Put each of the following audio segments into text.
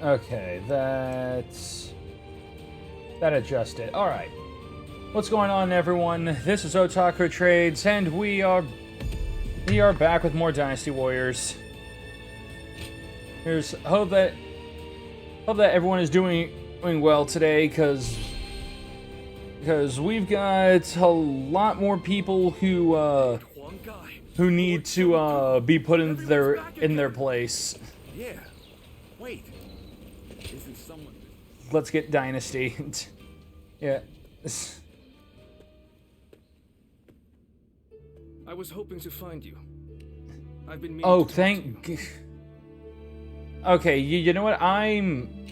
Okay, that adjusted. All right. What's going on, everyone? This is Otaku Trades, and we are back with more Dynasty Warriors. Hope that everyone is doing well today, because we've got a lot more people who need to be put in their place. Yeah. Wait. Isn't someone? Let's get Dynasty. Yeah. I was hoping to find you. I've been meaning Oh, to talk thank. to you. Okay, you know what? I'm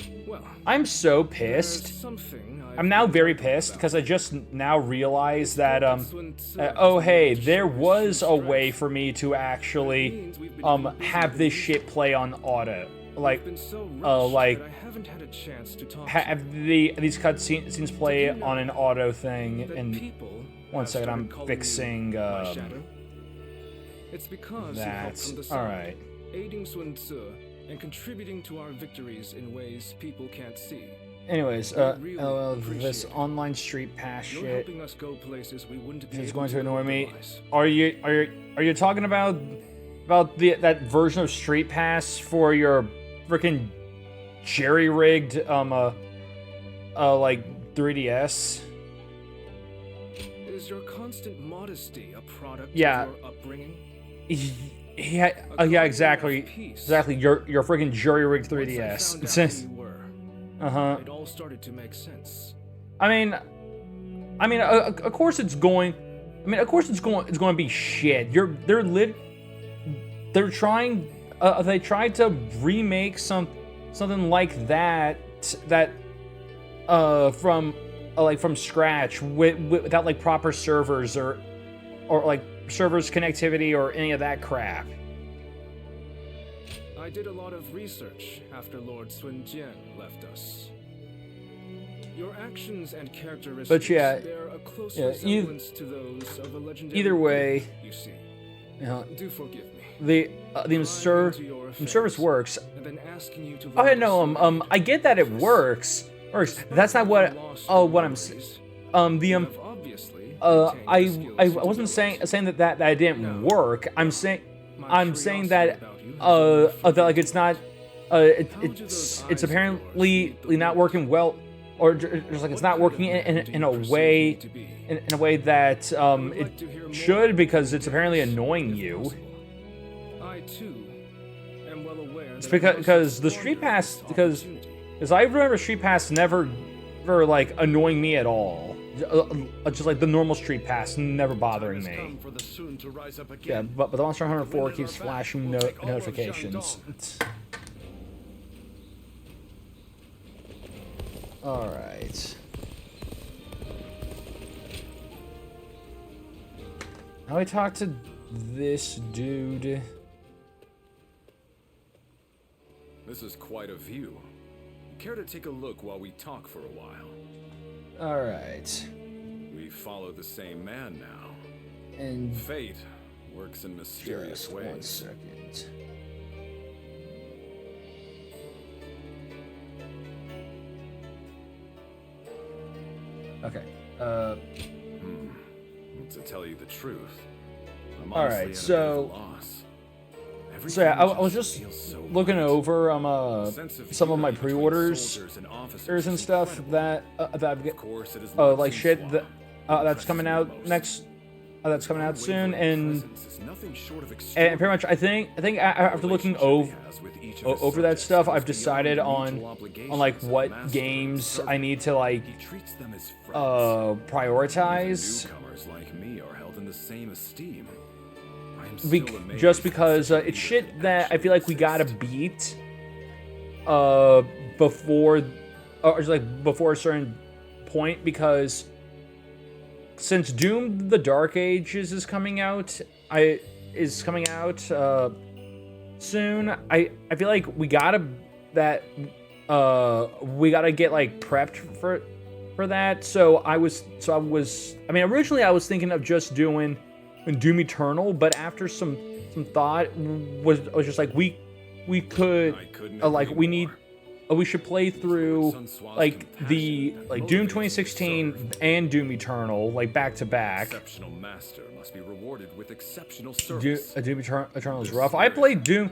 so There's pissed. something I'm now very pissed because I just now realized that oh hey, there was a way for me to actually have this shit play on auto, like like have these cutscenes play on an auto thing. And one second, I'm fixing it's because that. All right. aiding Sun Tzu and contributing to our victories in ways people can't see. Anyways, really this appreciate online street pass You're shit helping us go places we wouldn't be is able going to go annoy me. otherwise. Are you talking about that version of Street Pass for your freaking jerry-rigged like 3DS? Is your constant modesty a product Yeah. of your upbringing? Yeah, exactly. Exactly. Your freaking jerry-rigged 3DS. Once I found out who you were, Uh-huh. it all started to make sense. I mean, of course it's going. Of course it's going to be shit. They're trying. They tried to remake something like that from scratch without like proper servers or like servers connectivity or any of that crap. I did a lot of research after Lord Sun Jian left us. Your actions and characteristics But yeah, bear a close yeah, resemblance to those of a legendary either way, group, you see. you know, Do forgive me. the Prying into your service affairs works. And then asking you to Okay, learn no, the secret I get that it office. works. Despite That's not what. having lost Oh, your what I'm. memories, The you have obviously retained the I skills to wasn't do it. saying that it didn't No. work. I'm saying My saying curiosity that about you has only that like it's not it's eyes of apparently yours lead the not way? working well, or just like it's not working in a way in a way that it should, because it's apparently annoying you. I too am well aware It's that I must because the squander Street Pass this because opportunity. I remember Street Pass never like annoying me at all. Just like the normal Street Pass never bothering me. Yeah, but the Monster Hunter 4 keeps flashing notifications. Alright. Now I talk to this dude. This is quite a view. Care to take a look while we talk for a while? Alright. We follow the same man now. And Fate works in mysterious just ways. 1 second. Okay. To tell you the truth, I'm All honestly right, at a so- bit of a loss. So yeah, I Everything was just feels so looking right. over Sense of some of my unity between pre-orders soldiers and officers and is stuff incredible. that I've Of course, it is like Lord shit Sin's that law. that's coming out Most. next. That's coming out soon, and Presence is nothing short of pretty much I think after looking over that stuff, I've decided on like what games I need to like He treats them as friends. prioritize. Even newcomers like me are held in the same esteem. I am Just because it's shit that I feel like we gotta beat before or just like before a certain point, because since Doom the Dark Ages is coming out soon, I feel like we gotta get like prepped for that. I mean, originally I was thinking of just doing Doom Eternal, but after some thought was just like we could I couldn't like agree more. we should play through like the Doom 2016 and Doom Eternal like back to back. Exceptional master must be rewarded with exceptional service. Doom Eternal is rough. I played Doom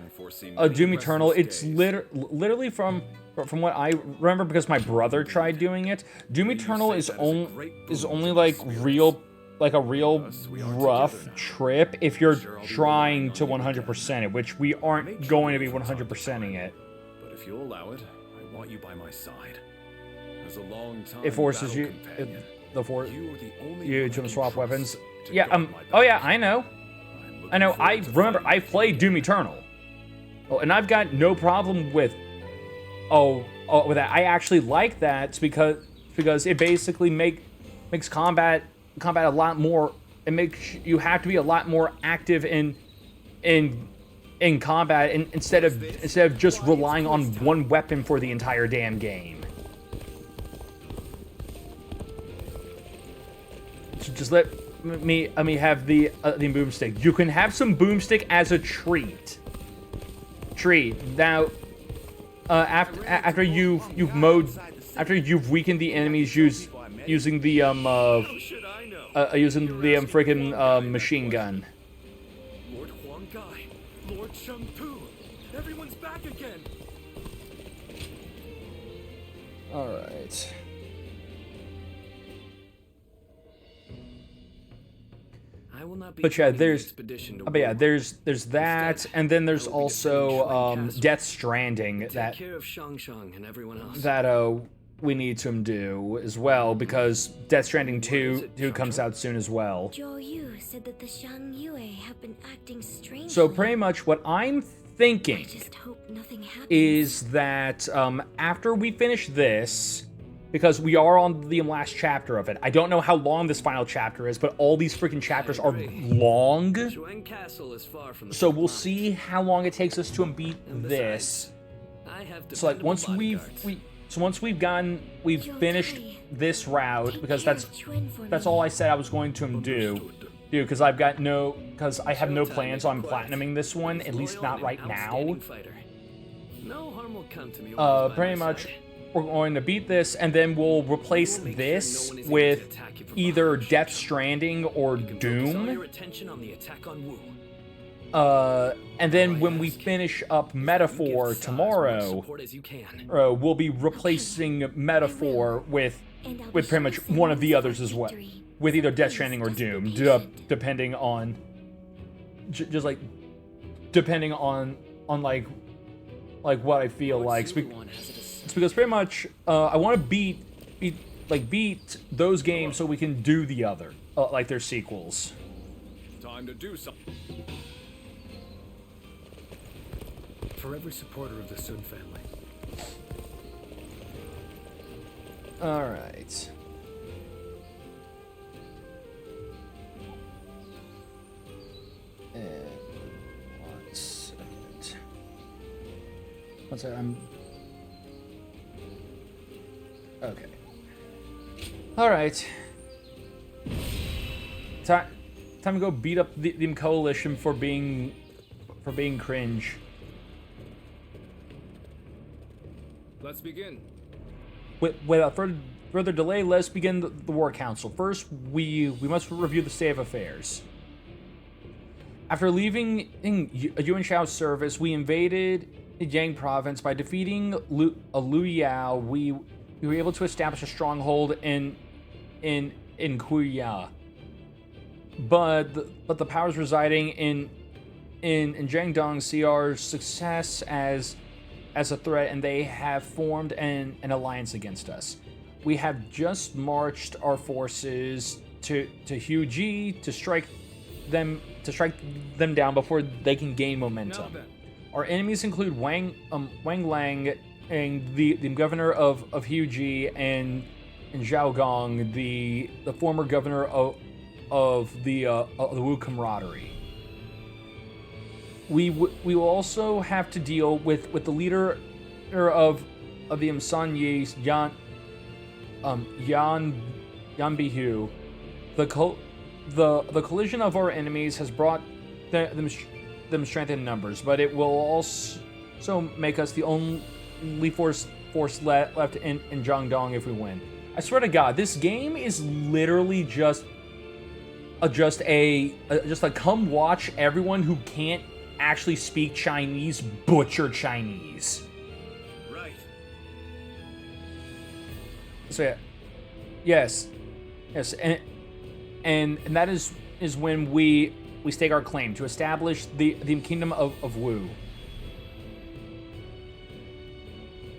Eternal. It's literally from what I remember, because my brother tried doing it. Doom Eternal is only like a real rough trip if you're trying to 100% it, which we aren't going to be 100%ing it. But if you'll allow it, I want you by my side. As a long time It forces you you to swap weapons. Yeah. Oh yeah, I know. I remember. I played Doom Eternal. Oh, and I've got no problem with. With that. I actually like that because it basically makes combat a lot more. It makes you have to be a lot more active in combat, instead of just relying on one weapon for the entire damn game. So just let me have the boomstick. You can have some boomstick as a treat. Now, after you've weakened the enemies using the freaking machine gun. Lord Huanggai, Lord Shangpu, everyone's back again. All right. I will not be But yeah, there's that, Instead, and then there's I will be also defending Shuang Death Stranding Take care of Shang and everyone else. that we need to do as well, because Death Stranding 2 comes out soon as well. Zhou Yu said that the Shang Yue have been acting strangely. So pretty much what I'm I thinking just hope nothing happens. is that after we finish this, because we are on the last chapter of it. I don't know how long this final chapter is, but all these freaking chapters are long. Shuang Castle is far from the So front we'll lines. see how long it takes us to beat And this. I have So like once bodyguards. we've finished this route, Take because care that's of Chuen for that's me. all I said I was going to do. Because I have no plans on platinuming this one, at least not right now. No harm will come to me while he's by Pretty my much, side. we're going to beat this, and then we'll replace this with either Death Stranding or Focus all your Doom. attention on the attack on Wu. And then when we finish up Metaphor Give Size tomorrow, as much support as you can. we'll be replacing Metaphor with And I'll be pretty much chasing one of the this others as well, victory. with either Death Please Stranding or just be Doom, patient. depending on, depending on like what I feel like. Everyone has it as- It's because pretty much I want to beat those games so we can do the other, like their sequels. Time to do something. For every supporter of the Sun family. All right. And 1 second. 1 second. Okay. All right. Time to go beat up the coalition for being cringe. Let's begin. Without further delay, let's begin the War Council. First, we must review the state of affairs. After leaving Yuan Shao's service, we invaded Yang province. By defeating Lu Yao, we were able to establish a stronghold in Kuya. But the powers residing in Jiangdong see our success as a threat, and they have formed an alliance against us. We have just marched our forces to Huji to strike them down before they can gain momentum. Now then. Our enemies include Wang Lang, and the governor of Huji, and Zhao Gong, the former governor of the Wu Camaraderie. We will also have to deal with the leader of the Msanyis, Yan Bihu. The collision of our enemies has brought them strength in numbers, but it will also make us the only force force left in Jiangdong if we win. I swear to God, this game is literally just a come watch everyone who can't actually speak Chinese butcher Chinese. Right. So yeah, yes, and that is when we stake our claim to establish the kingdom of Wu.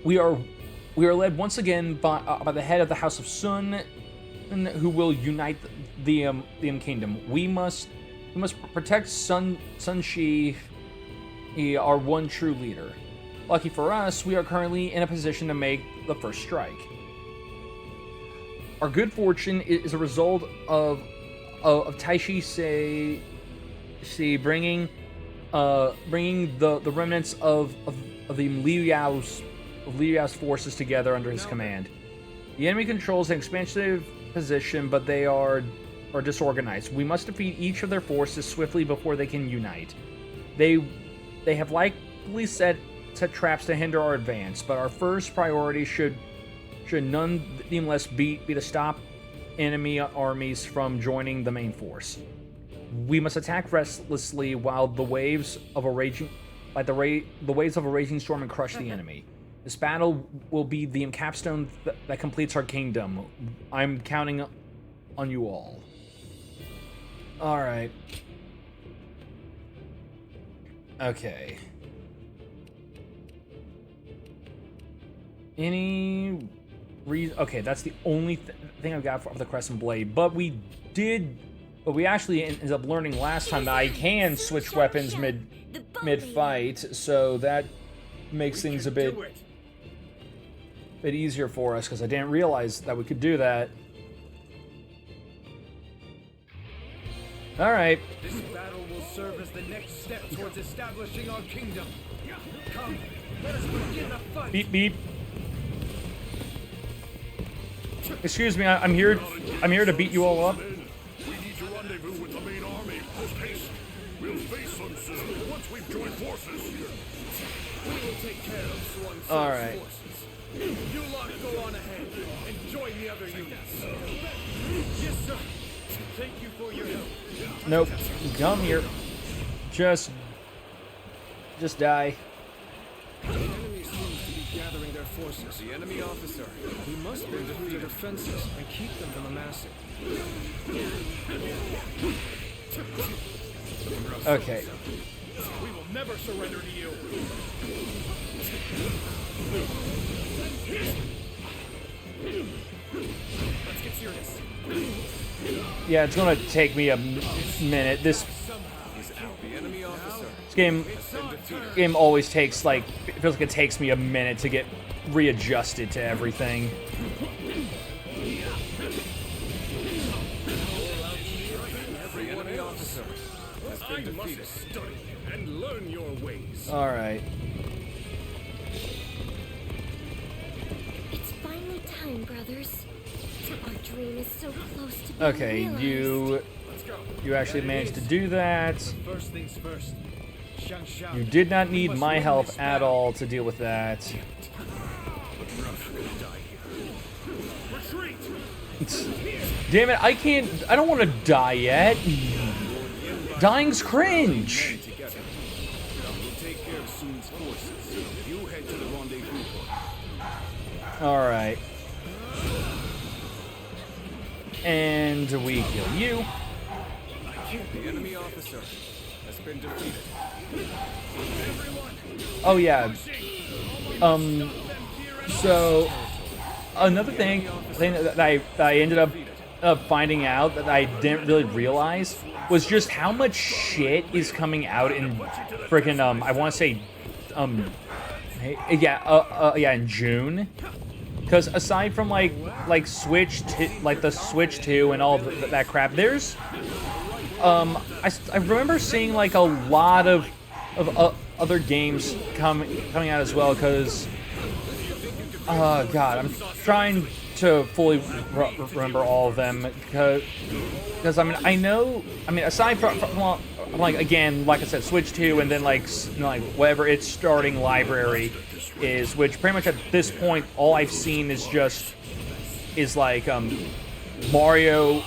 We are led once again by the head of the House of Sun, who will unite the kingdom. We must protect Sun Shi, our one true leader. Lucky for us, we are currently in a position to make the first strike. Our good fortune is a result of Taishi Sei bringing the remnants of the Liu Yao's forces together under his command. The enemy controls an expansive position, but they are disorganized. We must defeat each of their forces swiftly before they can unite. They have likely set traps to hinder our advance, but our first priority should nonetheless be to stop enemy armies from joining the main force. We must attack restlessly while the waves of a raging storm and crush the enemy. This battle will be the capstone that completes our kingdom. I'm counting on you all. All right. Okay. Any reason? Okay, that's the only thing I've got for the Crescent Blade. But we actually ended up learning last time that I can switch weapons mid-fight, so that makes things a bit easier for us, because I didn't realize that we could do that. All right. This battle will serve as the next step towards establishing our kingdom. Come, let us begin the fight. Beep beep. Excuse me, I'm here to beat you all up. We need to rendezvous with the main army. Post haste. We'll face Sun soon once we've joined forces. We will take care of Swan Tzu's All right. forces. You lot go on ahead and join the other units. Yes, sir. Thank you for your help. Nope. Come here. Just die. The enemy seems to be gathering their forces. The enemy officer. We must build their defenses and keep them from amassing. Okay. We will never surrender to you. Let's get serious. Yeah, it's gonna take me a minute. This The enemy officer. game always takes it feels like it takes me a minute to get readjusted to everything. Every enemy officer has been I must defeated. study and learn your ways. All right. It's finally time, brothers. Our dream is so close to being Okay, realized. you actually managed to do that. First things first. You did not need my help at all to deal with that. Damn it, I don't want to die yet. Dying's cringe. Together. We'll take care of Sun's forces. You head to the rendezvous point. All right. And we kill you. The enemy officer has been defeated. Oh yeah. So another thing that I ended up finding out that I didn't really realize was just how much shit is coming out in freaking I want to say in June. Because aside from like Switch the Switch 2 and all that crap, there's I remember seeing like a lot of other games coming out as well. Because God, I'm trying to fully remember all of them. Because I mean aside from like again, like I said, Switch 2, and then like whatever its starting library is, which pretty much at this point all I've seen is like Mario,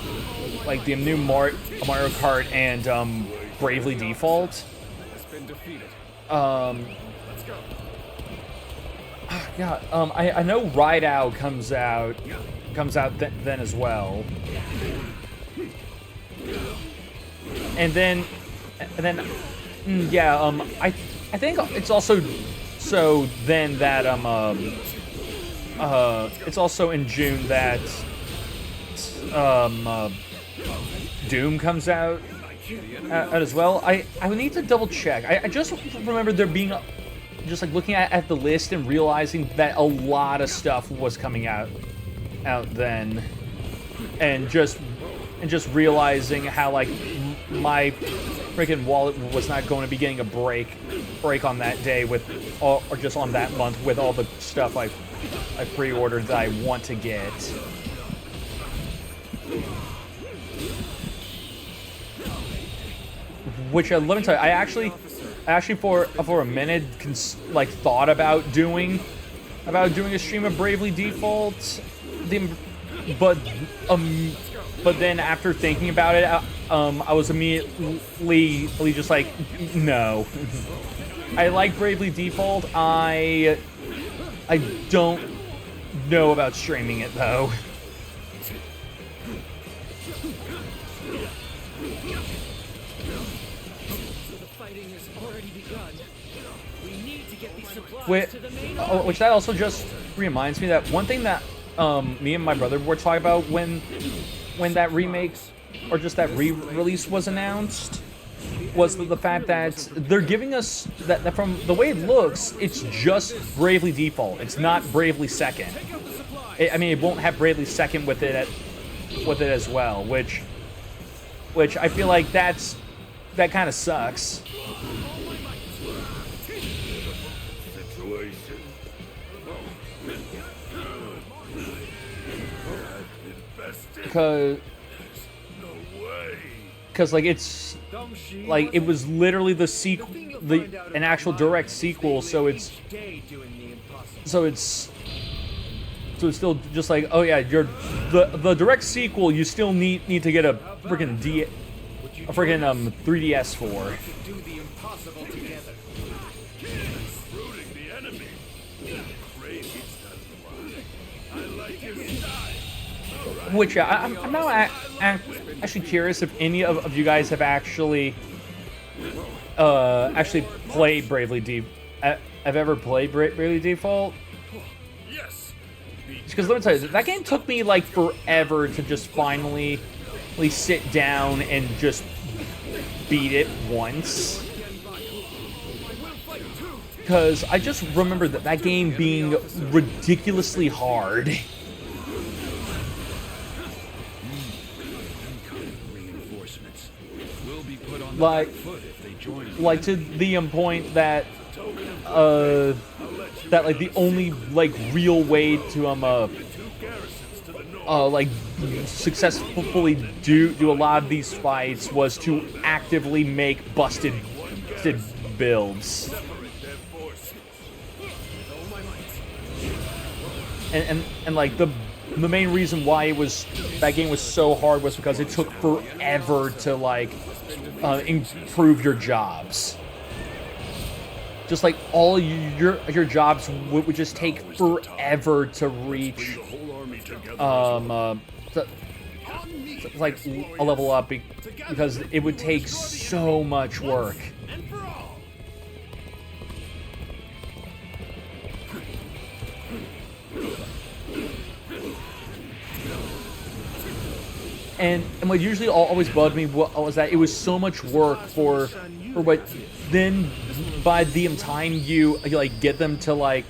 like the new Mario Kart and Bravely Default. Yeah, I know Ride Out comes out then as well. And then yeah, I think it's also so then that it's also in June that Doom comes out as well. I would need to double check. I just remember there being just like looking at the list and realizing that a lot of stuff was coming out then, and just realizing how like my freaking wallet was not going to be getting a break on that day with all, or just on that month with all the stuff I pre-ordered that I want to get. Which let me tell you, I actually for a minute thought about doing a stream of Bravely Default, but then after thinking about it, I was immediately just like, no. I like Bravely Default. I don't know about streaming it though. Which that also just reminds me that one thing that me and my brother were talking about when that remake or just that re-release was announced was the fact that they're giving us that from the way it looks, it's just Bravely Default. It's not Bravely Second. I mean, it won't have Bravely Second with it as well, which I feel like that kind of sucks. Because like it's like it was literally the sequel, an actual direct sequel. So it's still just like, oh yeah, you're the direct sequel. You still need to get a freaking 3DS for. Which I'm now actually curious if any of you guys have actually played Bravely Default. Have ever played Bravely Default? Yes. Because let me tell you, that game took me like forever to just finally sit down and just beat it once. Because I just remember that game being ridiculously hard. Like to the point that like the only like real way to like successfully do a lot of these fights was to actively make busted builds. And like the main reason why that game was so hard was because it took forever to like improve your jobs. Just like all your jobs would just take forever to reach like a level up because it would take so much work. And what usually always bugged me was that it was so much work for what then by the time you like get them to like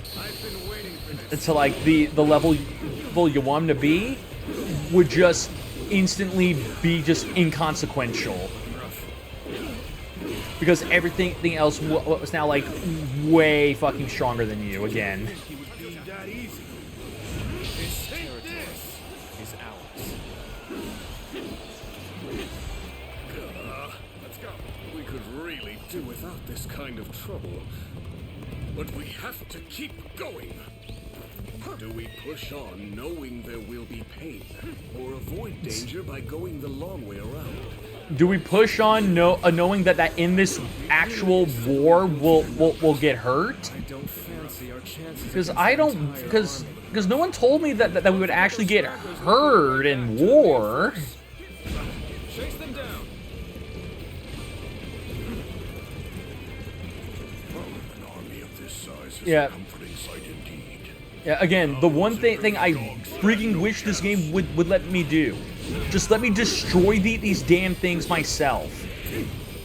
the level you want them to be would just instantly be just inconsequential because everything else was now like way fucking stronger than you again. this kind of trouble, but we have to keep going. Do we push on knowing there will be pain, or avoid danger by going the long way around? Do we push on knowing that in this actual war we'll get hurt? I don't fancy our chances. Because I don't, because no one told me that we would actually get hurt in war. Chase them down. An army of this size is Yeah. a comforting sight indeed. Yeah, again, the one thing I freaking wish this game would let me do. Just let me destroy these damn things myself.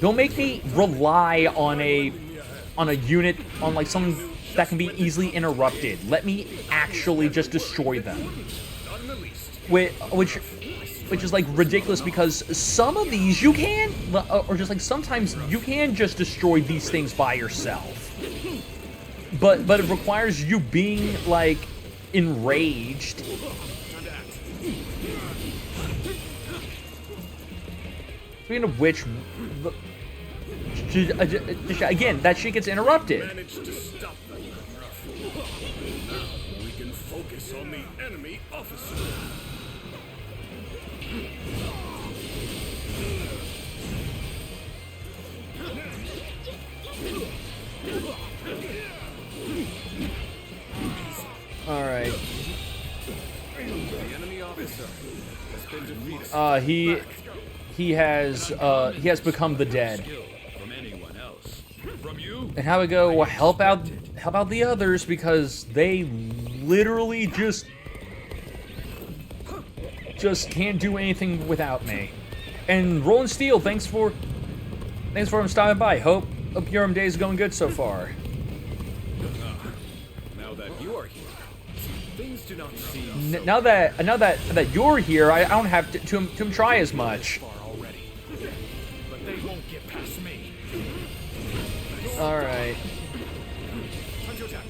Don't make me rely on a unit, on like something that can be easily interrupted. Let me actually just destroy them. Which is like ridiculous, because some of these you can, or just like sometimes you can just destroy these things by yourself. But it requires you being like enraged. Speaking of which, again, that shit gets interrupted. Managed to stop them. Now we can focus on the enemy officer. All right. The enemy officer has been defeated. He has become the dead. From anyone else. From you? And how we go? Well, help out the others, because they literally just can't do anything without me. And Roland Steele, thanks for him stopping by. Hope your day is going good so far. Now that you are here, things do not seem Now that you're here, I don't have to try as much. far already. But they won't get past me. All right. Time to attack.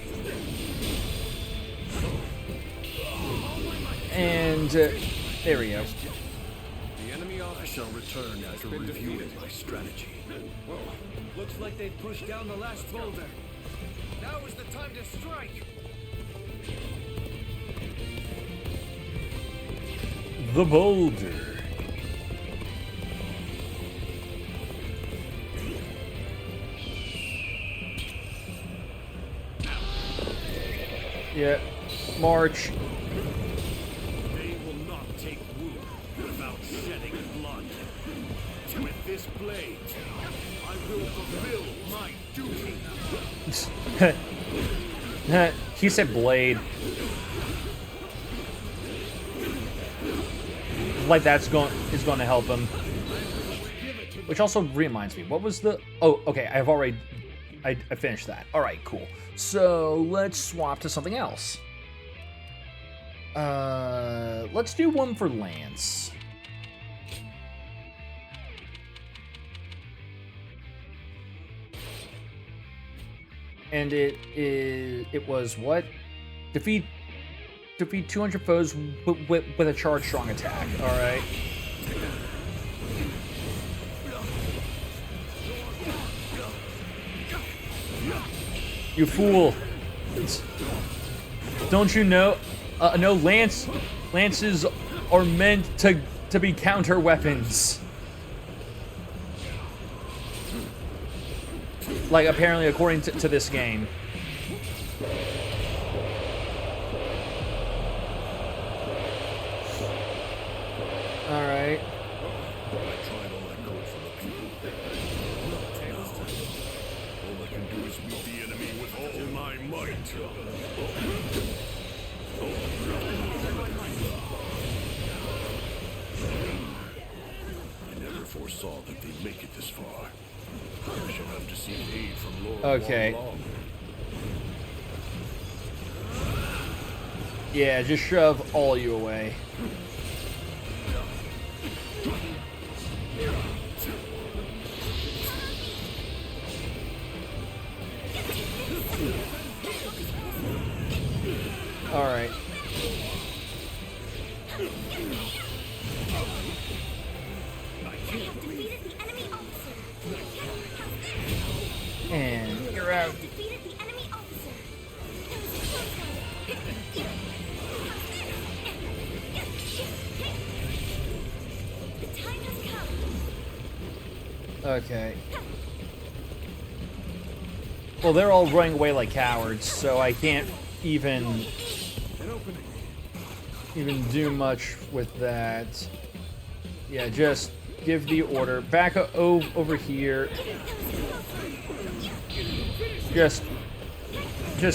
And there we go. The enemy officer shall return after reviewing my strategy. Whoa, looks like they've pushed down the last boulder. Now is the time to strike. The boulder. Yeah, march. They will not take wound without shedding blood. With this blade, I will fulfill my duty. He said blade. Like that's going to help him. Which also reminds me, what was the? Oh, okay. I finished that. All right, cool. So let's swap to something else. Let's do one for Lance. And it was what? Defeat 200 foes with a charge strong attack. All right. You fool! Don't you know? No, lances are meant to be counter weapons. Like, apparently, according to this game. Alright. I try to let go for the people. All I can do is meet the enemy with all my might. I never foresaw that they'd make it this far. I shall have to seek aid from Lord Okay. Long. Yeah, just shove all you away. Alright. have defeated the enemy officer. That was a close one. The time has come. Okay. Well, they're all running away like cowards, so I can't even do much with that. Yeah, just give the order. Back over here. Just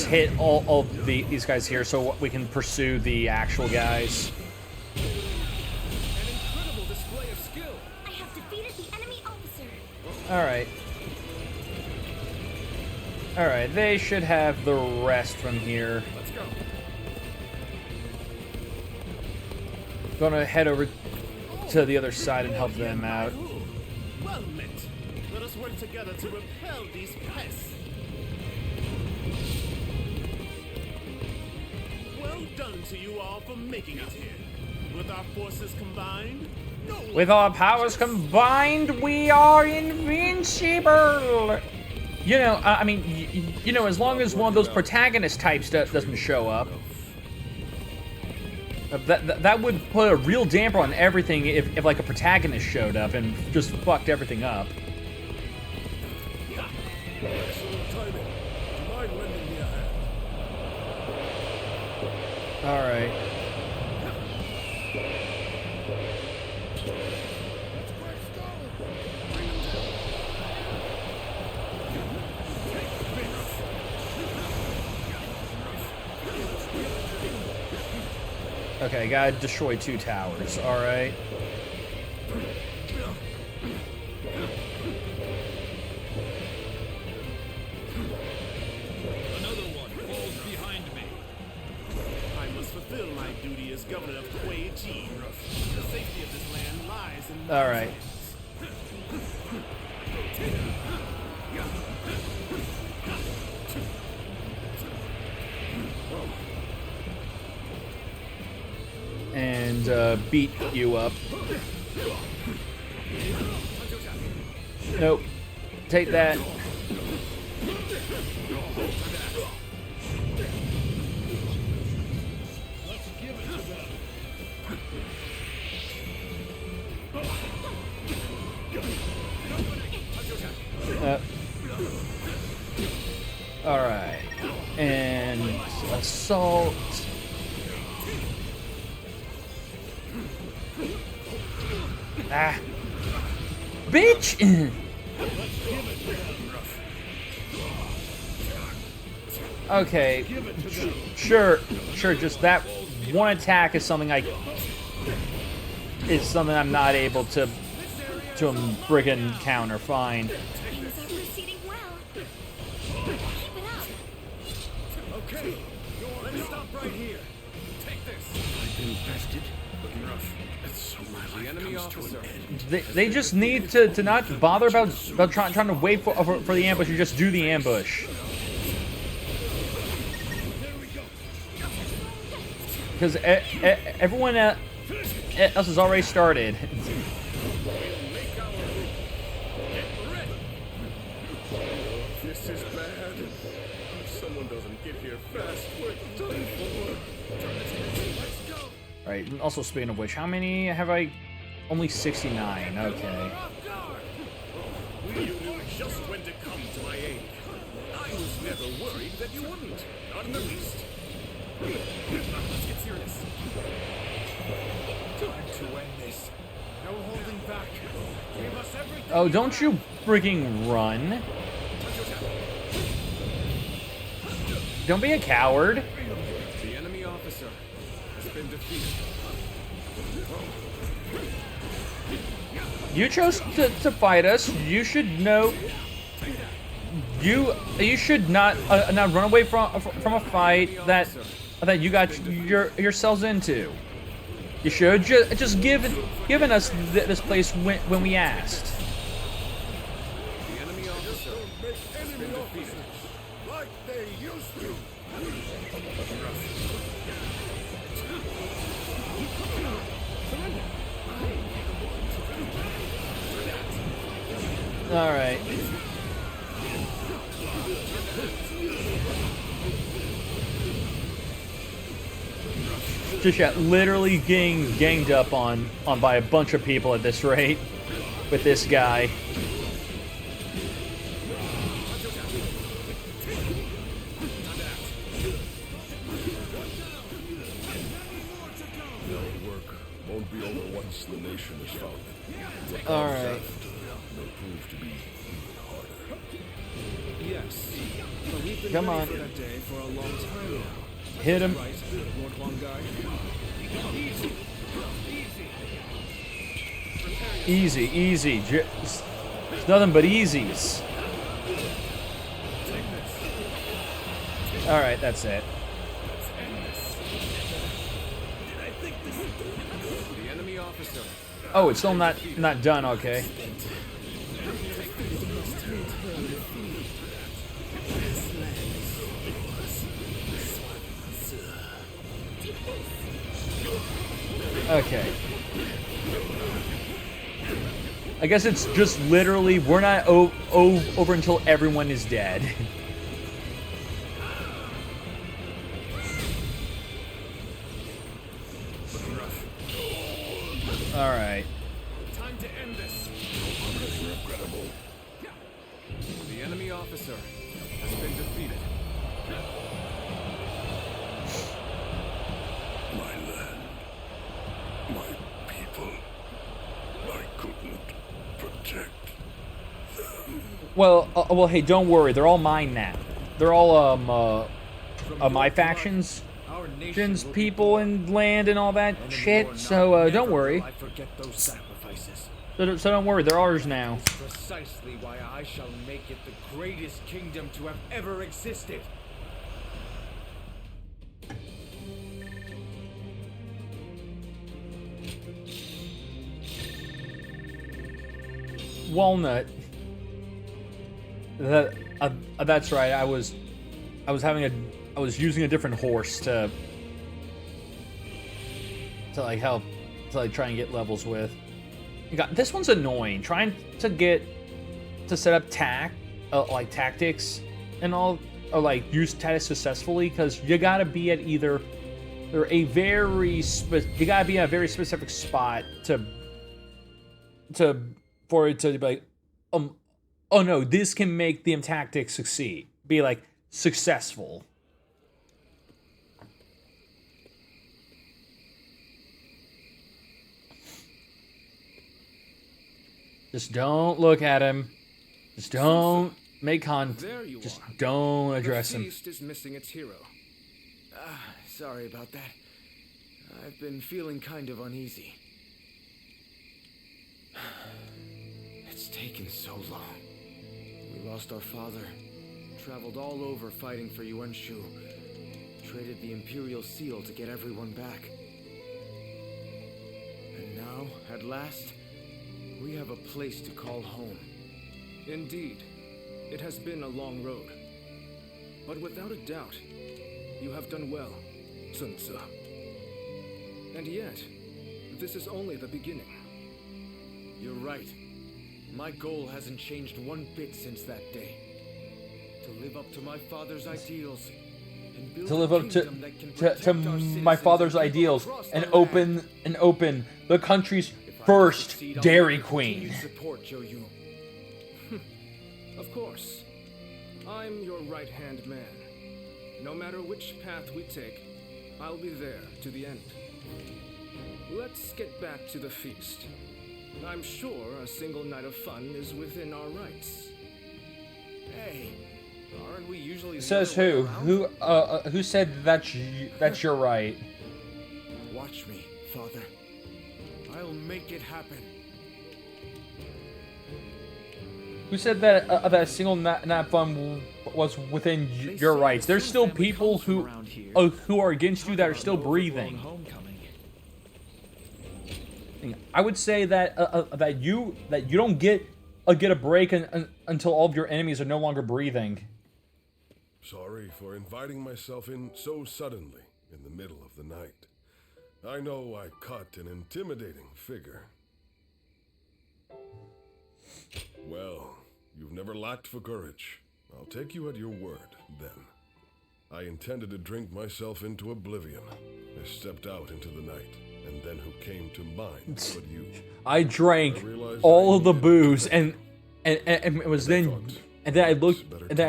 hit all these guys here so we can pursue the actual guys. An incredible display of skill. I have defeated the enemy officer. Alright. Alright, they should have the rest from here. Let's go. Gonna head over to the other side and help them out. Well met. Let us work together to repel these pests. Well done to you all for making it here. With our forces combined, no one With our powers combined, we are invincible! You know, I mean, you know, as long as one of those protagonist types doesn't show up, that would put a real damper on everything if like a protagonist showed up and just fucked everything up. Excellent timing. Do you mind lending me a hand? All right. Okay, gotta destroy 2 towers. All right. Another one falls behind me. I must fulfill my duty as governor of Kuei Ji. The safety of this land lies in my All right. hands. And beat you up. Nope. Take that. All right. And assault. Ah. Bitch! Okay. Sure, just that one attack is something I'm not able to friggin' counter. Fine. Things are proceeding well. Keep it up. Okay, let's stop right here. Take this. I've been bested. Looking rough. So my life enemy comes to officer. an end. They just need to not bother about trying to wait for the ambush and just do the ambush. Because everyone else has already started. This is bad. If someone doesn't get here fast, we're done for. Let's go. Right. And also, speaking of which, how many have I? Only 69. Okay. Off guard. You knew just when to come to my aid. I was never worried that you wouldn't. Not in the least. Let's get serious. Time to end this. No holding back. Give us everything. Oh, don't you freaking run! Don't be a coward. The enemy officer has been defeated. You chose to fight us. You should know. You should not run away from a fight that you got yourselves into. You should just given us this place when we asked. The enemy officer has been defeated. Like they used to. All right. Just yeah, literally getting ganged up on by a bunch of people at this rate with this guy. Won't be over once the nation is founded. All right. Will prove to be even harder. Yes. But we've been Come ready on. for that day for a long time now. Hit him. Right, Lord Wangai? Easy, easy. It's nothing but easies. All right, that's it. The enemy officer. Oh, it's still not done. Okay. Okay. I guess it's just literally we're not over until everyone is dead. All right. Time to end this. The enemy officer has been defeated. My land, my people, I couldn't protect them. Well, hey, don't worry. They're all mine now. They're all my factions. Our nation will be People and land and all that enemy shit. or not, So don't never worry. will I forget those sacrifices. So don't worry. They're ours now. Precisely why I shall make it the greatest kingdom to have ever existed. Walnut. That's right. I was using a different horse to like help to like try and get levels with. This one's annoying. Trying to set up like tactics and all, or like use tactics successfully, because you gotta be at either a very specific spot for it to be like, oh no, this can make the tactics succeed. Be like successful. Just don't look at him. Just don't make contact. There you Just are. don't address The him. feast is missing its hero. Sorry about that. I've been feeling kind of uneasy. It's taken so long. We lost our father, traveled all over fighting for Yuan-Shu, traded the Imperial Seal to get everyone back. And now, at last, we have a place to call home. Indeed, it has been a long road. But without a doubt, you have done well, Sun Tzu. And yet, this is only the beginning. You're right. My goal hasn't changed one bit since that day. To live up to my father's ideals and build To live a up kingdom that can to protect our my citizens father's and people ideals across and the land. open the country's If I first succeed, I'll Dairy need Queen. continued support, Joyu. Of course. I'm your right-hand man. No matter which path we take, I'll be there to the end. Let's get back to the feast. I'm sure a single night of fun is within our rights. Hey, aren't we usually the Says other way who? around? Who said that's your right? Watch me, Father. I'll make it happen. Who said that that single nap fun was within your rights? There's still people who are against you that are still breathing. I would say that that you don't get a break until all of your enemies are no longer breathing. Sorry for inviting myself in so suddenly in the middle of the night. I know I cut an intimidating figure. Well, you've never lacked for courage. I'll take you at your word, then. I intended to drink myself into oblivion. I stepped out into the night, and then who came to mind but you? I drank I realized all I of the needed booze, to and it was then, and then I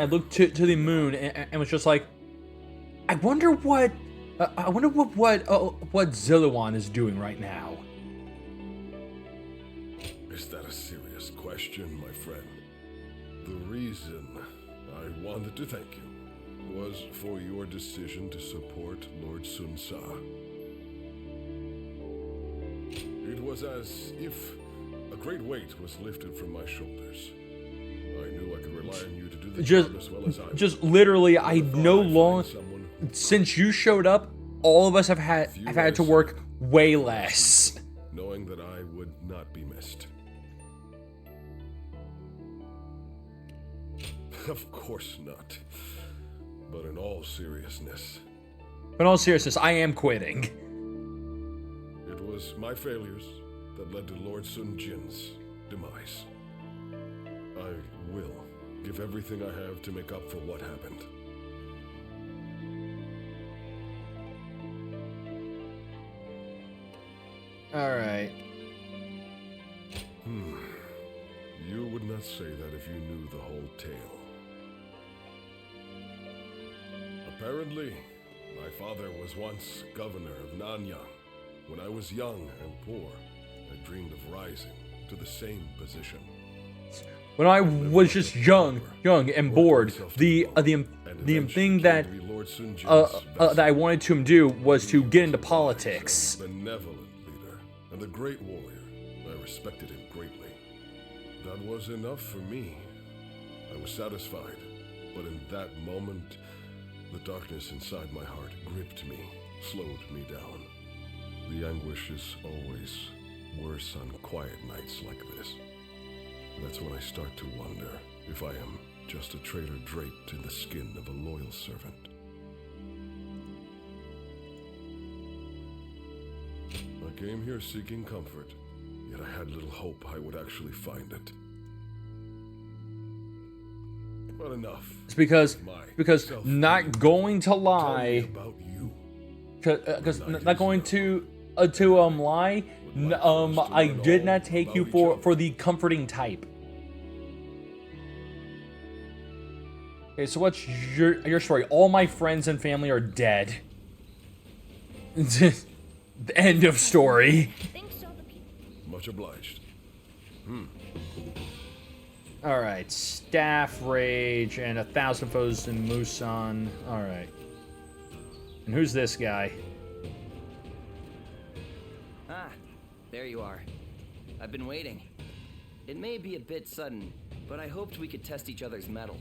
looked, to the moon, and was just like, I wonder what Zilliwan is doing right now. Is that a serious question, my friend? The reason I wanted to thank you was for your decision to support Lord Sun Sa. It was as if a great weight was lifted from my shoulders. I knew I could rely on you to do the job as well as I. Just literally, I no longer. Someone Since you showed up, all of us have had to work way less. knowing that I would not be missed. Of course not. But in all seriousness, I am quitting. it was my failures that led to Lord Sun Jin's demise. I will give everything I have to make up for what happened. Alright. You would not say that if you knew the whole tale. Apparently, my father was once governor of Nanyang. When I was young and poor, I dreamed of rising to the same position. When I was just young and bored, the thing that that I wanted to do was to get into politics. Benevolent leader and a great warrior. I respected him greatly. That was enough for me. I was satisfied, but in that moment, the darkness inside my heart gripped me, slowed me down. The anguish is always worse on quiet nights like this. That's when I start to wonder if I am just a traitor draped in the skin of a loyal servant. I came here seeking comfort, yet I had little hope I would actually find it. But enough. It's because not going to lie, About you. because not going to lie. I did not take you for the comforting type. Okay, so what's your story? All my friends and family are dead. End of story. Much obliged. Alright, Staff Rage and 1,000 foes in Musan. Alright. And who's this guy? Ah, there you are. I've been waiting. It may be a bit sudden, but I hoped we could test each other's mettle.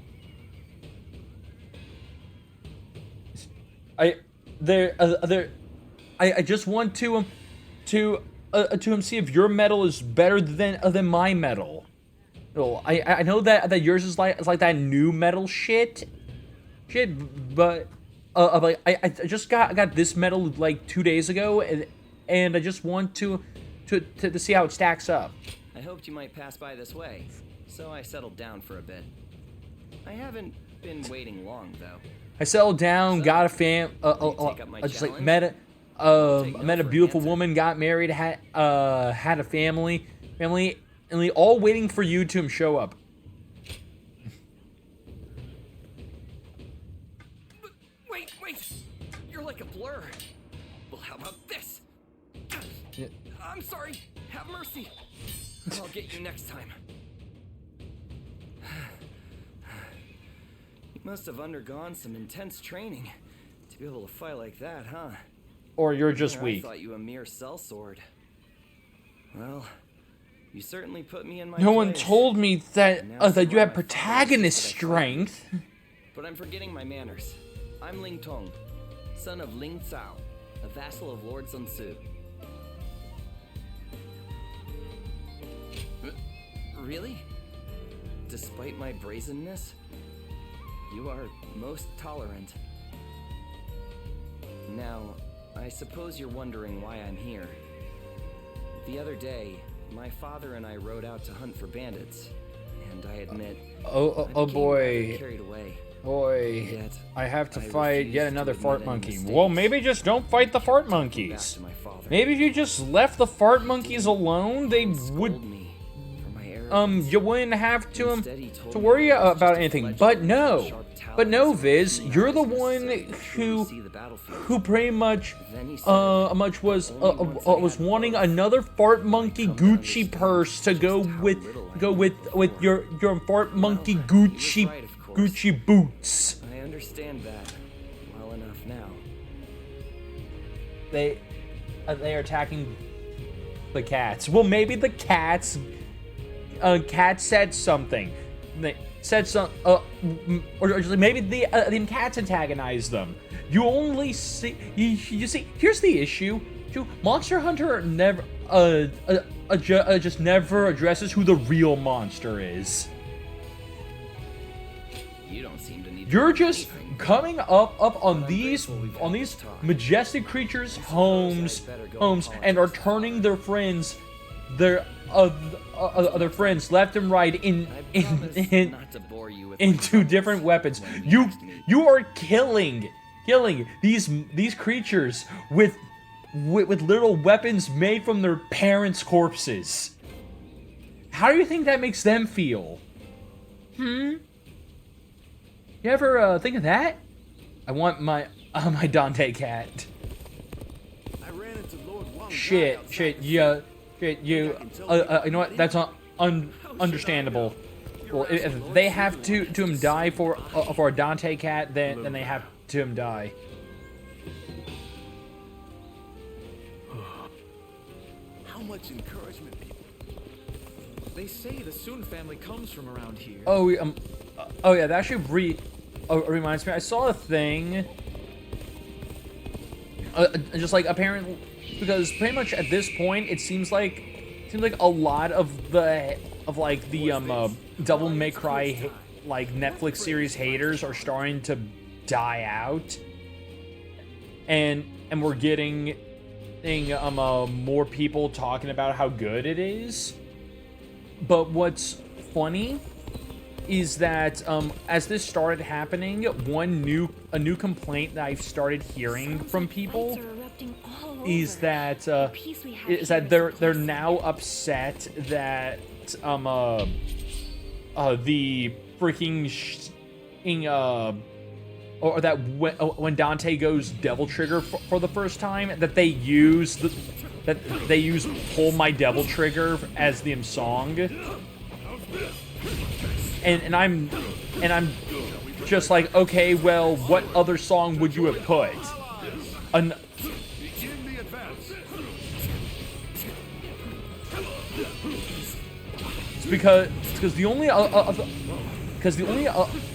I just want to see if your metal is better than my metal. Well, I know that yours is like that new metal shit, but I just got this metal like 2 days ago, and I just want to see how it stacks up. I hoped you might pass by this way, so I settled down for a bit. I haven't been waiting long though. I settled down, got a just like met a beautiful woman, got married, had a family, and all waiting for you to show up. Wait! You're like a blur. Well, how about this? Yeah. I'm sorry. Have mercy. I'll get you next time. You must have undergone some intense training to be able to fight like that, huh? Or you're just weak. I thought you a mere sellsword. Well, you certainly put me in my No one place. told me that that you had my protagonist father strength. But I'm forgetting my manners. I'm Ling Tong, son of Ling Cao, a vassal of Lord Sun Tzu. Really? Despite my brazenness, you are most tolerant. Now, I suppose you're wondering why I'm here. The other day, my father and I rode out to hunt for bandits, and I admit, Oh I became boy. rather carried away. Boy, Yet, I have to I fight refuse yet to another admit fart any monkey. mistakes. Well, maybe just don't fight the fart Back monkeys. to my father. Maybe if you just left the fart monkeys alone, they Scold would, me for my arrogance. you wouldn't have Instead, he told to me worry I was about just a anything. fledgling But with no, sharp but no, talons and Viz, keen you're the eyes one necessary to who, truly see the battlefield. who pretty much, Then he said, much was "Only once I was had wanting both another fart monkey come to Gucci understand purse to go just how with, little I go knew with before." your fart monkey he was Gucci right, of course. Gucci boots. I understand that well enough now. They are attacking the cats. Well, maybe the cats. Cat said something. They said some. Or maybe the cats antagonized them. You only see. You see. Here's the issue. Monster Hunter never. Just never addresses who the real monster is. You don't seem to need to You're learn just anything. coming up on I'm these grateful we've had this talk. majestic creatures' I homes better go and are apologize. turning their friends, their other friends left and right I promise not to bore you with my into troubles different weapons. when we next meet. You are killing these creatures with little weapons made from their parents' corpses. How do you think that makes them feel? You ever think of that? I want my Dante cat. I ran into Lord Wang Shit, you know what? That's understandable. Well, if they have to him die for a Dante cat, then they have to him die. How much encouragement people. They say the Soon family comes from around here. Oh, yeah, that actually reminds me. I saw a thing. Just like apparently, because pretty much at this point, it seems like a lot of the Devil May Cry like Netflix series haters are starting to die out, and we're getting more people talking about how good it is. But what's funny is that as this started happening, a new complaint that I've started hearing from people is that they're now upset that the freaking or that when Dante goes Devil Trigger for the first time, that they use Pull My Devil Trigger as the song. And I'm just like, okay, well, what other song would you have put? Begin the advance. It's because the only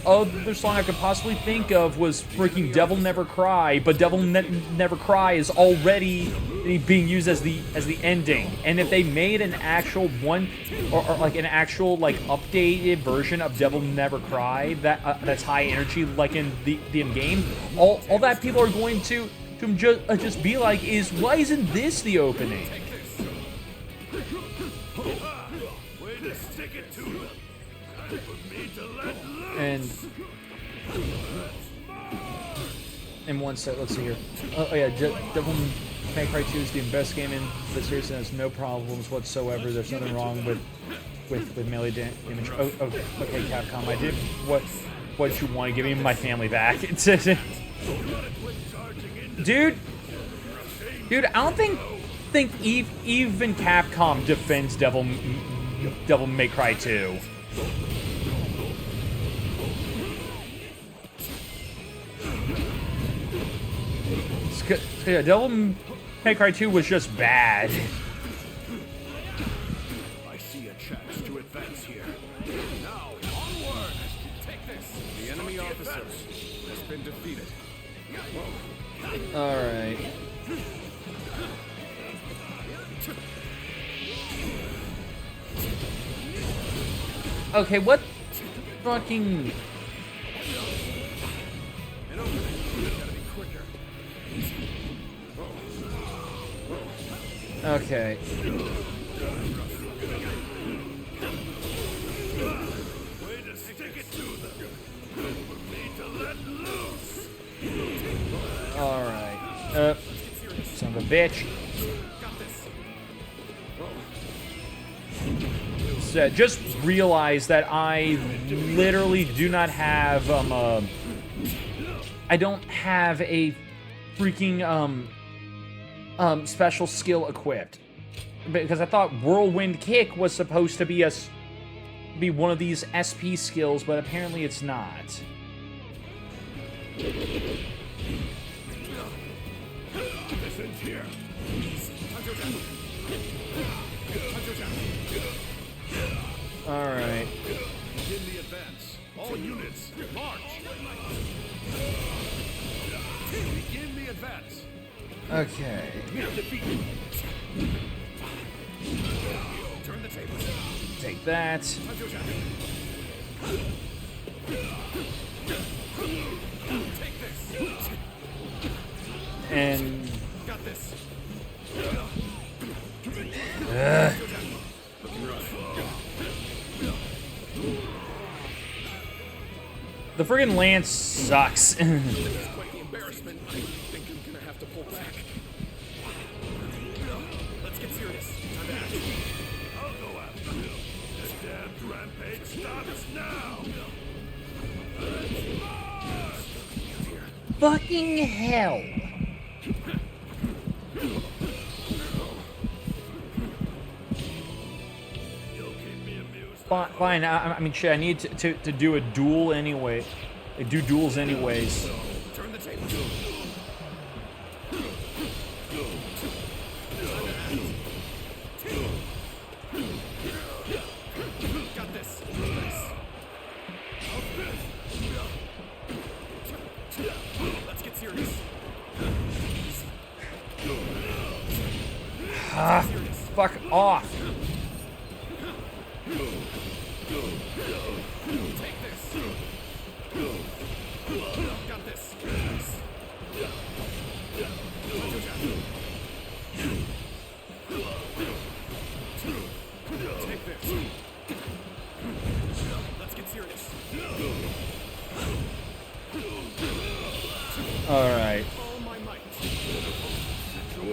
other song I could possibly think of was freaking Devil Never Cry, but Devil Never Cry is already being used as the ending. And if they made an actual one or like an actual like updated version of Devil Never Cry that's high energy like in the game, all that people are going to just be like is, why isn't this the opening? Way to stick it to them. Time for me to let loose. And one set, let's see here. Oh yeah, Devil May Cry 2 is the best game in the series and has no problems whatsoever. There's nothing wrong with melee damage. Oh, okay, Capcom, I did what you want. Give me my family back. Dude, I don't think even Capcom defends Devil May Cry 2. Yeah, Devil May Cry 2 was just bad. I see a chance to advance here. Now, onward! Take this! The enemy officer has been defeated. Alright. Okay, what fucking... Okay. Way to stick it to them. Alright. Son of a bitch. So just realize that I literally do not have, I don't have a freaking, special skill equipped. Because I thought Whirlwind Kick was supposed to be be one of these SP skills, but apparently it's not. Alright. Begin the advance. All units, march! Begin the advance. Okay. Turn the table. Take that. Take this. And... Got this. The friggin' lance sucks. Quite the embarrassment. I think I'm gonna have to pull back. Let's get serious. Time to act. I'll go after you. This damn rampage stops now. Fucking hell. Fine, I mean, shit, I need to do a duel anyway. I do duels anyways. Turn the table. Got this. Let's get serious. Ah, fuck off. Take this. Got this. Take this. Let's get serious. All right. All my might.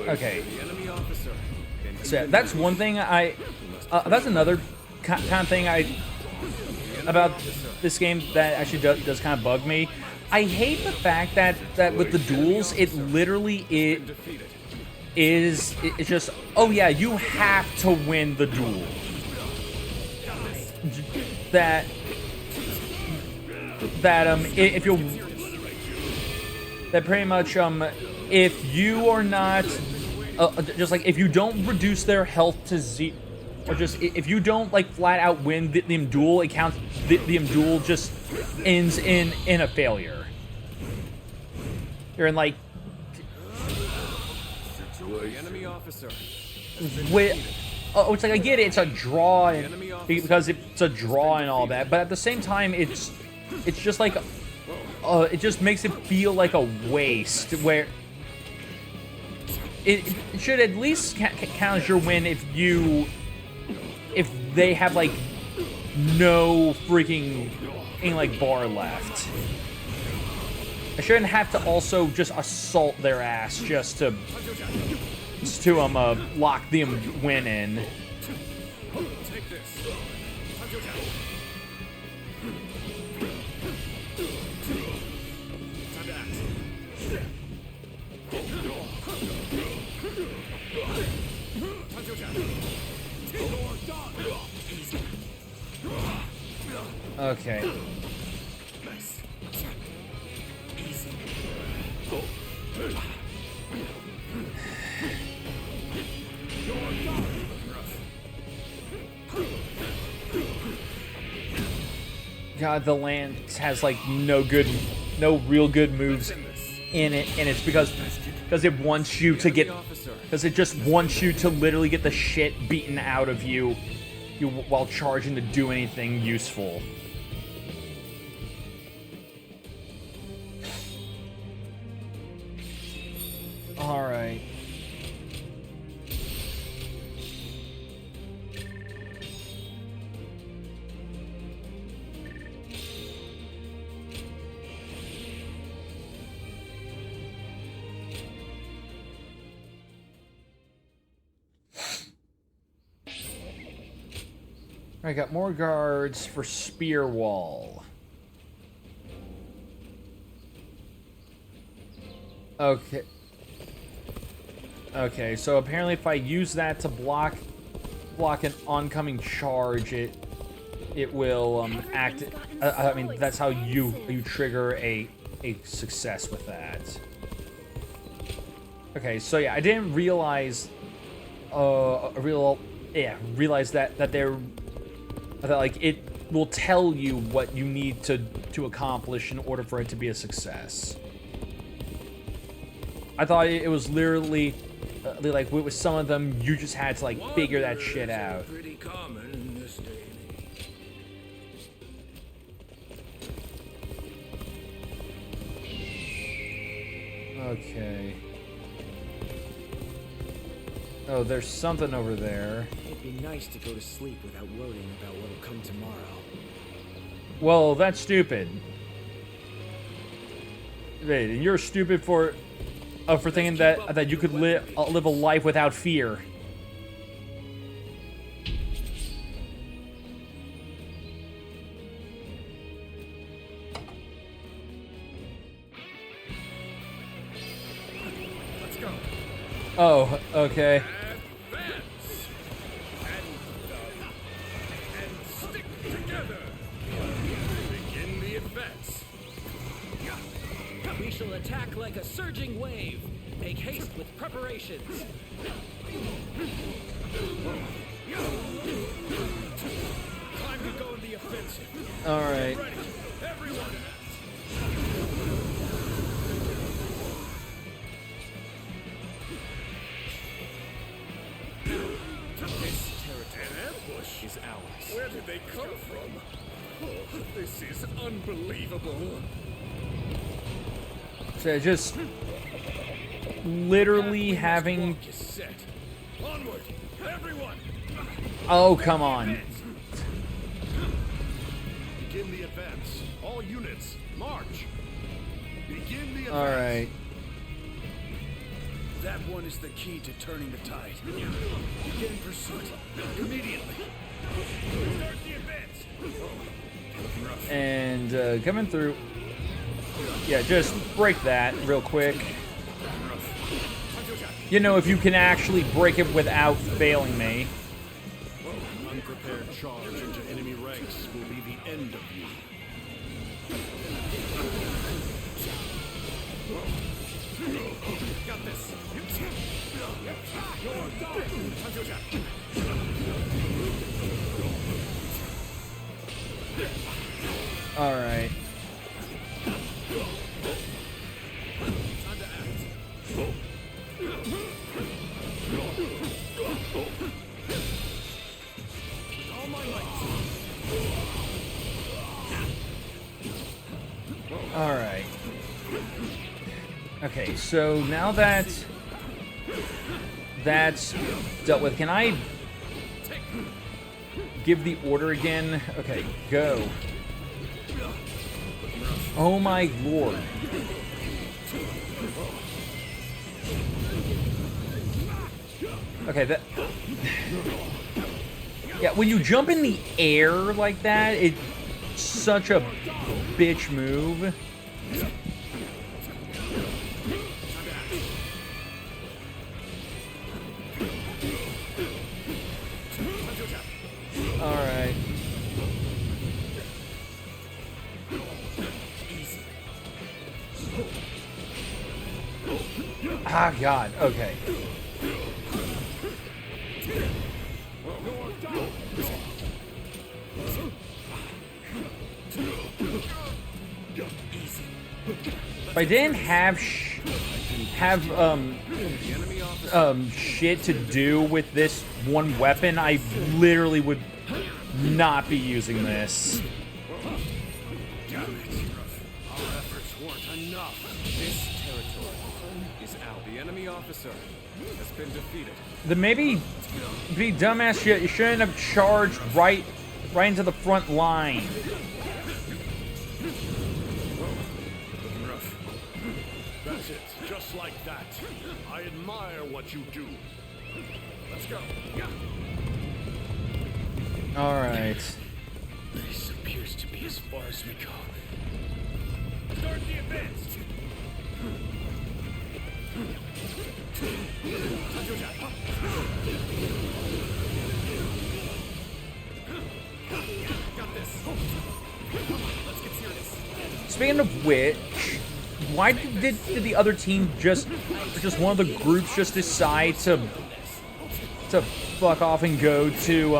Okay. The enemy officer. So that's one thing that's another kind of thing about this game that actually does kind of bug me. I hate the fact that with the duels, it literally it's just, oh yeah, you have to win the duel. That if you're that pretty much if you are not just like if you don't reduce their health to zero, or just if you don't like flat out win the duel, it counts. The duel just ends in a failure. You're in like The enemy officer. with. Oh, it's like I get it. It's a draw because it's a draw and all that, but at the same time, it's just like it just makes it feel like a waste where. It should at least count as your win if they have like no freaking like bar left. I shouldn't have to also just assault their ass just to lock the win in. Take this. Time to act. Okay. Nice. God, the Lance has like no real good moves in it, and it's because it wants you to get, because it just wants you to literally get the shit beaten out of you while charging to do anything useful. All right. I got more guards for spear wall. Okay. Okay, so apparently if I use that to block an oncoming charge, it will act. I mean, that's how you trigger a success with that. Okay, so yeah, I didn't realize realize that like it will tell you what you need to accomplish in order for it to be a success. I thought it was literally like with some of them you just had to like figure that shit out. Pretty common in this day and age. Okay. Oh, there's something over there. It'd be nice to go to sleep without worrying about what'll come tomorrow. Well, that's stupid. Wait, and you're stupid for thinking that you could live a life without fear. Let's go. Oh, okay. Advance. And stick together. Begin the advance. We shall attack like a surging wave. Make haste with preparations. Time to go in the offensive. All right. Ready. Everyone. An ambush Is ours. Where did they come from? Oh, this is unbelievable. So just literally having. Clock is set. Onward, everyone. Oh, come on. Begin the advance. All units, march. Begin the advance. All right. That one is the key to turning the tide. Begin pursuit immediately. Start the advance. And coming through. Yeah, just break that real quick. You know, if you can actually break it without failing me. Unprepared charge into enemy ranks will be the end of you. Got this. All right. All right. Okay, so now that that's dealt with, can I give the order again? Okay, go. Oh my lord. Okay, that... Yeah, when you jump in the air like that, it's such a bitch move. Alright. Ah, God. Okay. If I didn't have shit to do with this one weapon, I literally would not be using this. Damn it. Our efforts weren't enough. This territory is out. The enemy officer has been defeated. Then maybe be dumbass shit. You shouldn't have charged right into the front line. That's it. Just like that. I admire what you do. Let's go. Alright. This appears to be as far as we go. Start the advance. Got this. Let's get serious. Speaking of which, why did the other team just one of the groups just decide to fuck off and go to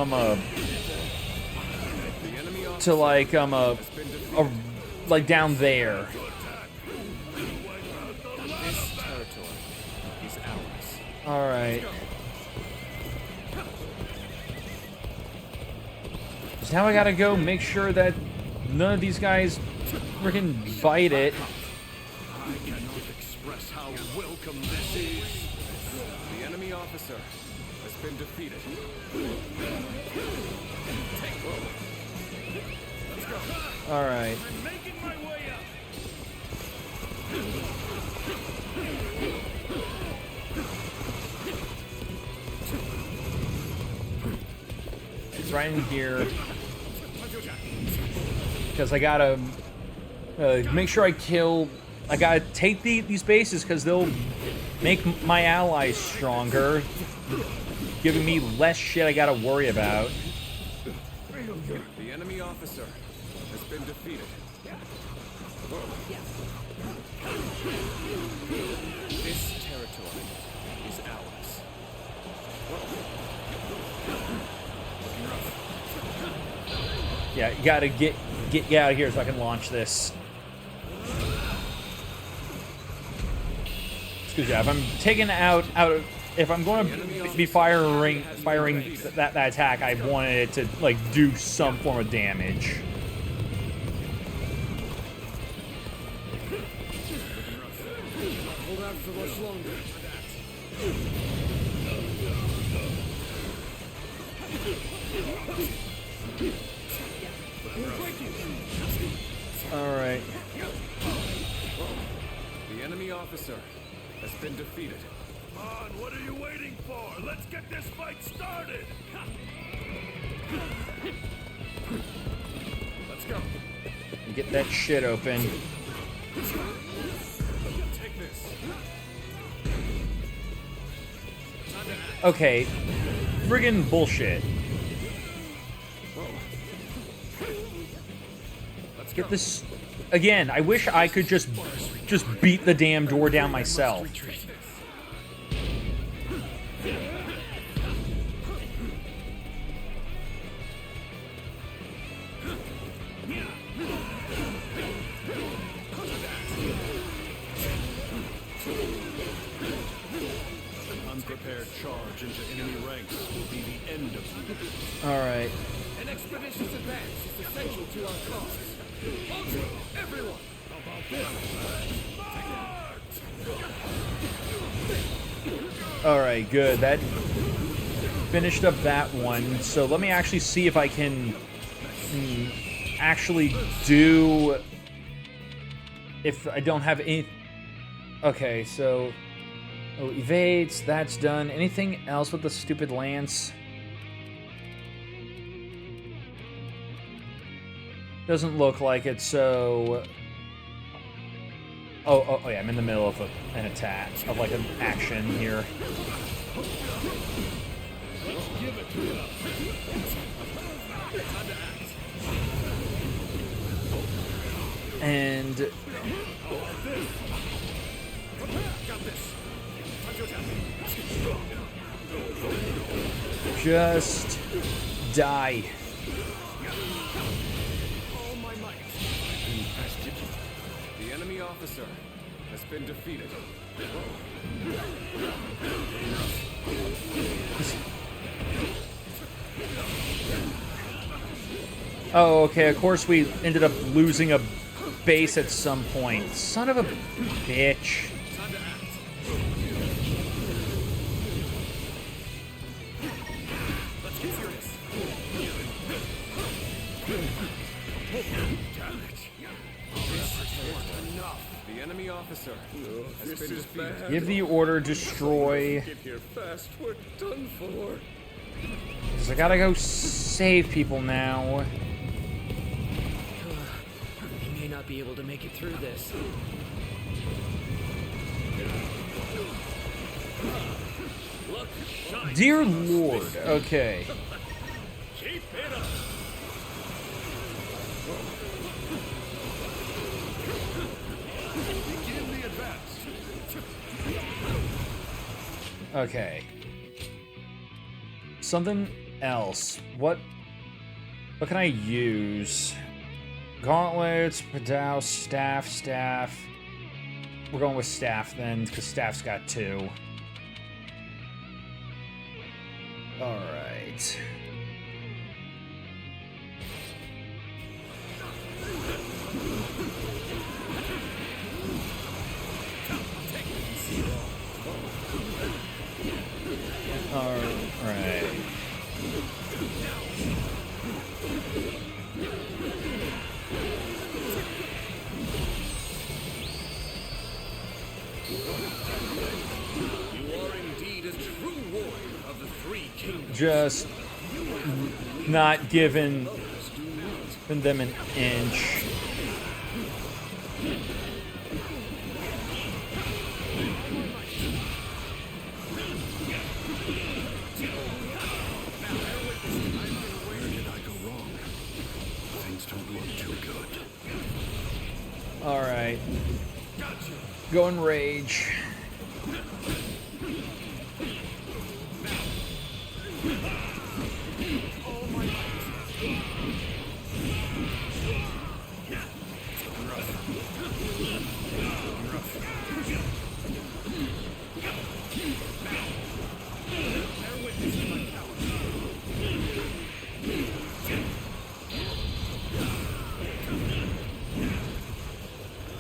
like down there? This territory is ours. All right. So now I gotta go make sure that none of these guys freaking bite it. I cannot express how welcome this is. The enemy officer has been defeated. All right. I'm making my way up. It's right in here. Because I gotta make sure I kill. I gotta take these bases because they'll make my allies stronger, giving me less shit I gotta worry about. The enemy officer has been defeated. This territory is ours. Yeah, you gotta get out of here so I can launch this. Excuse me, if I'm taking if I'm going to be firing that attack, I wanted it to like do some form of damage. Hold out for much longer. All right. The enemy officer has been defeated. Come on, what are you waiting for? Let's get this fight started. Let's go. Get that shit open. Take this. Okay. Friggin' bullshit. Let's Get this again. I wish I could just beat the damn door down myself. Unprepared charge into enemy ranks will be the end of you. All right. An expeditious advance is essential to our cause. Hold everyone. How about this? All right. Good. That finished up that one. So let me actually see if I can actually do. If I don't have any. Okay. So. Oh, evades. That's done. Anything else with the stupid lance? Doesn't look like it, so... Oh yeah, I'm in the middle of an attack, of like an action here. And... Just die. The enemy officer has been defeated. Oh, okay, of course we ended up losing a base at some point. Son of a bitch. The enemy officer has been defeated. Give the order, destroy. Get here fast. We're done for. Because I gotta go save people now. We may not be able to make it through this. Dear Lord, okay. Keep it up. Begin the advance. Okay. Something else. What can I use? Gauntlets, Padao, staff. We're going with staff then, because staff's got 2. Alright. Alright. You are indeed a true warrior of the Three Kingdoms. Just not giving them an inch. Where did I go wrong? Things don't look too good. Alright. Go and rage.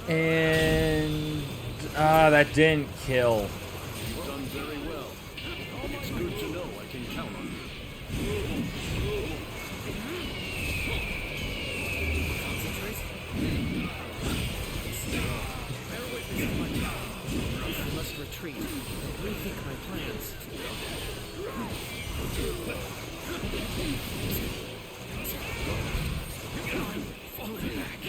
And that didn't kill. You've done very well. It's good to know I can count on you. I must retreat. Rethink my plans. Falling back.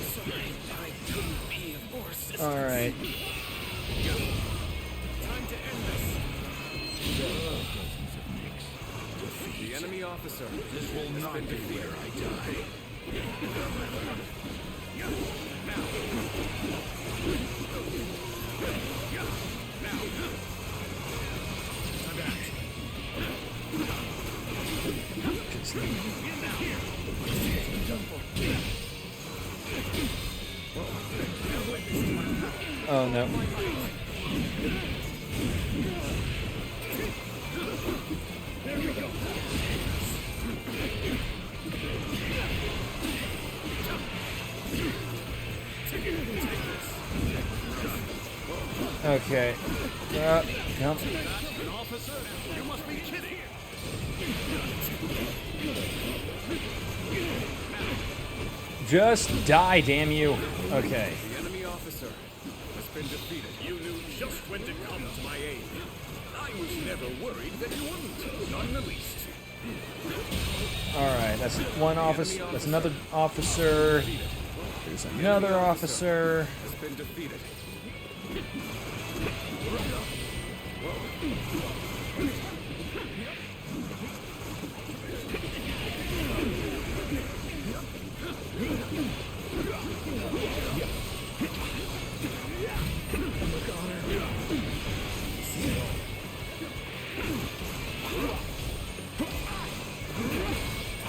Sorry, I couldn't be of more assistance. Alright. Time to end this. The enemy officer. This will not be where I die. Oh no. Okay. Come. An officer? You must be kidding. Just die, damn you. Okay. The enemy officer has been defeated. You knew just when to come to my aid. I was never worried that you wouldn't. Not in the least. Alright, that's one officer. That's another officer. There's another officer. Has been defeated.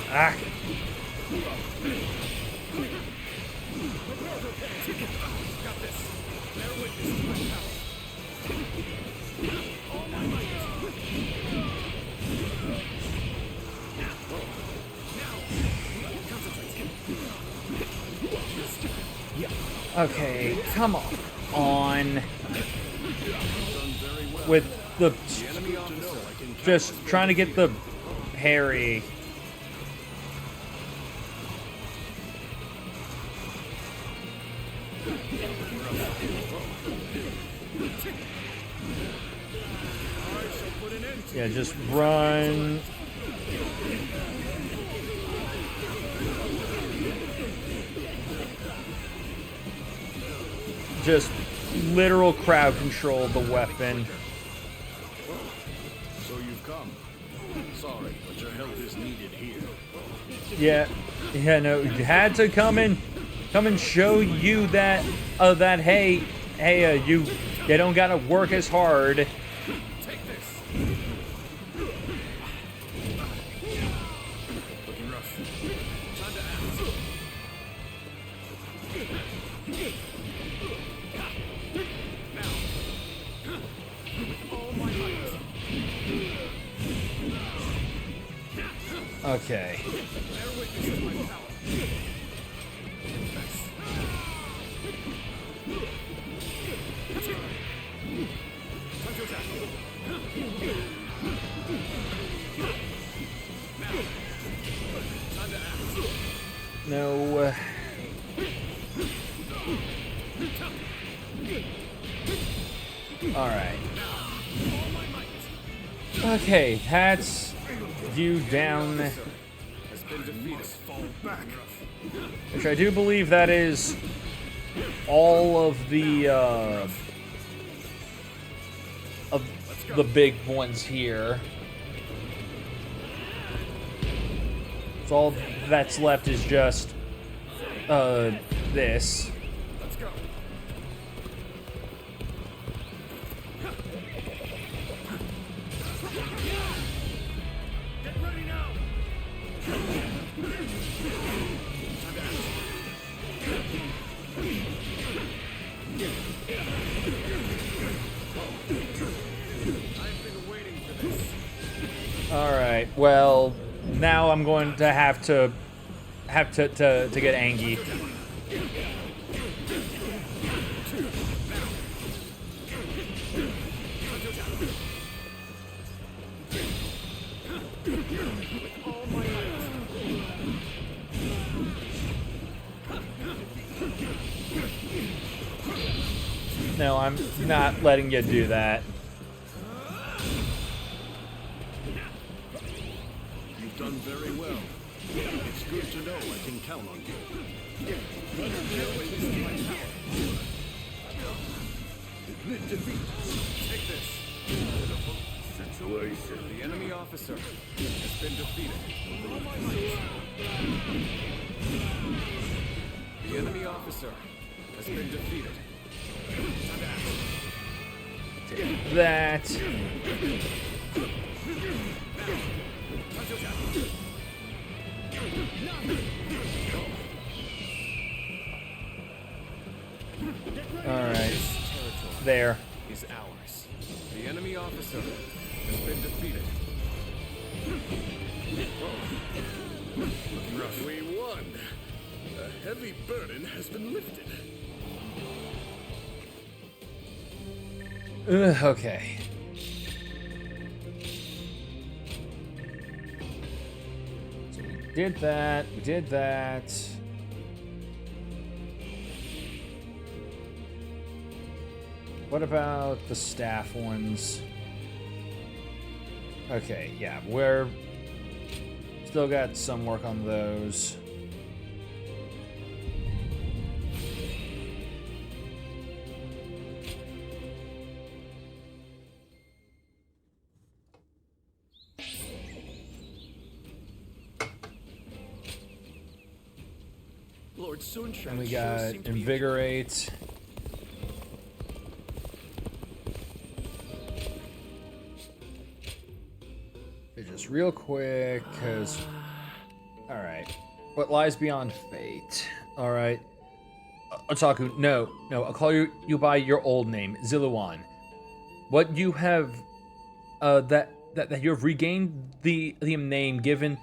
Ah. Okay, come on. With the just trying to get the parry. Yeah, just run. Just literal crowd control of the weapon. So you've come. Sorry, but your help is needed here. Yeah, no, had to come and show you that, hey, you don't gotta work as hard. Take this. Looking rough. Time to act. Okay. No. All right. Okay, that's you down. Which I do believe that is all of the big ones here. So all that's left is just this. Let's go. Get ready now. I've been waiting for this. All right. Well, now I'm going to have to get Angie. No, I'm not letting you do that. You've done very well. It's good to know I can count on you. Admit defeat. Take this. Situation. The enemy officer has been defeated. The enemy officer has been defeated. That. All right. There. Is ours. The enemy officer has been defeated. Looking rough. We won. A heavy burden has been lifted. Okay. So we did that. We did that. What about the staff ones? Okay, yeah, we're still got some work on those. Lord Sunshine. And we got Invigorate. Just real quick, because... Alright. What lies beyond fate? Alright. Otaku, no, I'll call you by your old name, Ziluan. What you have... that you have regained the name given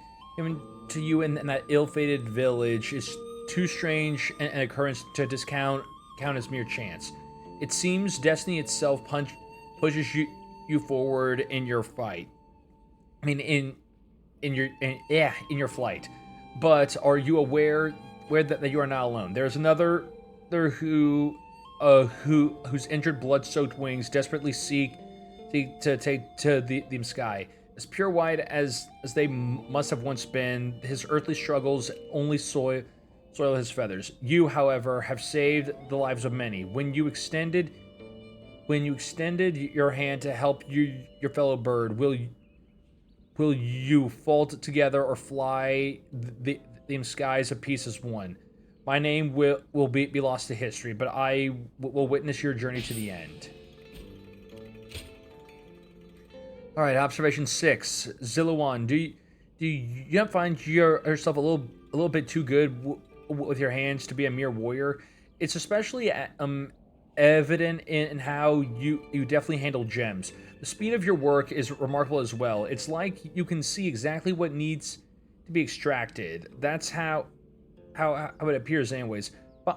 to you in that ill-fated village is too strange an occurrence to count as mere chance. It seems destiny itself pushes you forward in your fight. I mean, in your flight. But are you aware that you are not alone? There's another whose injured, blood-soaked wings desperately seek to take to the sky. as pure white as they must have once been, his earthly struggles only soil his feathers. You, however, have saved the lives of many. When you extended your hand to help your fellow bird, will you fall together or fly the skies of peace as one? My name will be lost to history, but I will witness your journey to the end. All right, observation 6. Ziluan, do you find yourself a little bit too good with your hands to be a mere warrior? It's especially evident in how you definitely handle gems. The speed of your work is remarkable as well. It's like you can see exactly what needs to be extracted. That's how it appears anyways.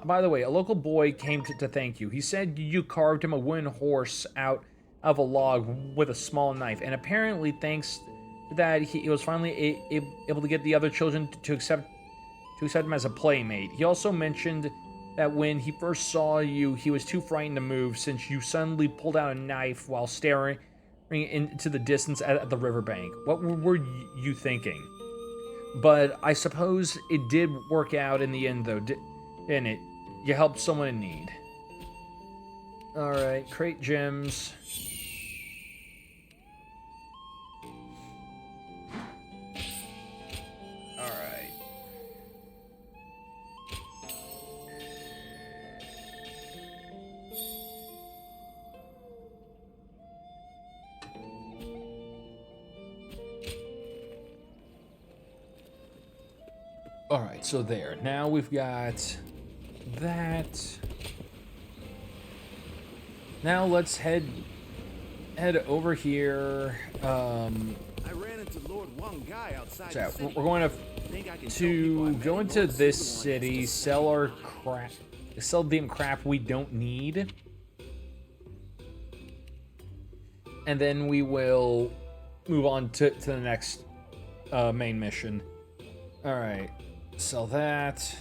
By the way, a local boy came to thank you. He said you carved him a wooden horse out of a log with a small knife, and apparently thanks to that he was finally able to get the other children to accept him as a playmate. He also mentioned that when he first saw you, he was too frightened to move since you suddenly pulled out a knife while staring into the distance at the riverbank. What were you thinking? But I suppose it did work out in the end, though, didn't it? You helped someone in need. Alright, crate gems. Alright. Alright, so there. Now we've got that. Now let's head over here. I ran into Lord One guy outside. So we're going to go into this city, sell our crap, sell the crap we don't need, and then we will move on to the next main mission. All right, sell that.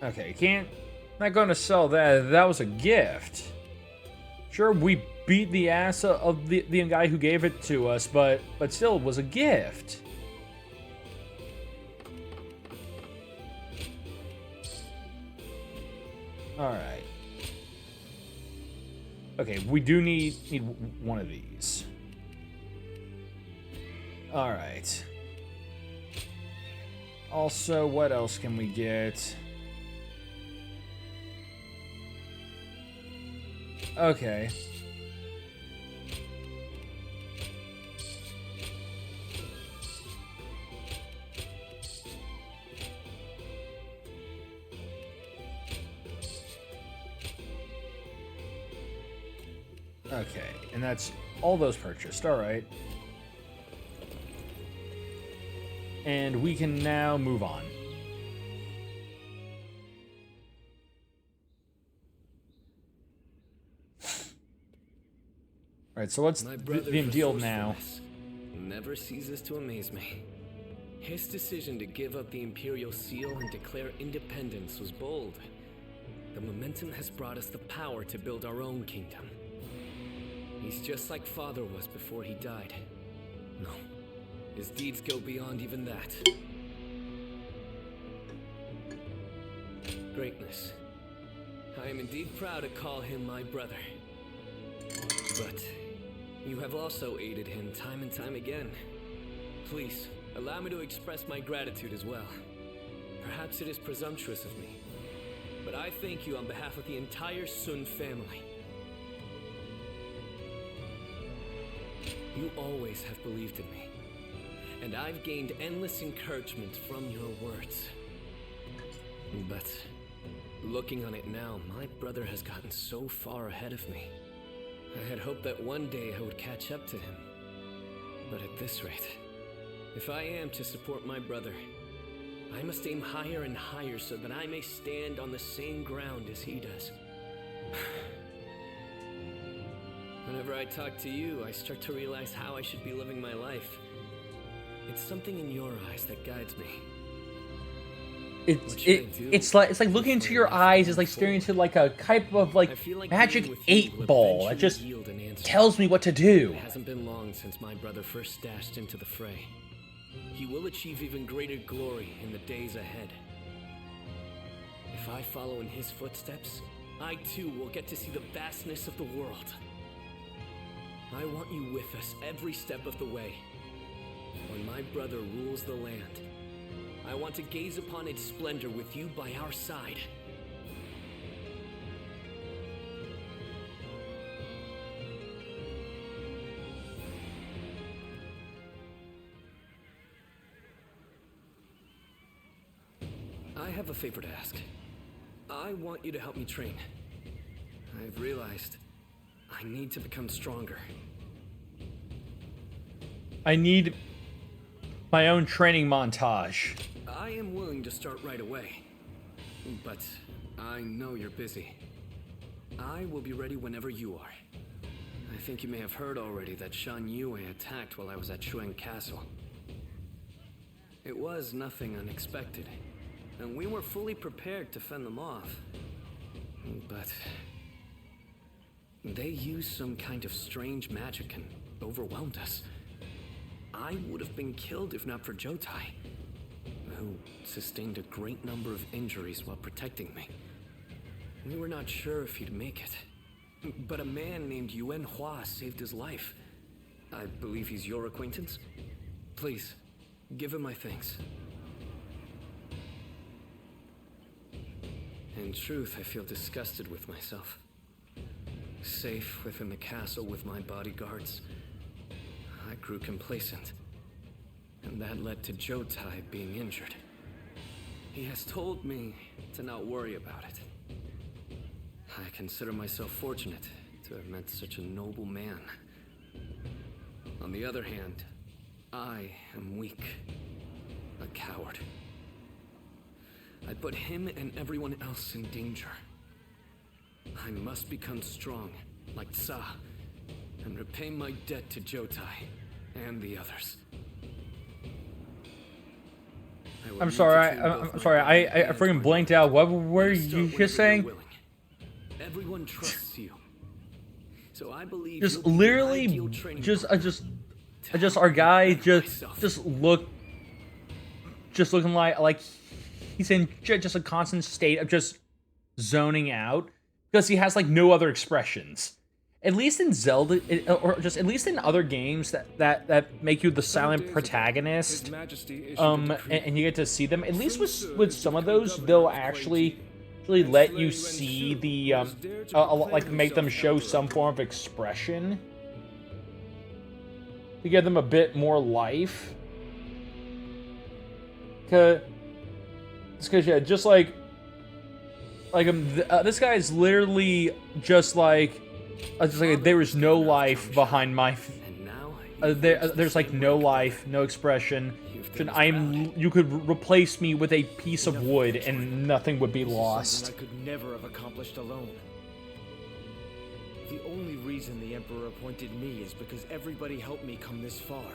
Okay, not gonna sell that. That was a gift. Sure, we beat the ass of the guy who gave it to us, but still, it was a gift. All right. Okay, we do need one of these. All right. Also, what else can we get? Okay. Okay, and that's all those purchased. All right. And we can now move on. All right, so what's the deal now? Never ceases to amaze me. His decision to give up the Imperial Seal and declare independence was bold. The momentum has brought us the power to build our own kingdom. He's just like Father was before he died. No, his deeds go beyond even that. Greatness. I am indeed proud to call him my brother. But you have also aided him time and time again. Please, allow me to express my gratitude as well. Perhaps it is presumptuous of me, but I thank you on behalf of the entire Sun family. You always have believed in me, and I've gained endless encouragement from your words. But looking on it now, my brother has gotten so far ahead of me. I had hoped that one day I would catch up to him. But at this rate, if I am to support my brother, I must aim higher and higher so that I may stand on the same ground as he does. Whenever I talk to you, I start to realize how I should be living my life. It's something in your eyes that guides me. It's like looking into your eyes is like staring into like a type of like magic 8-ball. It just tells me what to do. It hasn't been long since my brother first dashed into the fray. He will achieve even greater glory in the days ahead. If I follow in his footsteps, I too will get to see the vastness of the world. I want you with us every step of the way. When my brother rules the land, I want to gaze upon its splendor with you by our side. I have a favor to ask. I want you to help me train. I've realized I need to become stronger. I need my own training montage. I am willing to start right away, but I know you're busy. I will be ready whenever you are. I think you may have heard already that Shan Yue attacked while I was at Shuang Castle. It was nothing unexpected, and we were fully prepared to fend them off. But they used some kind of strange magic and overwhelmed us. I would have been killed if not for Jotai, who sustained a great number of injuries while protecting me. We were not sure if he'd make it, but a man named Yuan Hua saved his life. I believe he's your acquaintance. Please, give him my thanks. In truth, I feel disgusted with myself. Safe within the castle with my bodyguards, I grew complacent, and that led to Jotai being injured. He has told me to not worry about it. I consider myself fortunate to have met such a noble man. On the other hand, I am weak, a coward. I put him and everyone else in danger. I must become strong, like Tsa, and repay my debt to Jotai and the others. I'm sorry, I'm sorry, I freaking blanked out. What were you just saying? Everyone trusts you. So I believe just literally just our guy just looking like he's in just a constant state of just zoning out because he has like no other expressions. At least in Zelda, or just at least in other games that make you the silent protagonist, and you get to see them. At least with some of those, they'll actually let you see the like make them show some form of expression to give them a bit more life. Cause yeah, just like this guy is literally just like there is no life behind my. There's like no life, no expression. You could replace me with a piece of wood, and nothing would be lost. I could never have accomplished alone. The only reason the Emperor appointed me is because everybody helped me come this far.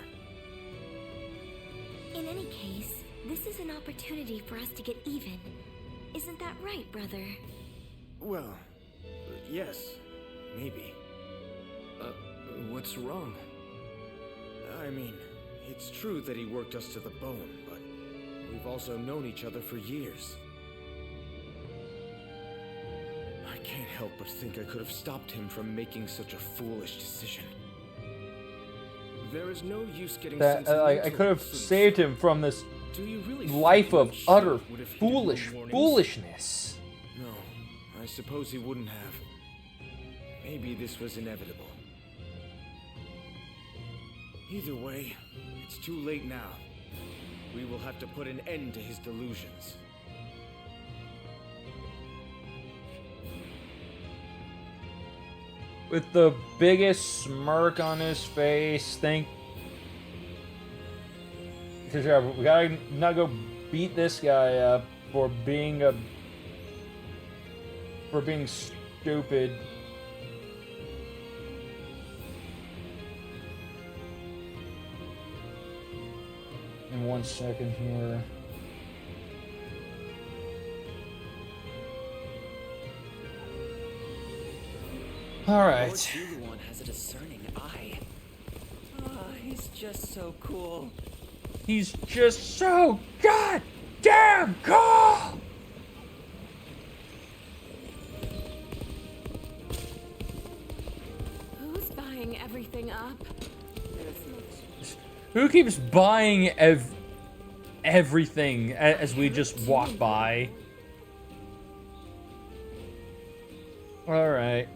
In any case, this is an opportunity for us to get even. Isn't that right, brother? Well, yes. Maybe. What's wrong? I mean, it's true that he worked us to the bone, but we've also known each other for years. I can't help but think I could have stopped him from making such a foolish decision. There is no use getting I could have saved him from this life of utter foolishness. No, I suppose he wouldn't have. Maybe this was inevitable. Either way, it's too late now. We will have to put an end to his delusions. With the biggest smirk on his face, because yeah, we gotta not go beat this guy up for being stupid. In 1 second here. All right. Lord Zuluan has a discerning eye. Ah, he's just so cool. He's just so goddamn cool! Who's buying everything up? Who keeps buying everything as we just walk by? All right.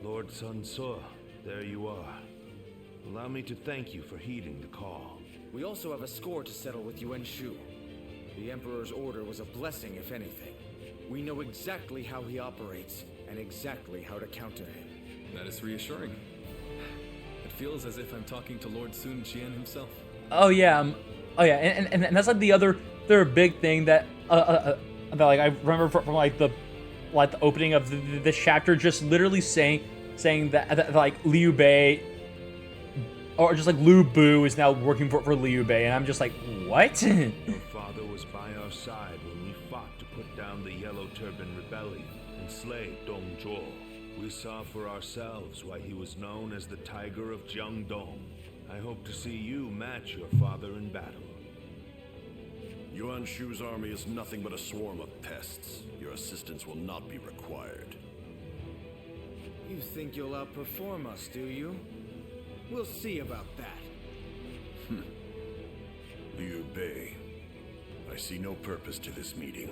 Lord Sun Ce, there you are. Allow me to thank you for heeding the call. We also have a score to settle with Yuan Shu. The Emperor's order was a blessing, if anything. We know exactly how he operates, and exactly how to counter him. That is reassuring. It feels as if I'm talking to Lord Sun Jian himself. Oh yeah, and that's like the other big thing that that like I remember from like the opening of this chapter, just literally saying that like Liu Bei, or just like Lu Bu is now working for Liu Bei, and I'm just like, what? Your father was by our side when we fought to put down the Yellow Turban Rebellion and slay Dong Zhuo. We saw for ourselves why he was known as the Tiger of Jiangdong. I hope to see you match your father in battle. Yuan Shu's army is nothing but a swarm of pests. Your assistance will not be required. You think you'll outperform us, do you? We'll see about that. Liu Bei, I see no purpose to this meeting.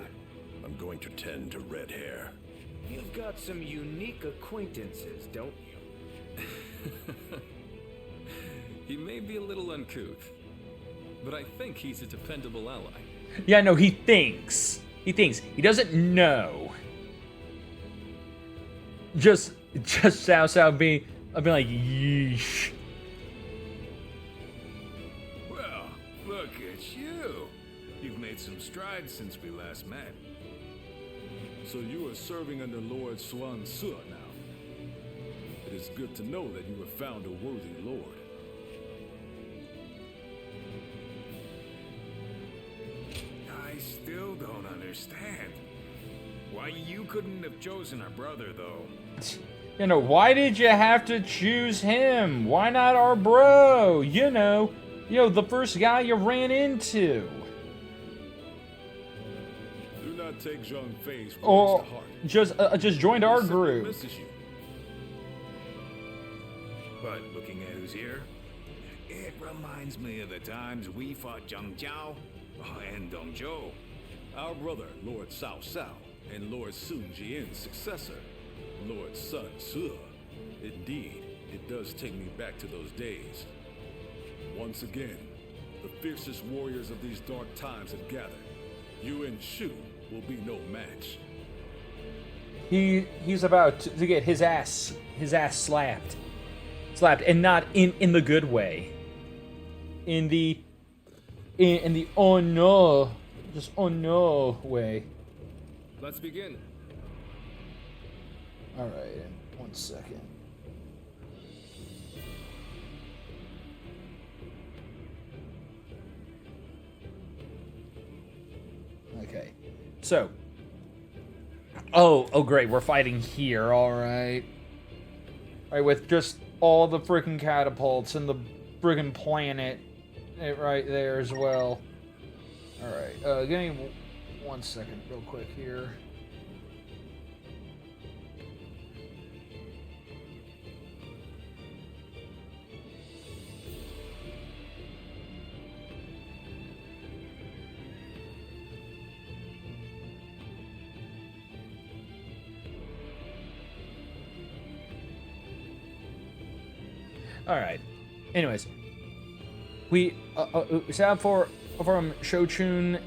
I'm going to tend to red hair. You've got some unique acquaintances, don't you? He may be a little uncouth, but I think he's a dependable ally. Yeah, no, he thinks. He doesn't know. Just Cao being like, yeesh. Well, look at you. You've made some strides since we last met. So you are serving under Lord Sun Ce now. It is good to know that you have found a worthy lord. I still don't understand. Why you couldn't have chosen our brother, though. You know, why did you have to choose him? Why not our bro? You know, the first guy you ran into. Do not take Zhang Fei's words Or to heart. just joined our He simply group. misses you. But looking at who's here, it reminds me of the times we fought Zhang Jiao and Dong Zhuo. Our brother, Lord Cao Cao, and Lord Sun Jian's successor, Lord Sun Ce. Indeed, it does take me back to those days. Once again, the fiercest warriors of these dark times have gathered. Yuan Shu will be no match. He's about to get his ass slapped, and not in the good way. In the oh no, just oh no way. Let's begin. All right, 1 second. Okay, so. Oh, great, we're fighting here, alright. Alright, with just all the freaking catapults and the friggin' planet right there as well. Alright, give me 1 second real quick here. All right. Anyways, we set out for from Shochun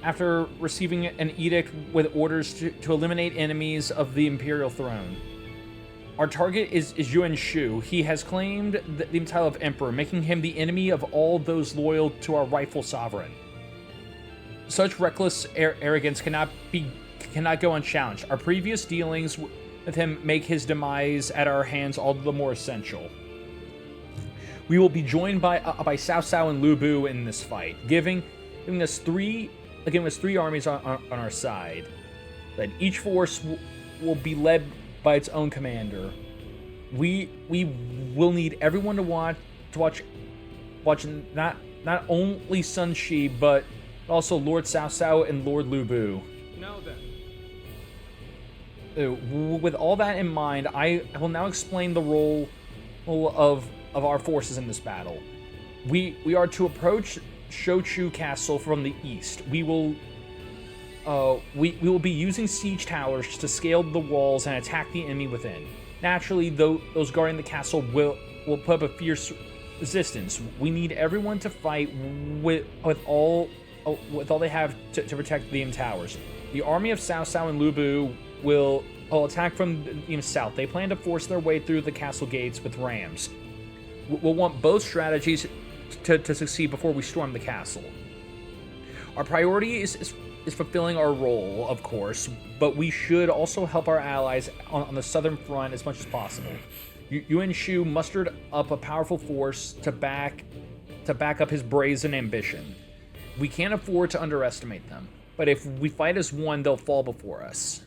after receiving an edict with orders to eliminate enemies of the Imperial throne. Our target is Yuan Shu. He has claimed the title of Emperor, making him the enemy of all those loyal to our rightful sovereign. Such reckless arrogance cannot go unchallenged. Our previous dealings with him make his demise at our hands all the more essential. We will be joined by Cao Cao and Lu Bu in this fight, giving us three armies on our side. Then each force will be led by its own commander. We will need everyone to watch not only Sun Shi but also Lord Cao Cao and Lord Lu Bu. Now then. With all that in mind, I will now explain the role of our forces in this battle. We are to approach Shochu Castle from the east. We will be using siege towers to scale the walls and attack the enemy within. Naturally, those guarding the castle will put up a fierce resistance. We need everyone to fight with all they have to protect the towers. The army of Cao Cao and Lu Bu will attack from the south. They plan to force their way through the castle gates with rams. We'll want both strategies to succeed before we storm the castle. Our priority is fulfilling our role, of course, but we should also help our allies on the southern front as much as possible. Yuan Shu mustered up a powerful force to back up his brazen ambition. We can't afford to underestimate them, but if we fight as one, they'll fall before us.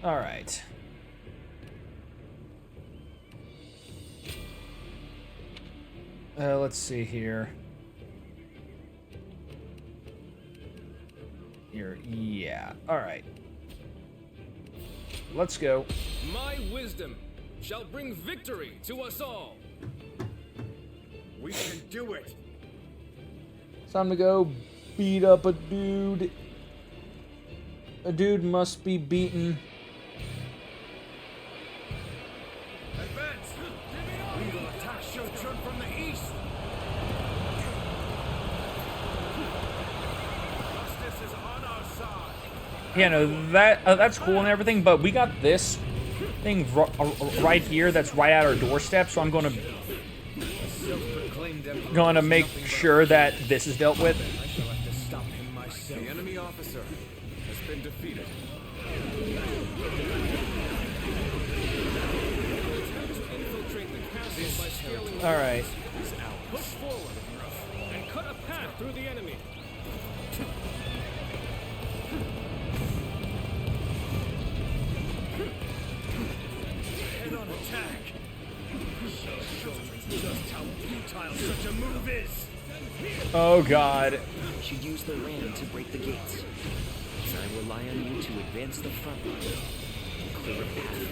All right. Let's see here. Yeah. All right. Let's go. My wisdom shall bring victory to us all. We can do it. Time to go beat up a dude. A dude must be beaten. Advance! We will attack Shochun from the east. Justice is on our side. Yeah, no, that's cool and everything, but we got this thing right here that's right at our doorstep, so I'm going to make sure that this is dealt with. I shall have to stop him myself. The enemy officer has been defeated. All right. Push forward and cut a path through the enemy. Head-on attack. Just how futile such a move is. Oh God. Should use the ram to break the gates. So I rely on you to advance the front line and clear a path.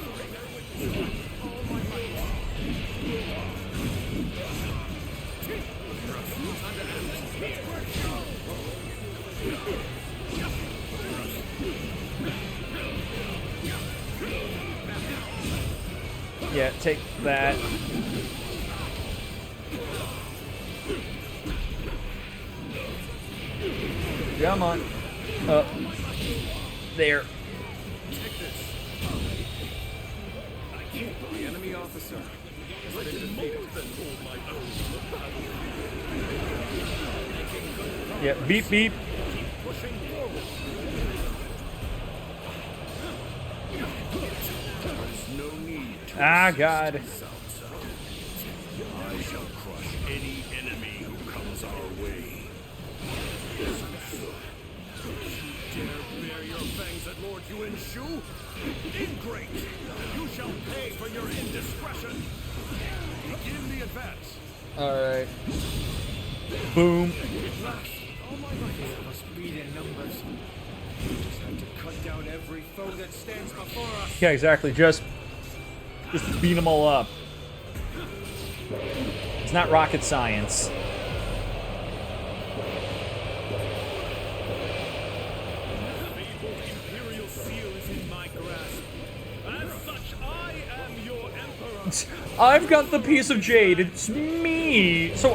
Yeah, take that. Come on. Up. There. The enemy officer has been defeated. Yeah, beep beep. Pushing forward. There's no need to Ah, God. I shall crush any enemy who comes our way. dare bare your fangs at Lord Yuan Shu? Ingrate! You shall pay for your indiscretion! Begin the advance! Alright. Boom. Oh my God! Must be in numbers. We just have to cut down every foe that stands before us. Yeah, exactly. Just beat them all up. It's not rocket science. Imperial seal is in my grasp. As such, I am your emperor. I've got the piece of jade. It's me. So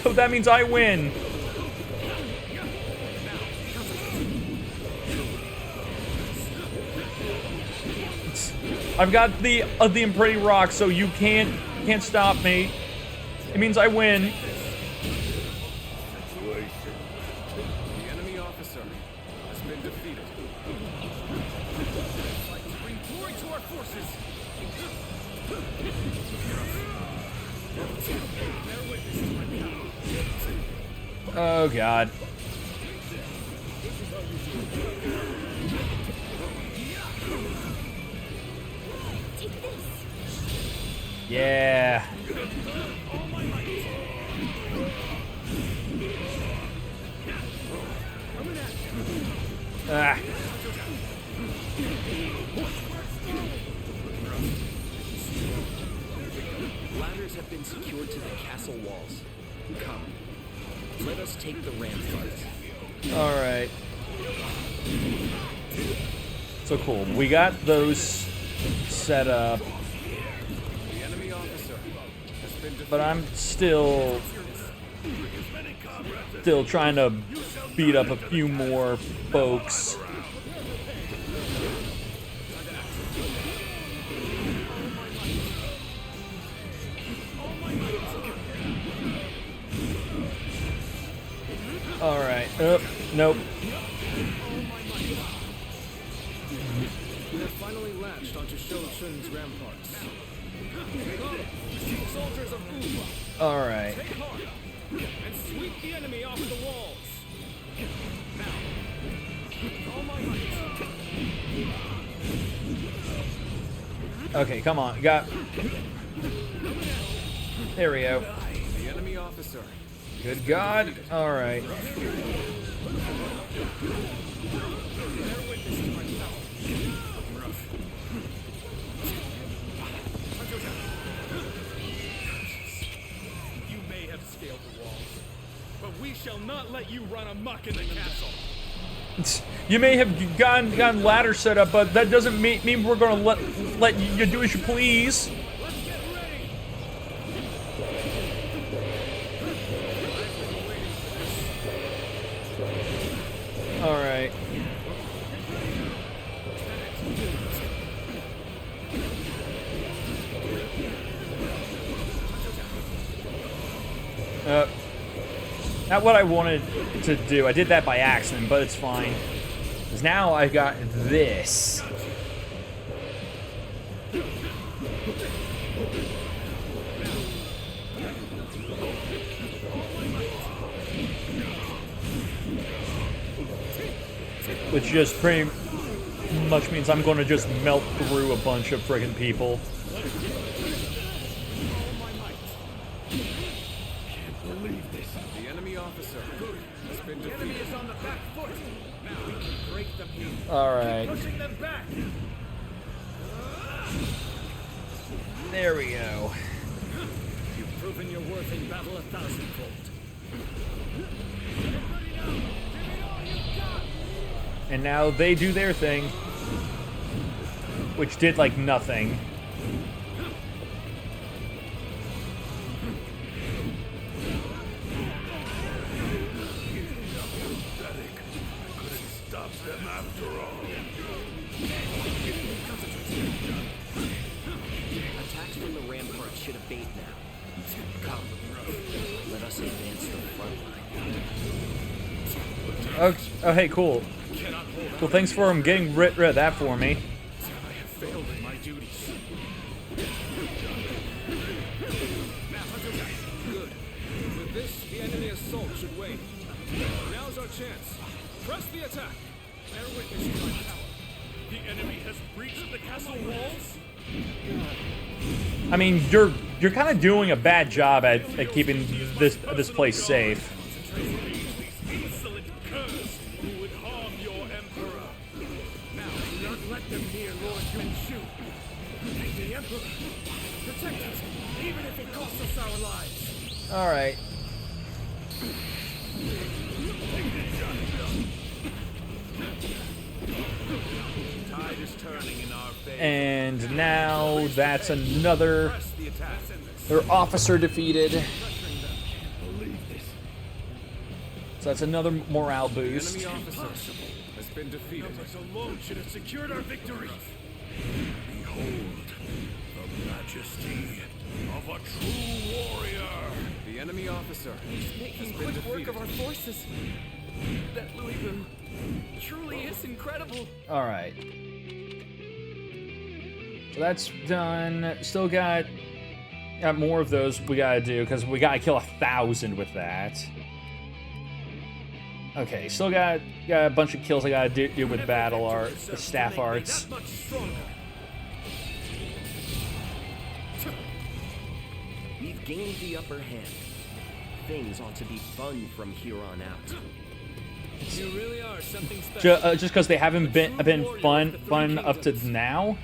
so that means I win. I've got the imprinting rock, so you can't stop me. It means I win. The enemy officer has been defeated. Bring glory to our forces. Oh God. Take this. Yeah. Ah. Ladders have been secured to the castle walls. Come, let us take the ramparts. All right. So cool. We got those set up, The enemy officer has been defeated. but I'm still trying to beat up a few more folks. All right. Nope. We have finally latched onto Shou-Chun's ramparts. Come, soldiers of Uba, All right. take heart and sweep the enemy off the walls. Now, all my might. Okay, come on. Got. There we go. The enemy officer. Good God. All right. You may have scaled the walls, but we shall not let you run amok in the castle. You may have gotten ladder set up, but that doesn't mean we're gonna let you do as you please. Let's get ready. All right. Not what I wanted to do. I did that by accident, but it's fine. Because now I've got this. Which just pretty much means I'm going to just melt through a bunch of friggin' people. The enemy officer has been defeated. Enemy is on the back foot. Now we can break them here. All right. Pushing them back. There we go. You've proven your worth in battle 1,000-fold. And now they do their thing. Which did, like, nothing. Stop them after all. Attacks from the rampart should abate now. Come, let us advance the front line. Oh, hey, cool. Well, thanks for getting rid of that for me. I have failed in my duties. Good. With this, the enemy assault should wane. Now's our chance. Press the attack. Bear witness to my power. The enemy has breached the castle walls. I mean, you're kind of doing a bad job at keeping this place safe. These insolent curs who would harm your emperor. Now, do not let them near Lord Yuan-Shu. The emperor. Protect us, even if it costs us our lives. All right. Tide is turning in our favor. And now that's another Press the attack. their officer defeated. Believe this. So that's another morale The boost. enemy officer has been defeated. Numbers alone should have secured our victory. Behold, the majesty of a true warrior. The enemy officer Making has been quick work defeated. of our forces. That Louisville truly is incredible. All right. So that's done. Still got more of those we gotta do because we gotta kill 1,000 with that. Okay, still got a bunch of kills I gotta do with battle art, the staff arts. That much stronger. We've gained the upper hand. Things ought to be fun from here on out. You really are something special. Just because they haven't been fun up to now.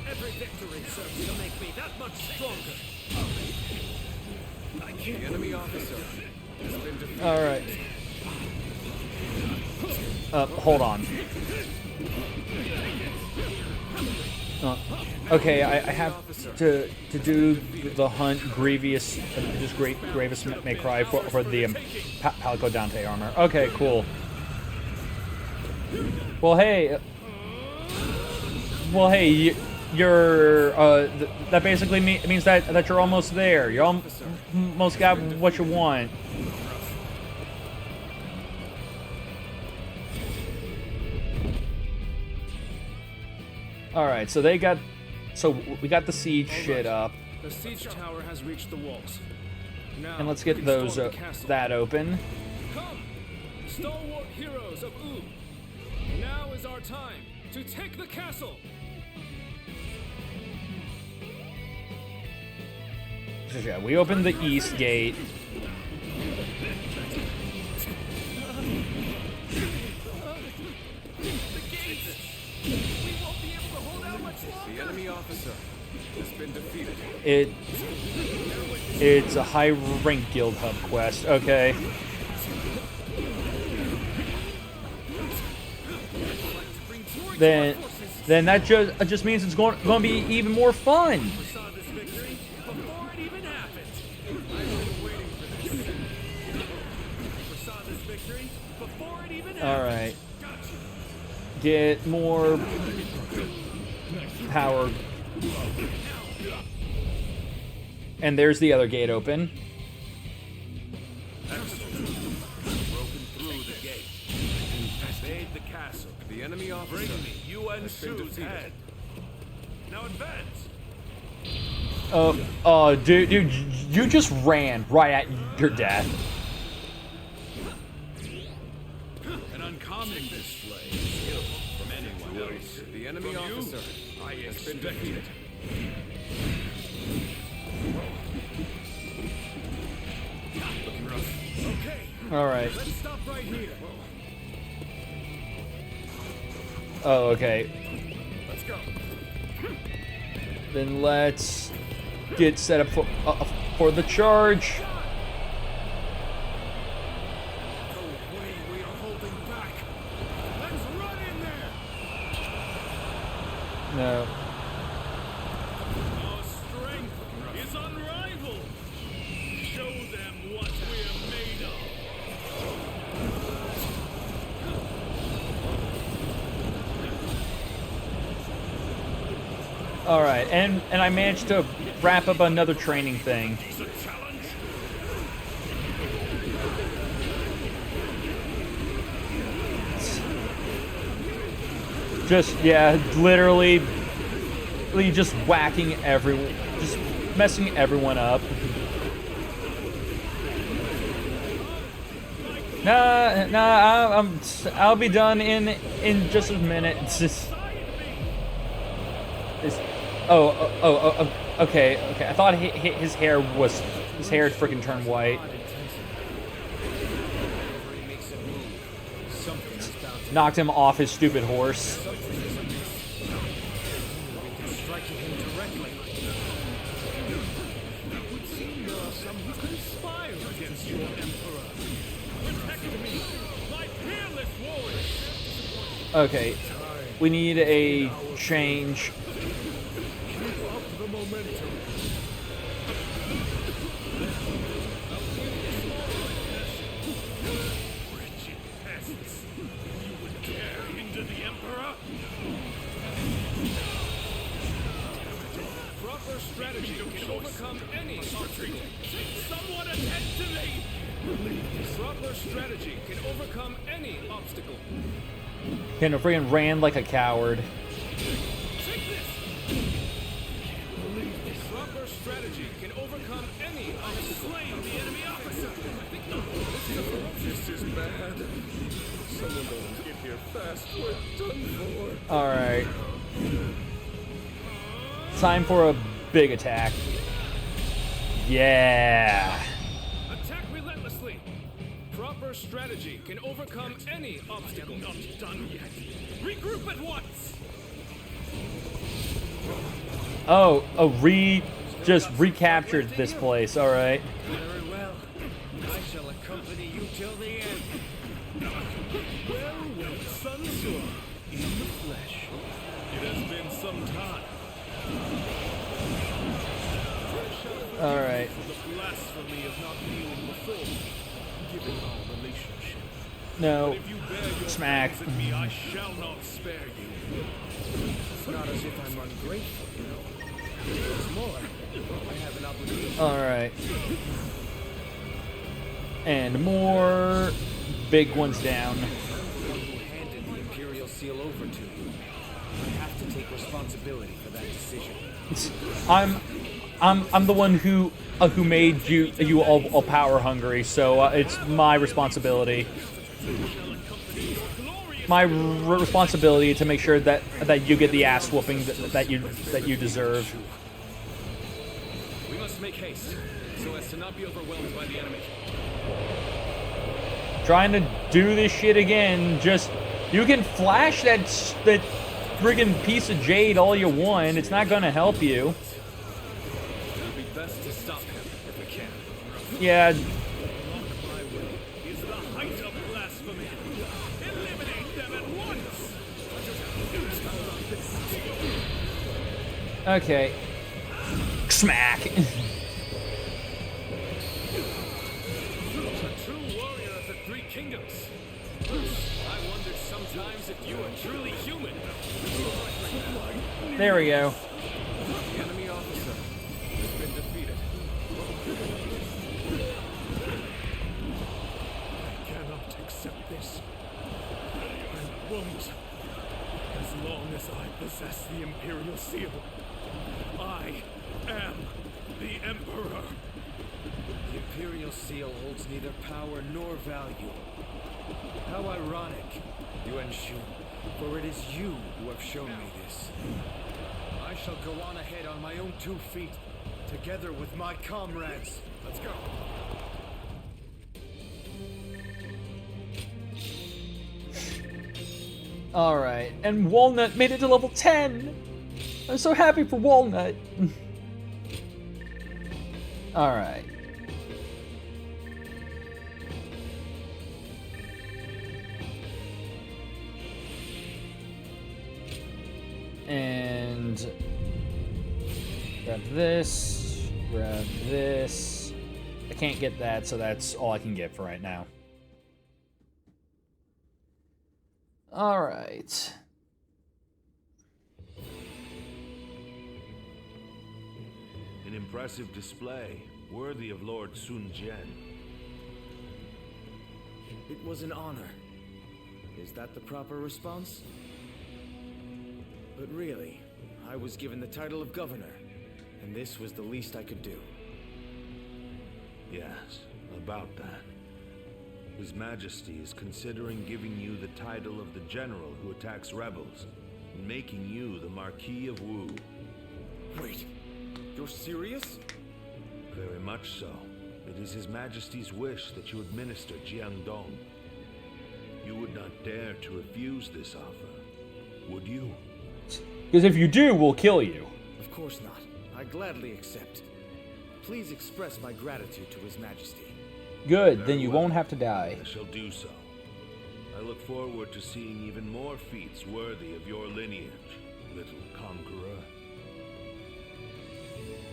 Every victory serves to make me that much stronger. The enemy officer has been defeated. All right. Hold on. Okay, I have to do the hunt Grievous, just Grievous may cry for the Palico Dante armor. Okay, cool. Well, hey. You're that basically means that you're almost there. You almost got what you want. All right, so we got the siege shit up, The siege tower has reached the walls. Now, and let's get those storm the castle. that open. Come, stalwart heroes of Oog. Now is our time to take the castle. So yeah, we opened the east gate. The enemy officer has been defeated. It's a high rank guild hub quest. Okay. Then that just means it's going to be even more fun. Saw this victory before it even happened. I've been waiting for this. Foresaw this victory before it even happened. All right. Get more power. And there's the other gate open. Broken through the gate. Invade the castle. The enemy officer Bring me Yuan has been Shu's defeated. head. Now advance. Dude, you just ran right at your death. An uncommon display of skill from anyone else. The enemy From you, officer I has been expect defeated. Looking rough. Okay, All right. let's stop right here. Oh, okay. Let's go. Then let's get set up for the charge. No way we are holding back. Let's run in there. No. Our strength is unrivaled. Show them what we're made of. All right, and I managed to wrap up another training thing. It's a challenge. Just literally just whacking everyone, just messing everyone up. Nah, I'll be done in just a minute. It's just, okay. I thought his hair had freaking turned white. Knocked him off his stupid horse. Striking him directly. It would seem there are some who conspire against your emperor. Protect me, my fearless warrior. Okay, we need a change. Keep up the momentum. Proper strategy can overcome any obstacle. Kind of freaking ran like a coward. Take this! Proper strategy can overcome any obstacle. Slaying the enemy officer! This is bad. Someone don't get here fast. We're done for. Alright. Time for a big attack. Yeah. Attack relentlessly. Proper strategy can overcome any obstacle. Not done yet. Regroup at once. Oh, just recaptured this place. All right. Very well. I shall accompany you till the end. Well, Sun Tzu, in the flesh. It has been some time. All right. For the blasphemy of not kneeling before, given our relationship. No. If you bear your Smack. sins at me, I shall not spare you. It's not as if I'm ungrateful, you know. There's more. I have an obligation. All right. And more big ones down. One who handed the Imperial Seal over to you. I have to take responsibility for that decision. I'm the one who made you all power hungry, so it's my responsibility. My responsibility to make sure that you get the ass whooping that you deserve. We must make haste, so as to not be overwhelmed by the enemy. Trying to do this shit again. Just you can flash that friggin' piece of jade all you want. It's not gonna help you. It would be best to stop him if we can. Yeah. My way is the height of blasphemy. Eliminate them at once. Okay. Smack. A true warrior of the Three Kingdoms. I wondered sometimes if you were truly human. There we go. The enemy officer has been defeated. I cannot accept this. I won't. As long as I possess the Imperial Seal, I am the Emperor. The Imperial Seal holds neither power nor value. How ironic, Yuan Shu, for it is you who have shown me this. I shall go on ahead on my own 2 feet, together with my comrades. Let's go. Alright, and Walnut made it to level 10! I'm so happy for Walnut! Alright. And grab this, grab this. I can't get that, so that's all I can get for right now. Alright. An impressive display, worthy of Lord Sun Jian. It was an honor. Is that the proper response? But really, I was given the title of governor, and this was the least I could do. Yes, about that. His Majesty is considering giving you the title of the general who attacks rebels, and making you the Marquis of Wu. Wait, you're serious? Very much so. It is His Majesty's wish that you administer Jiangdong. You would not dare to refuse this offer, would you? Because if you do, we'll kill you. Of course not. I gladly accept. Please express my gratitude to His Majesty. Good, Very then you well. won't have to die. I shall do so. I look forward to seeing even more feats worthy of your lineage, little conqueror.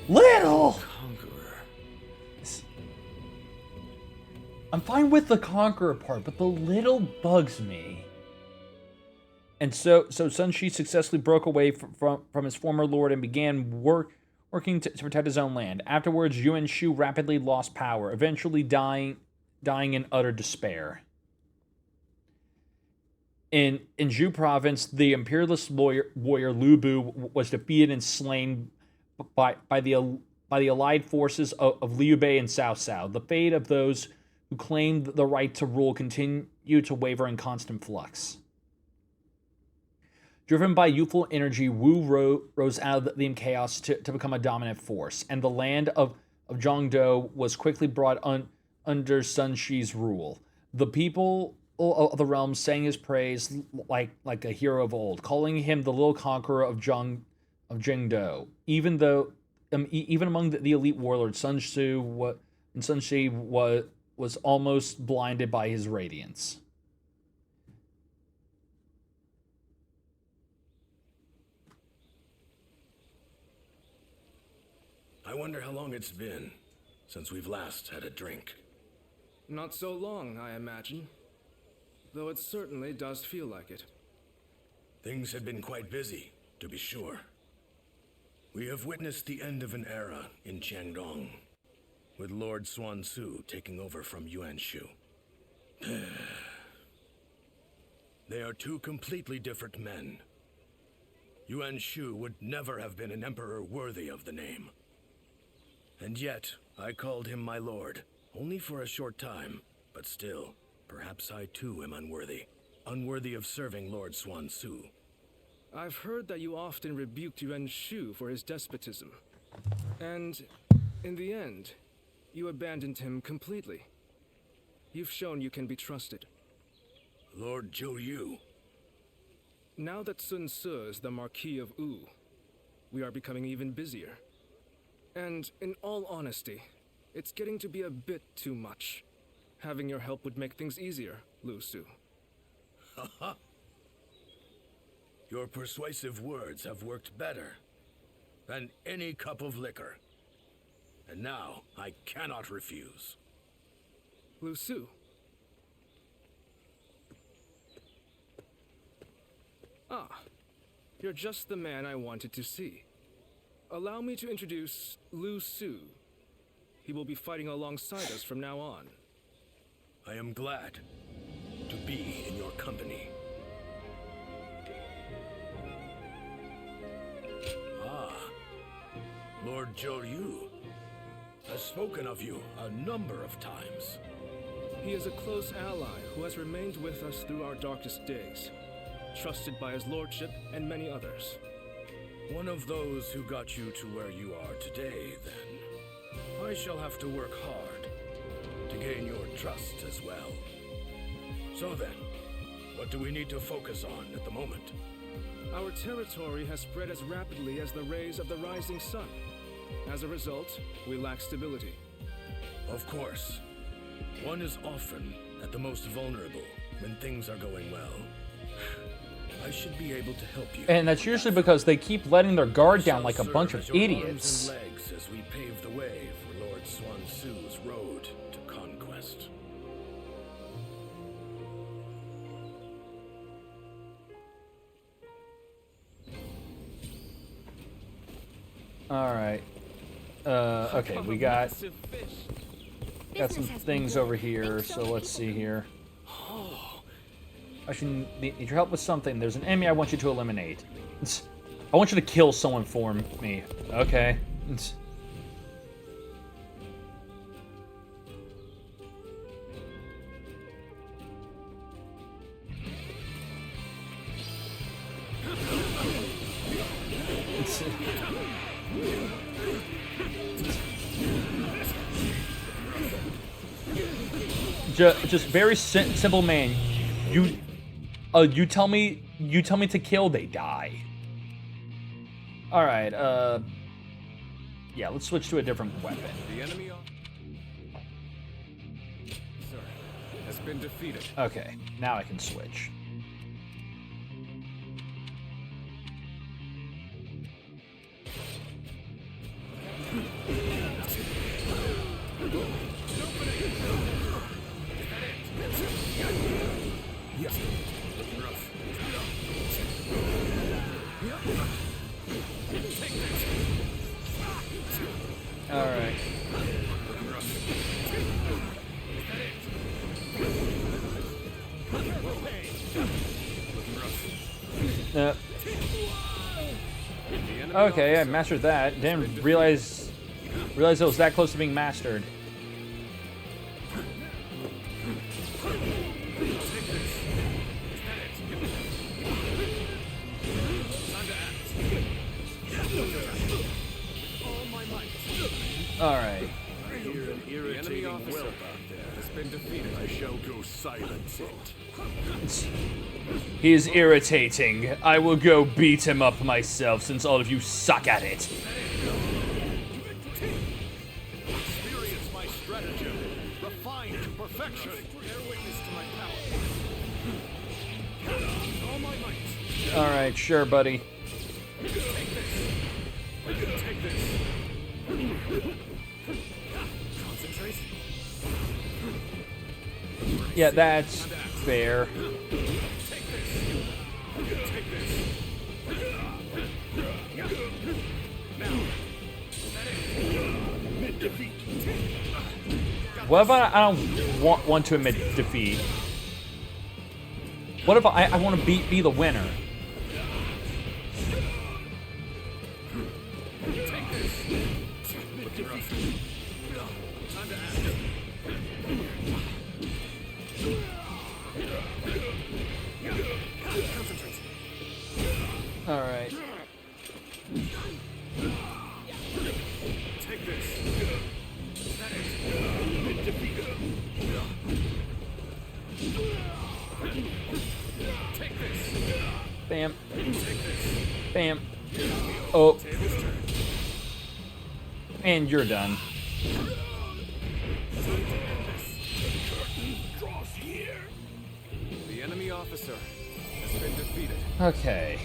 Little! Conqueror. I'm fine with the conqueror part, but the little bugs me. And so Sun Shi successfully broke away from his former lord and began working to protect his own land. Afterwards, Yuan Shu rapidly lost power, eventually dying dying in utter despair. In Zhu province, the imperialist warrior Lu Bu was defeated and slain by the allied forces of Liu Bei and Cao Cao. The fate of those who claimed the right to rule continued to waver in constant flux. Driven by youthful energy, Wu rose out of the chaos to become a dominant force, and the land of Zhongdou was quickly brought under Sun Shi's rule. The people of the realm sang his praise like a hero of old, calling him the little conqueror of Zhengdou. Even among the elite warlords, Sun Shi was almost blinded by his radiance. I wonder how long it's been since we've last had a drink. Not so long, I imagine. Though it certainly does feel like it. Things have been quite busy, to be sure. We have witnessed the end of an era in Jiangdong, with Lord Xuan Su taking over from Yuan Shu. They are two completely different men. Yuan Shu would never have been an emperor worthy of the name. And yet, I called him my lord, only for a short time, but still, perhaps I too am unworthy. Unworthy of serving Lord Xuan Su. I've heard that you often rebuked Yuan Shu for his despotism. And, in the end, you abandoned him completely. You've shown you can be trusted. Lord Zhou Yu. Now that Sun Ce is the Marquis of Wu, we are becoming even busier. And, in all honesty, it's getting to be a bit too much. Having your help would make things easier, Lu Su. Haha. Your persuasive words have worked better than any cup of liquor. And now, I cannot refuse. Lu Su. Ah, you're just the man I wanted to see. Allow me to introduce Lu Su. He will be fighting alongside us from now on. I am glad to be in your company. Ah, Lord Zhou Yu has spoken of you a number of times. He is a close ally who has remained with us through our darkest days, trusted by his lordship and many others. One of those who got you to where you are today, then. I shall have to work hard to gain your trust as well. So then, what do we need to focus on at the moment? Our territory has spread as rapidly as the rays of the rising sun. As a result, we lack stability. Of course. One is often at the most vulnerable when things are going well. I should be able to help you. And that's usually because they keep letting their guard down like a bunch of idiots. Arms and legs as we pave the way for Lord Xuan Su's road to conquest. All right. Okay, we got some things over here, so let's see here. I should need your help with something. There's an enemy I want you to eliminate. I want you to kill someone for me. Okay. Just very simple, man. You tell me to kill, they die. All right. Yeah, let's switch to a different weapon. The enemy has been defeated. Okay, now I can switch. All right. Okay, I mastered that. Didn't realize it was that close to being mastered. Alright. The enemy officer has been defeated. I shall go silence it. He is irritating. I will go beat him up myself since all of you suck at it. Experience my stratagem, refined to perfection. Bear witness to my power. All my might. Alright, sure, buddy. Take this. Take this. Concentrate. Yeah, that's fair. Take this. Take this. Now. Admit defeat. What if I don't want to admit defeat? What if I want to be the winner? All right. Take this. Take this. Bam. Bam. Oh. And you're done. The enemy officer has been defeated. Okay.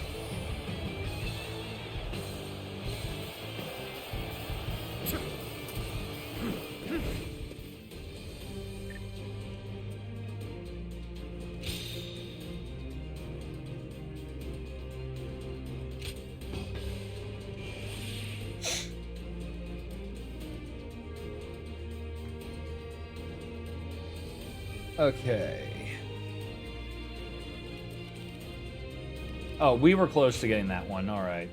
Okay. Oh, we were close to getting that one. All right.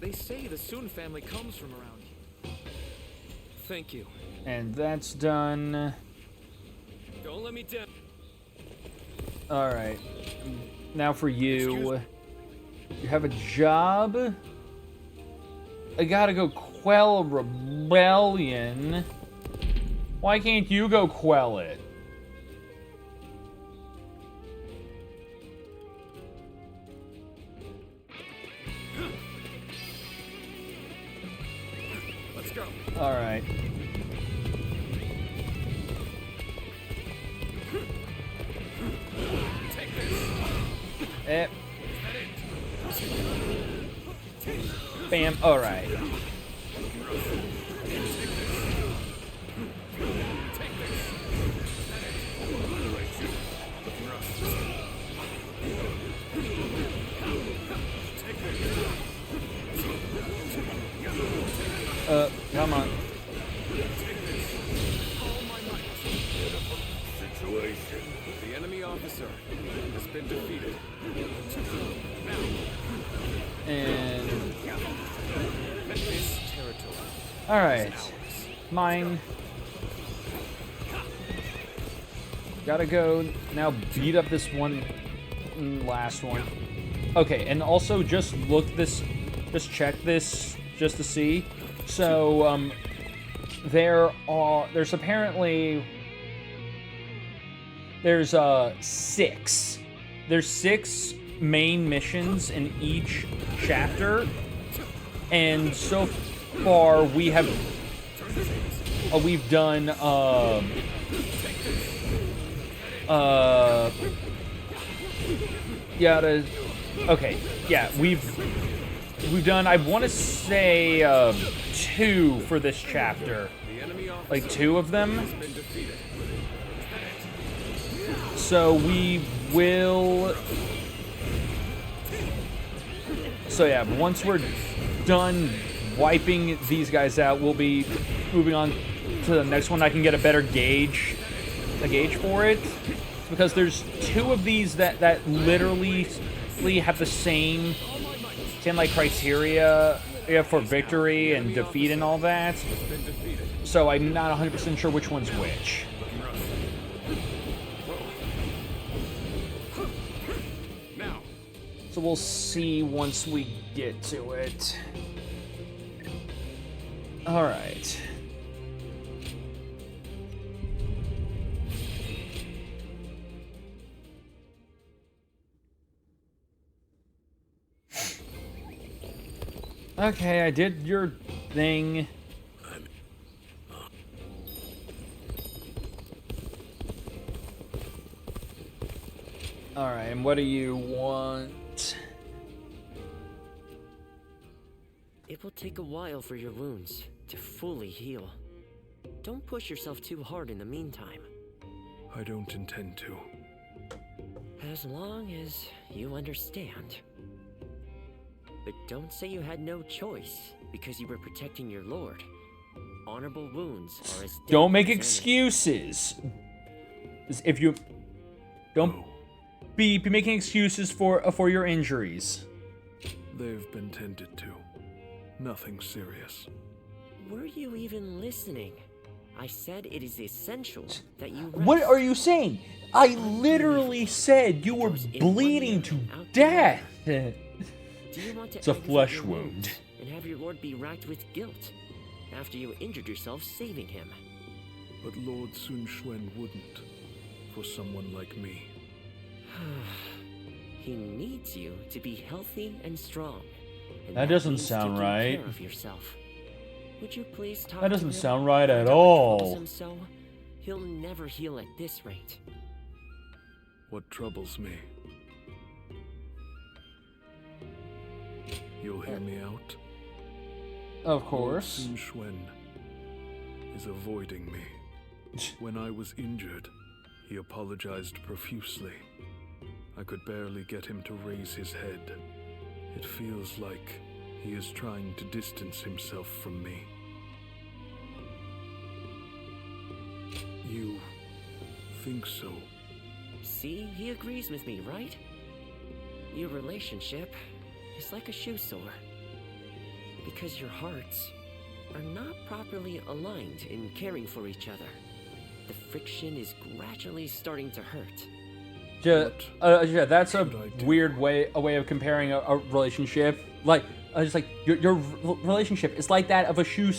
They say the Soon family comes from around here. Thank you. And that's done. Don't let me down. All right. Now for you. You have a job. I gotta go quell a rebellion. Why can't you go quell it? Let's go. All right. Take this. Eh. Bam. All right. Come on. The enemy officer has been defeated. And This territory. all right. Mine. Gotta go now. Beat up this one, last one. Okay, and also just just check this just to see. So there's apparently six. There's 6 main missions in each chapter, and so far we've done we've done, I want to say 2 for this chapter, like 2 of them. So we will. So yeah, once we're done wiping these guys out, we'll be moving on to the next one. I can get a better gauge a gauge for it. It's because there's two of these that literally have the same like criteria for victory and defeat and all that. So I'm not 100% sure which one's which. So we'll see once we get to it. All right. Okay, I did your thing. Alright, and what do you want? It will take a while for your wounds to fully heal. Don't push yourself too hard in the meantime. I don't intend to. As long as you understand. But don't say you had no choice because you were protecting your lord. Honorable wounds are as Don't make deadly as excuses. If you don't be making excuses for your injuries. They've been tended to. Nothing serious. Were you even listening? I said it is essential that you rest. What are you saying? I literally said you were bleeding to death. Do you want to It's a aggravate flesh your wound. wounds and have your lord be racked with guilt after you injured yourself saving him? But Lord Sun Quan wouldn't. For someone like me. He needs you to be healthy and strong. And That doesn't means sound taking right. care of yourself. Would you please talk That to doesn't him? sound right at Find out what all. troubles him so he'll never heal at this rate. What troubles me? You'll hear me out? Of course. Sun Quan is avoiding me. When I was injured, he apologized profusely. I could barely get him to raise his head. It feels like he is trying to distance himself from me. You think so? See, he agrees with me, right? Your relationship is like a shoe sore. Because your hearts are not properly aligned in caring for each other. The friction is gradually starting to hurt. Yeah, that's a weird way of comparing a relationship. Like, just like your relationship is like that of a shoe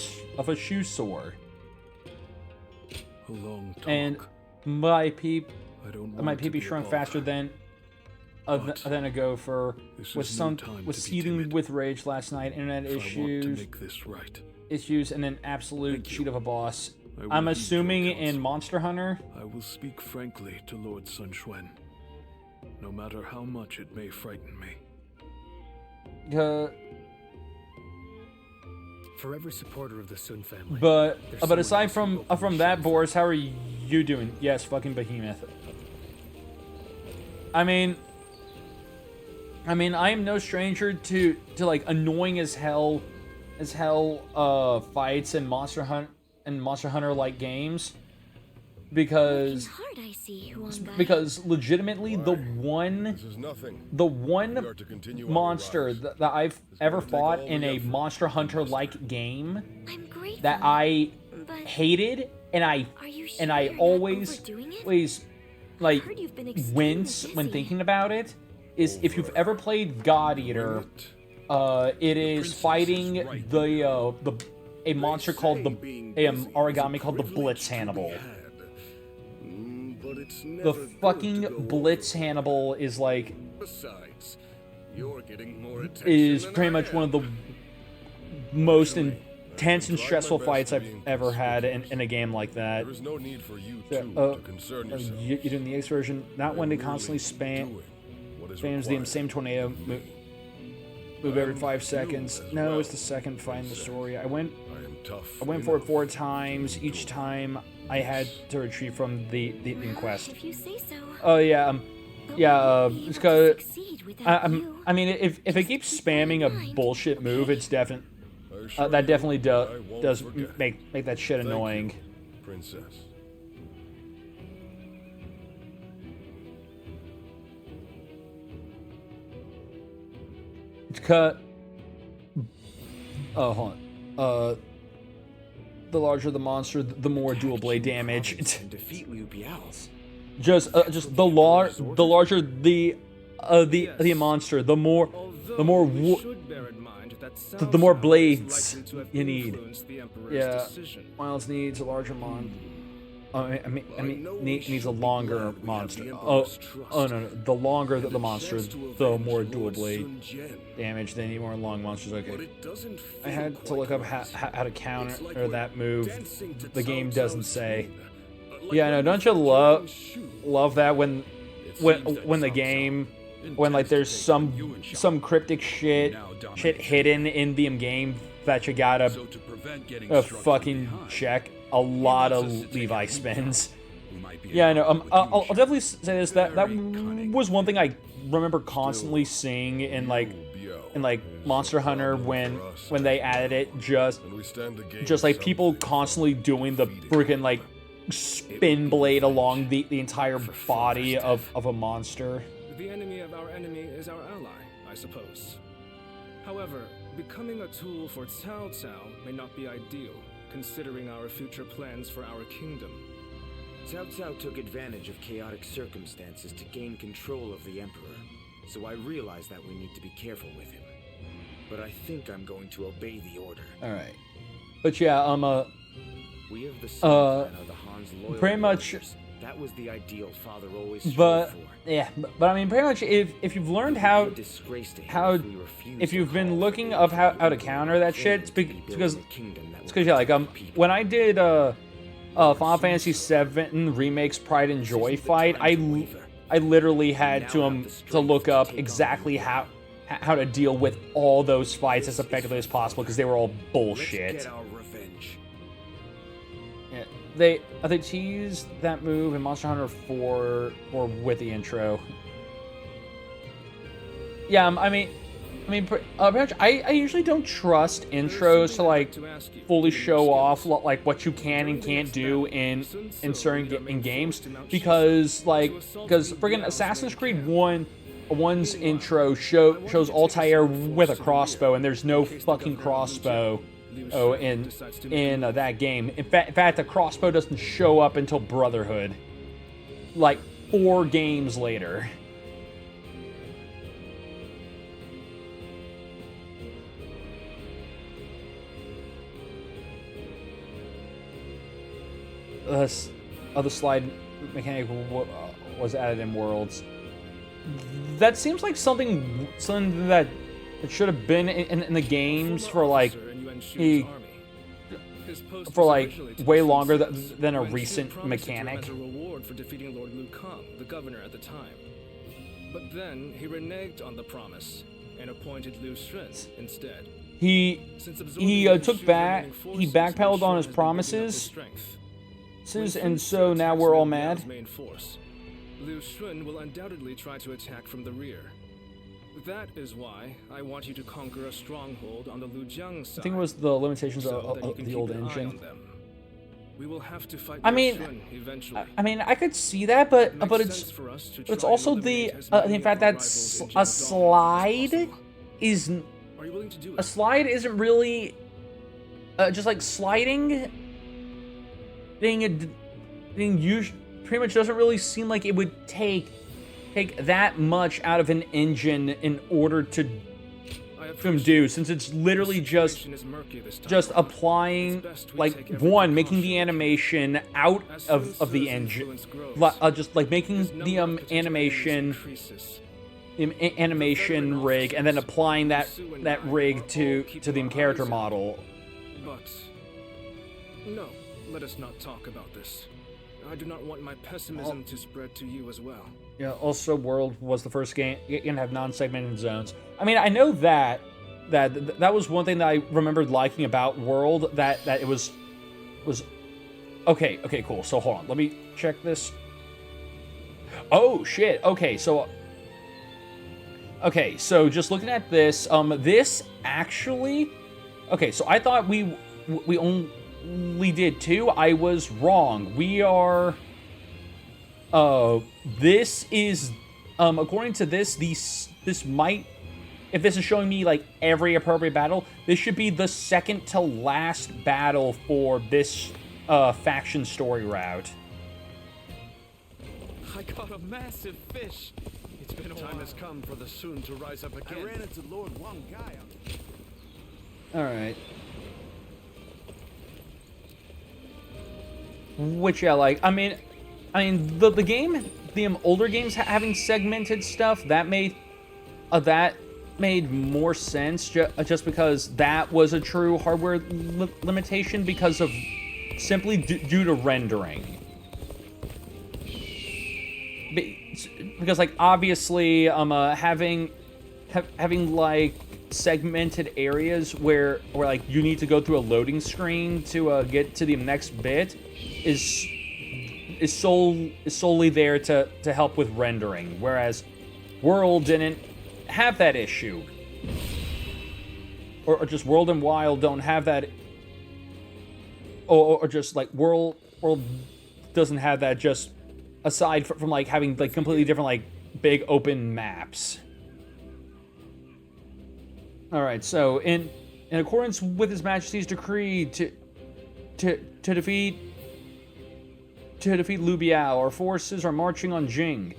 sore. A long talk. And my peep be shrunk faster than a gopher. Was seething with rage last night. Internet issues. To make this right. Issues and an absolute cheat of a boss. I'm assuming in Monster Hunter. I will speak frankly to Lord Sun Quan, no matter how much it may frighten me. Forever supporter of the Sun family. But aside from that, Boris, how are you doing? Yes, fucking behemoth. I mean, I am no stranger to like annoying as hell fights in Monster Hunter like games, because legitimately the one monster that I've ever fought in a Monster Hunter like game that I hated and I always like wince when thinking about it is if you've ever played God Eater. It is fighting a monster called origami called the Blitz Hannibal. The fucking Blitz Hannibal is like is pretty much one of the most intense and stressful fights I've ever had in a game like that. There is no need for you to concern yourself. You're doing the X version, not when they constantly spams the insane tornado move every 5 seconds. No, it's the second find the story. I went for it 4 times. Each time I had to retreat from the inquest. If you say so. Oh yeah, it's cause I mean, if it keeps spamming a bullshit move, it's that definitely does make that shit annoying. Princess. cut. Oh, hold on. The larger the monster, the more dual blade damage. Defeat Liu Biao. just the larger the monster, the more blades you need. Yeah, Miles needs a larger needs a longer monster. Oh no, the longer the monster, the more dual blade damage. They need more long monsters. Okay, I had to look up how to counter that move. The game doesn't say. Yeah, no, don't you love that when the game, when like there's some cryptic shit hidden in the game that you gotta fucking check. A lot of Levi spins. Yeah, I know. I'll definitely say this. That was one thing I remember constantly seeing in like Monster Hunter when they added it. Just like people constantly doing the freaking like spin blade along the entire body of a monster. The enemy of our enemy is our ally, I suppose. However, becoming a tool for Cao Cao may not be ideal, considering our future plans for our kingdom. Cao Cao took advantage of chaotic circumstances to gain control of the Emperor, so I realize that we need to be careful with him. But I think I'm going to obey the order. Alright. But yeah, we of the Sun are the Han's loyal pretty much warriors. That was the ideal father always strove for. Yeah, but I mean, pretty much if you've learned how if you've been looking up how to counter that shit, it's because yeah, like when I did Final Fantasy VII Remake's Pride and Joy fight, I literally had to look up exactly how to deal with all those fights as effectively as possible because they were all bullshit. Yeah, they teased that move in Monster Hunter 4 or with the intro. Yeah, I mean, pretty much, I usually don't trust intros to like fully show off like what you can and can't do in certain games because friggin' Assassin's Creed 1's intro shows Altair with a crossbow and there's no fucking crossbow in that game. In fact, the crossbow doesn't show up until Brotherhood, like 4 games later. Other slide mechanic was added in Worlds. That seems like something that it should have been in the games for like way longer than a recent mechanic. As a reward for defeating Lord Liu Kang, the governor at the time. But then he reneged on the promise and appointed Liu Shen instead. He backpedaled on his promises. And so now we're all mad. Liu Shen will undoubtedly try to attack from the rear. That is why I want you to conquer a stronghold on the Lujiang side. I think it was the limitations of the old engine. We will have to fight eventually. I mean, I could see that, but it's also the fact that a slide isn't really just like sliding. Being used pretty much doesn't really seem like it would take that much out of an engine in order to do, since it's literally just applying making the animation out of the engine, just like making the animation rig and then applying that rig to the character model. But no. Let us not talk about this. I do not want my pessimism to spread to you as well. Yeah, also World was the first game to have non-segmented zones. I mean, I know that was one thing that I remembered liking about World, that it was okay, cool. So hold on, let me check this. Oh shit. Okay, so just looking at this, this actually, okay, so I thought we only did 2. I was wrong. We are this is according to this might if this is showing me like every appropriate battle, this should be the second to last battle for this faction story route. I caught a massive fish. It's been a Time while. has come for the Sun to rise up again. I ran into Lord Wang Gai. All right. Which, yeah, like, I mean, the game, the older games having segmented stuff, that made more sense just because that was a true hardware limitation because of simply due to rendering. Because, like, obviously, having like segmented areas where like you need to go through a loading screen to get to the next bit is solely there to help with rendering, whereas World didn't have that issue, or just World and Wild don't have that, or just like World doesn't have that, just aside from like having like completely different like big open maps. All right, so in accordance with His Majesty's decree to defeat Liu Biao, our forces are marching on Jing.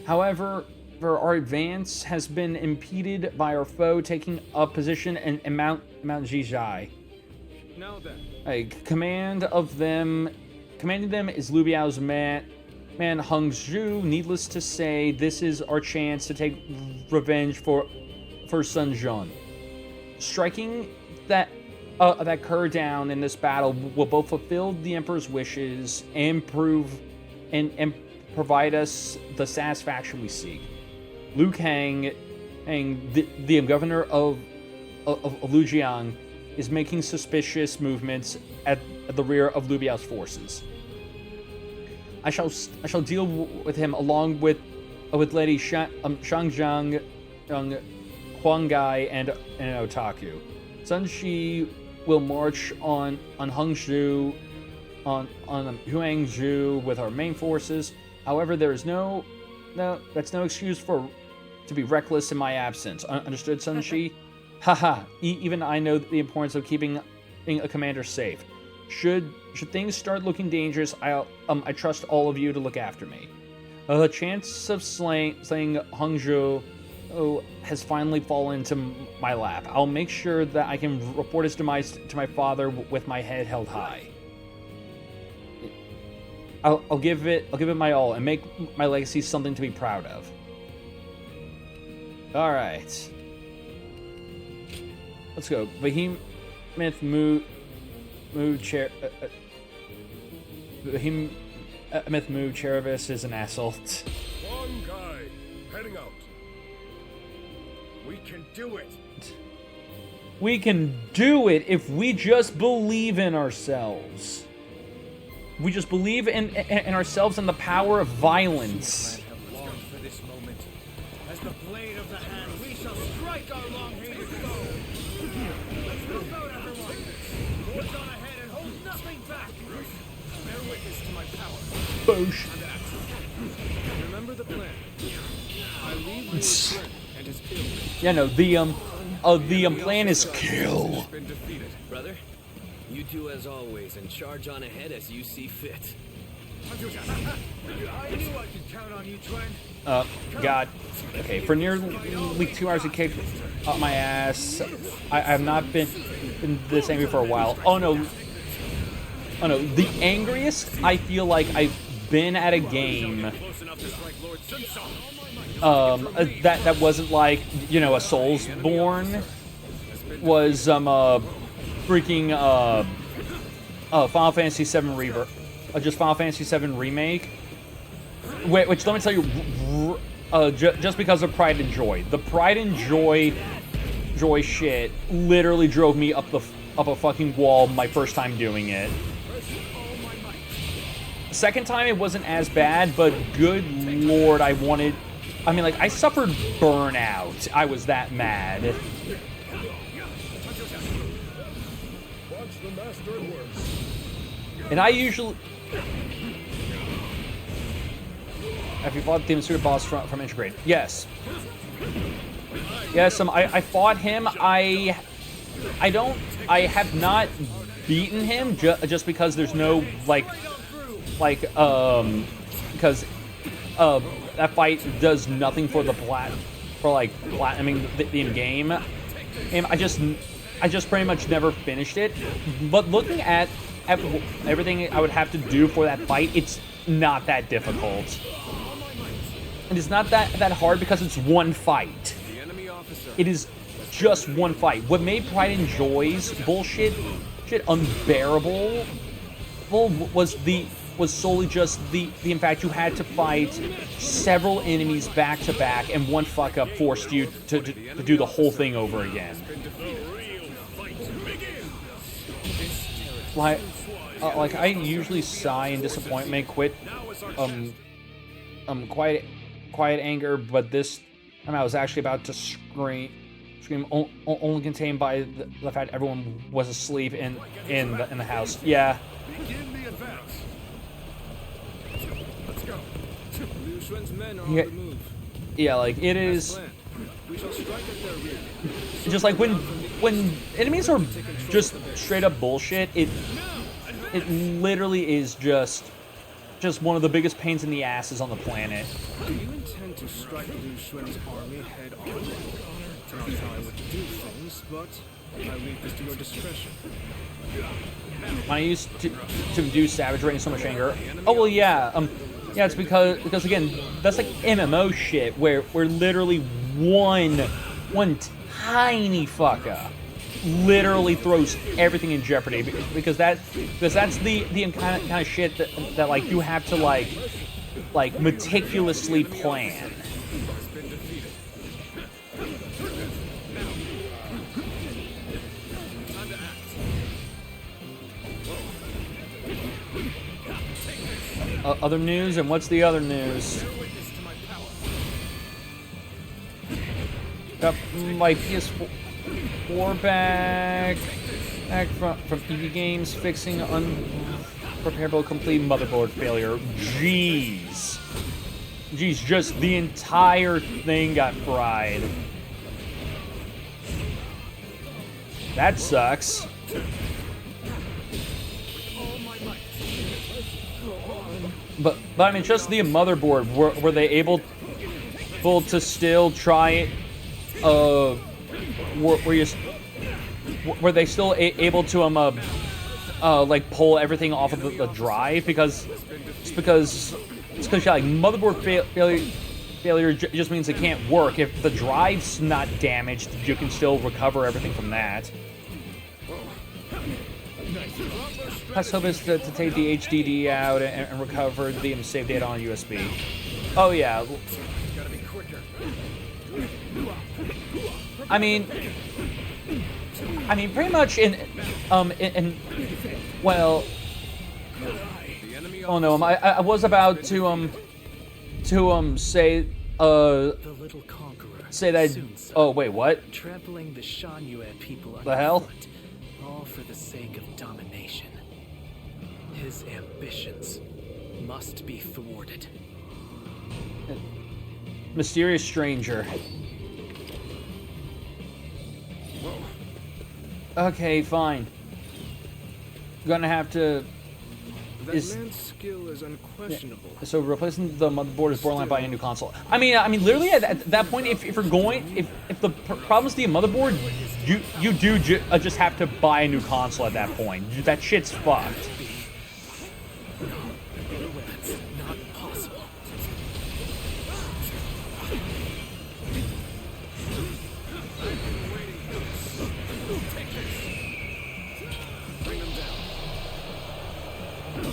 However, our advance has been impeded by our foe taking up position in Mount Jizhai. Now then. Commanding them is Liu Biao's man Hung Zhu. Needless to say, this is our chance to take revenge for Sun Jian. Striking that cur down in this battle will both fulfill the Emperor's wishes and provide us the satisfaction we seek. Liu Kang, the governor of Lujiang, is making suspicious movements at the rear of Liu Biao's forces. I shall deal with him along with Lady Shangjiang, Huang Gai, and Otaku. Sun Shi will march on Hangzhou, on Huangzhou with our main forces. However, there is that's no excuse to be reckless in my absence. Understood, Sun Shi? Haha. Even I know the importance of keeping a commander safe. Should things start looking dangerous, I trust all of you to look after me. The chance of slaying Hangzhou has finally fallen into my lap. I'll make sure that I can report his demise to my father with my head held high. I'll give it my all and make my legacy something to be proud of. All right, let's go. Behemoth Mu Cherevis is an asshole. Wrong guy. Heading out. We can do it. We can do it if we just believe in ourselves. We just believe in ourselves and the power of violence. I have longed for this moment. As the blade of the hand, we shall strike our long-hated foe. Let's move out, everyone. Forge on ahead and hold nothing back. Bear witness to my power. Boosh. Remember the plan. I leave Liu Zhen and his ilk. Yeah, no, the plan is kill. Been defeated. Brother, you do as always and charge on ahead as you see fit. I knew I could count on you, Twen. God. Okay, for nearly 2 hours he kicked up my ass. I have not been this angry for a while. Oh no, the angriest I feel like I've been at a game that wasn't like, you know, a Soulsborne was freaking Final Fantasy VII Rebirth, just Final Fantasy VII Remake, which let me tell you, just because of Pride and Joy, the Pride and Joy shit literally drove me up a fucking wall my first time doing it. Second time it wasn't as bad, but good lord, I suffered burnout. I was that mad. Watch the master at work. And I usually... Have you fought the Suda boss from Integrate? Yes. Yes, I fought him. I have not beaten him just because there's no because that fight does nothing for the platinuming the in-game. And I just pretty much never finished it. But looking at everything I would have to do for that fight, it's not that difficult. And it's not that hard because it's one fight. It is just one fight. What made Pride and Joy's bullshit unbearable was solely just the fact you had to fight several enemies back to back, and one fuck up forced you to do the whole thing over again. Like I usually sigh in disappointment, quiet anger, but this time I was actually about to scream only contained by the fact everyone was asleep in the house. Yeah. Begin the advance. Let's go. Liu Xuan's men are on Yeah. the move. Yeah, like it is. We shall strike at their rear. Just like when enemies are just straight up bullshit, it literally is just one of the biggest pains in the asses on the planet. Do you intend to strike Liu Xuan's army head on? Not how I would do things, but I leave this to your discretion. When I used to do savagery and so much anger. Oh well, yeah. Yeah, it's because again, that's like MMO shit where literally one tiny fucker literally throws everything in jeopardy because that's the kind of shit that like you have to like meticulously plan. Other news, and what's the other news? Got my PS4 back from EV Games, fixing unpreparable complete motherboard failure. Jeez, just the entire thing got fried. That sucks. But I mean, just the motherboard. Were they able to still try it? Were they still able to like pull everything off of the drive? Because yeah, like motherboard failure just means it can't work. If the drive's not damaged, you can still recover everything from that. Let's hope is to take the HDD out and recover the save data on USB. Oh yeah. I mean, pretty much well. Oh no, I was about to say The little conqueror. say that. Oh wait, what? Trampling the Shanyue people The hell? underfoot, all for the sake of domination. His ambitions must be thwarted. Mysterious stranger. Okay, fine. Gonna have to. That man's skill is unquestionable. So replacing the motherboard is borderline buying a new console. I mean, literally at that point, if you're going, if the problem is the motherboard, you do just have to buy a new console at that point. That shit's fucked. That's not possible.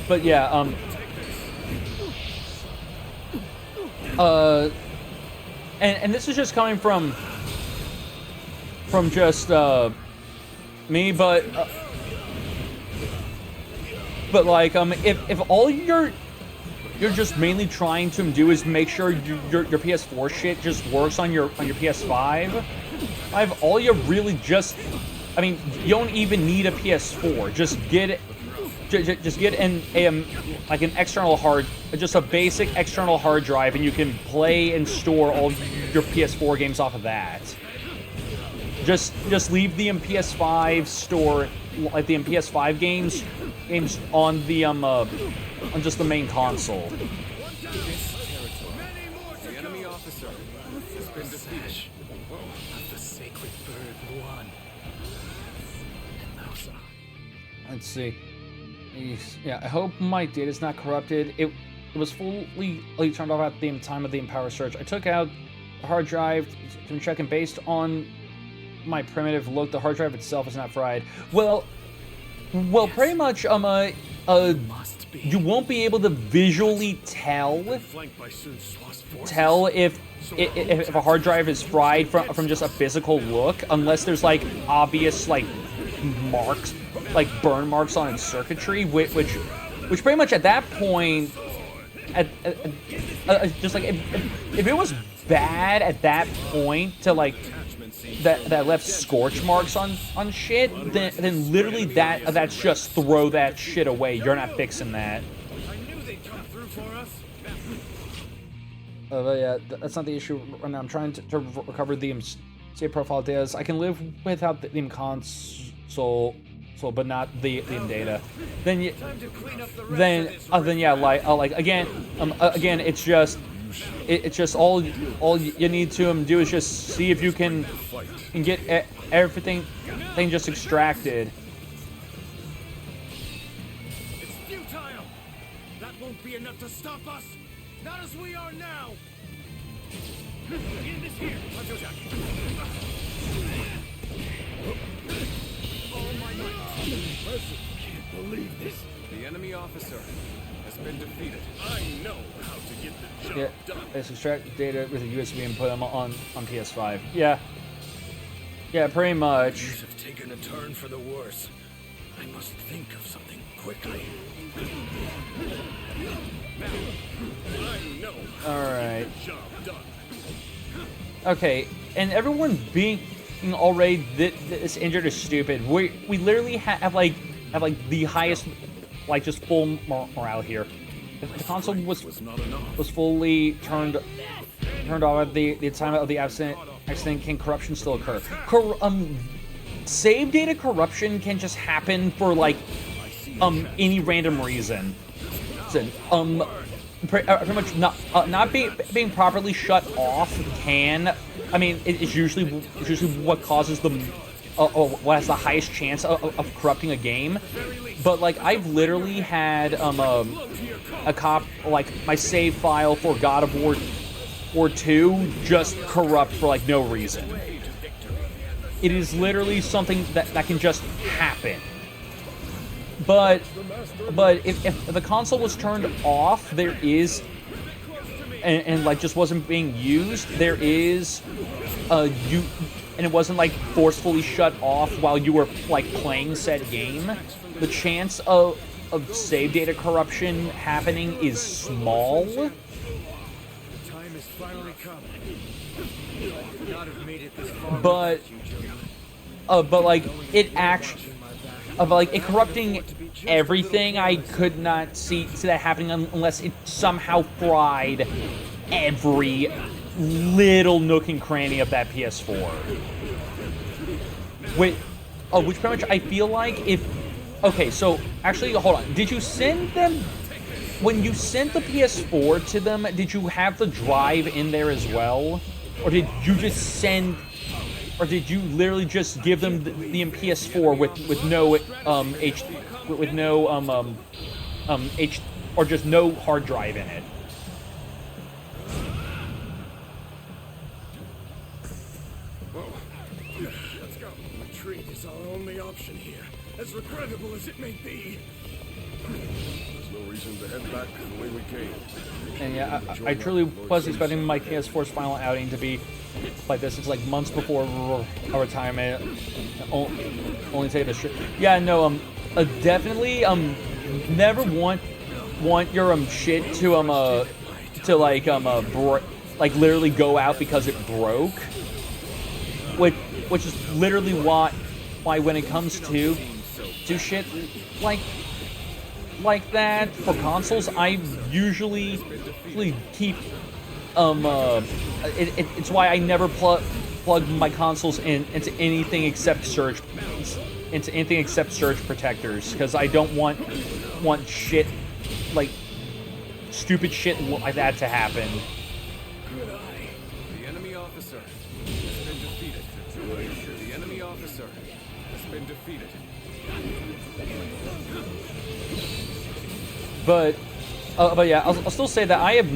But yeah, and this is just coming from just me, but like if all you're just mainly trying to do is make sure your PS4 shit just works on your PS5, all you really just, I mean, you don't even need a PS4. Just get like an external just a basic external hard drive, and you can play and store all your PS4 games off of that. just leave the PS5 store, like the PS5 games on the on just the main console. The enemy officer has been defeated. Of the sacred bird one. Let's see. Yeah, I hope my data's not corrupted. It was fully turned off at the time of the Empower search. I took out the hard drive to check, and based on my primitive look, the hard drive itself is not fried. Well, pretty much, you won't be able to visually tell if a hard drive is fried from just a physical look, unless there's like obvious like marks, like burn marks on its circuitry, which pretty much at that point, just like if it was bad at that point to like that left scorch marks on shit, then literally that's just throw that shit away. You're not fixing that. I knew they'd come through for us. But yeah, that's not the issue right now. I'm trying to recover the save profile data. I can live without the console, but not the data. Then yeah, like again, it's just all you need to do is just see if you can get everything just extracted. It's futile. That won't be enough to stop us. Not as we are now. In this here. All my might. Can't believe this. The enemy officer has been defeated. I know how to get the job Yeah, done. let's extract data with a USB and put them on PS5. Yeah, pretty much. Things have taken a turn for the worse. I must think of something quickly. I know All right. job done. Okay, and everyone being already this injured is stupid. We literally have like the highest, like, just full morale here. The console was fully turned off at the time of the accident. Can corruption still occur? Save data corruption can just happen for like any random reason. Pretty much not being properly shut off can. I mean, it's usually what causes what has the highest chance of corrupting a game. But like, I've literally had like my save file for God of War 2 just corrupt for like no reason. It is literally something that can just happen. But if the console was turned off, there is, and like just wasn't being used, there is and it wasn't like forcefully shut off while you were like playing said game, the chance of save data corruption happening is small. The time has finally come. I could not have made it this far But like it actually, like it corrupting everything, I could not see that happening unless it somehow fried every little nook and cranny of that PS4. Which pretty much I feel like if... Okay, so actually, hold on. Did you send them... When you sent the PS4 to them, did you have the drive in there as well? Or did you just send... Or did you literally just give them the PS4 with no or just no hard drive in it? Let's go. Retreat is our only option here, as regrettable as it may be. There's no reason to head back the way we came. And yeah, I truly was expecting my PS4's final outing to be like this. It's like months before our retirement. Only say this shit. Yeah, no, definitely, never want your shit to like literally go out because it broke. Which is literally why when it comes to shit like that for consoles, I usually keep it's why I never plug my consoles into anything except surge protectors, because I don't want shit like stupid shit like that to happen. Good eye. The enemy officer has been defeated. The enemy officer has been defeated. But yeah, I'll still say that I have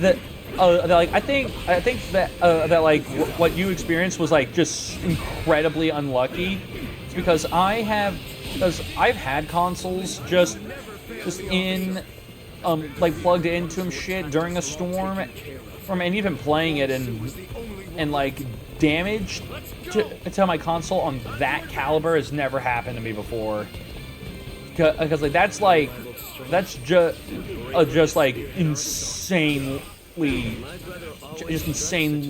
that. Like I think that that like what you experienced was like just incredibly unlucky. It's because I've had consoles just in like plugged into them shit during a storm, and even playing it and like damage to my console on that caliber has never happened to me before. Because like that's just like insane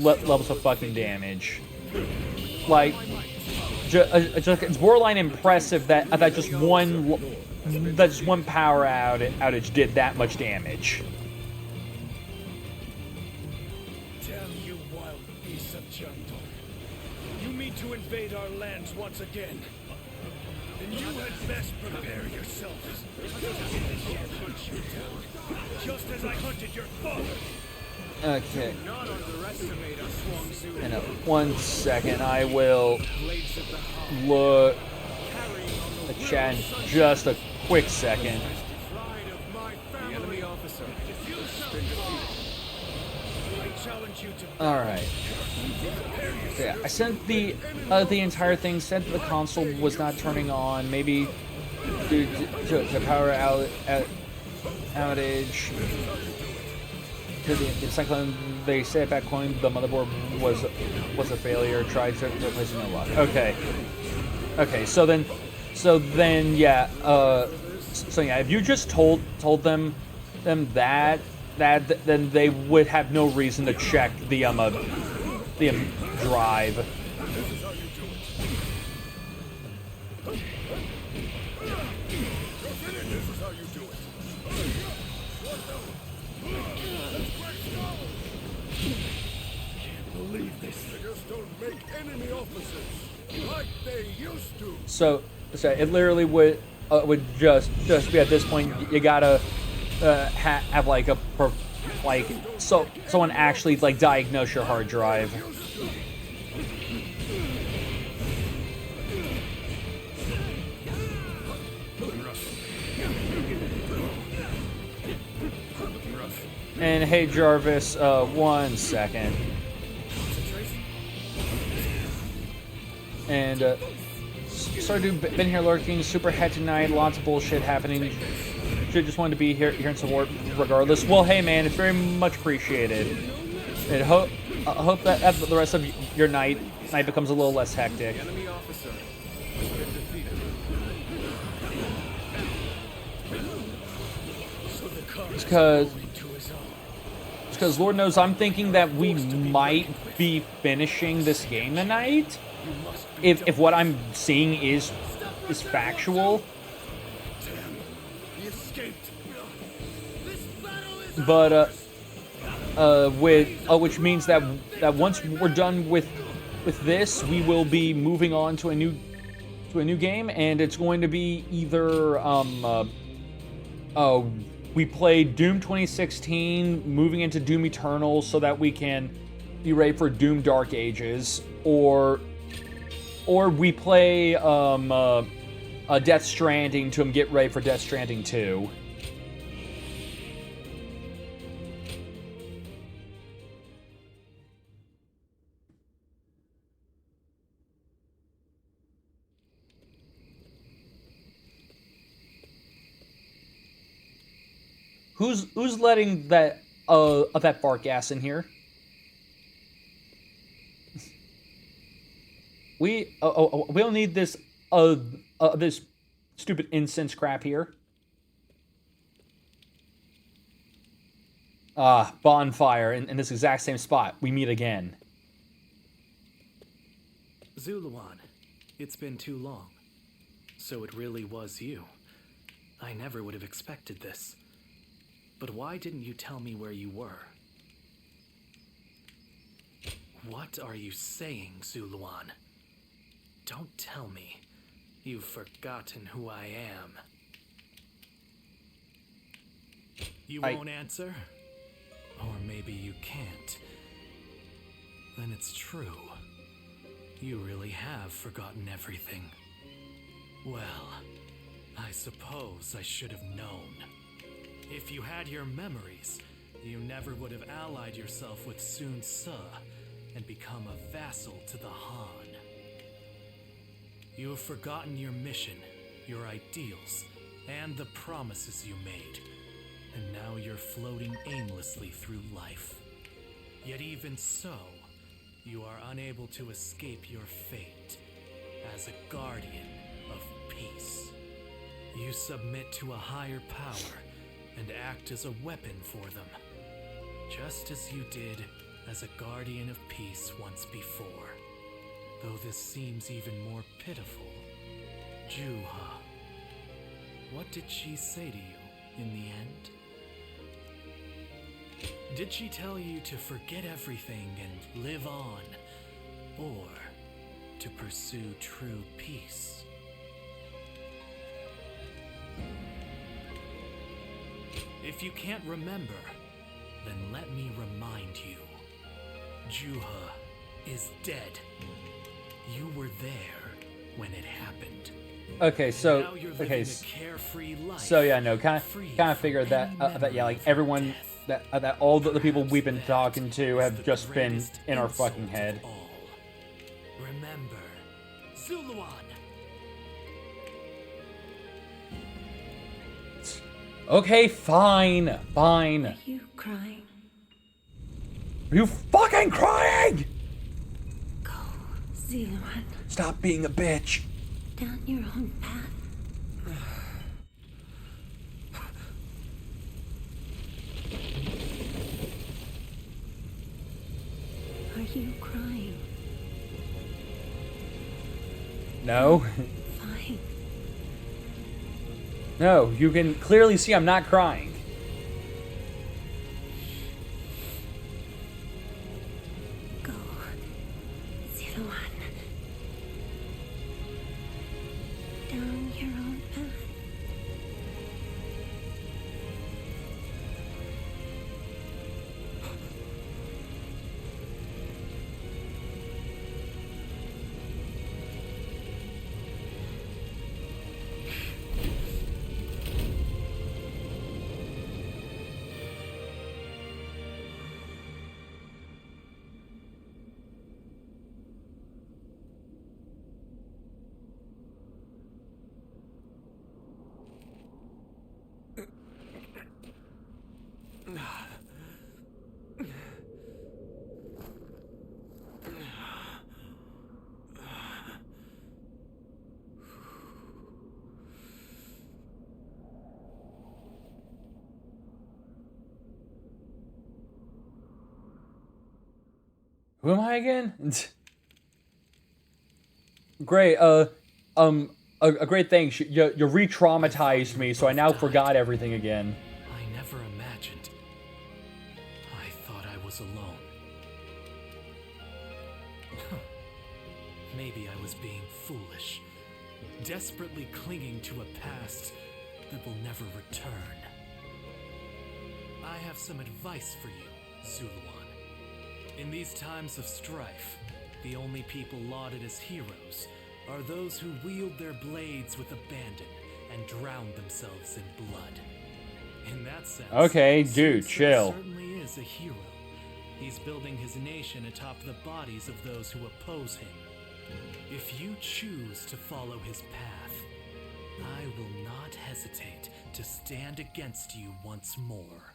levels of fucking damage. Like, it's borderline impressive that just one power outage did that much damage. Damn you, wild beasts of jungle! You mean to invade our lands once again? Then you had best prepare yourselves. Just as I hunted your father. Okay. Not underestimate us, Swang Tzu. And 1 second, I will look at chat in just a quick second. The enemy officer has been defeated. I challenge you to All right. So yeah, I sent the entire thing. Said that the console was not turning on. Maybe due to power outage. To the cyclone, they said back when the motherboard was a failure. Tried to replace it, no luck. Okay. So then, yeah. So yeah, if you just told them that then they would have no reason to check the drive. Enemy officers like they used to. So it literally would just be at this point you gotta have like someone actually like diagnose your hard drive. And hey Jarvis, 1 second. And Stardew been here lurking, super head tonight, lots of bullshit happening. Just wanted to be here in support regardless. Well, hey man, it's very much appreciated. And hope that the rest of your night becomes a little less hectic. Enemy officer has been defeated. Because Lord knows I'm thinking that we might be finishing this game tonight. If what I'm seeing is factual. But which means that once we're done with this, we will be moving on to a new game, and it's going to be either we play Doom 2016, moving into Doom Eternal, so that we can be ready for Doom Dark Ages, or we play Death Stranding to get ready for Death Stranding 2. Who's letting that fart gas in here? We don't need this this stupid incense crap here. Bonfire in this exact same spot. We meet again. Zuluan, it's been too long. So it really was you. I never would have expected this. But why didn't you tell me where you were? What are you saying, Zuluan? Don't tell me you've forgotten who I am. You won't answer? Or maybe you can't. Then it's true. You really have forgotten everything. Well, I suppose I should have known. If you had your memories, you never would have allied yourself with Sun Ce and become a vassal to the Han. You have forgotten your mission, your ideals, and the promises you made. And now you're floating aimlessly through life. Yet even so, you are unable to escape your fate as a guardian of peace. You submit to a higher power and act as a weapon for them, just as you did as a guardian of peace once before. Though this seems even more pitiful, Juha, what did she say to you in the end? Did she tell you to forget everything and live on, or to pursue true peace? If you can't remember, then let me remind you. Juha is dead. You were there when it happened. Okay, so Now you're living okay, a carefree life, so yeah, no, kind free of from figured that any that yeah, memory like of everyone death. that all the people we've been Perhaps talking to that have is just the been greatest in our insult fucking of head. all. Remember, Zuluan. Okay, fine, fine. Are you crying? Are you fucking crying? Go, Zuluan. Stop being a bitch. Down your own path. Are you crying? No. Fine. No, you can clearly see I'm not crying. Go, Zuluan. Down your own path. Who am I again? Great, a great thing. You re-traumatized me, so I now forgot everything again. I never imagined. I thought I was alone. Maybe I was being foolish, desperately clinging to a past that will never return. I have some advice for you, Zuluan. In these times of strife, the only people lauded as heroes are those who wield their blades with abandon and drown themselves in blood. In that sense, Okay, dude, Sun Ce chill. certainly is a hero. He's building his nation atop the bodies of those who oppose him. If you choose to follow his path, I will not hesitate to stand against you once more.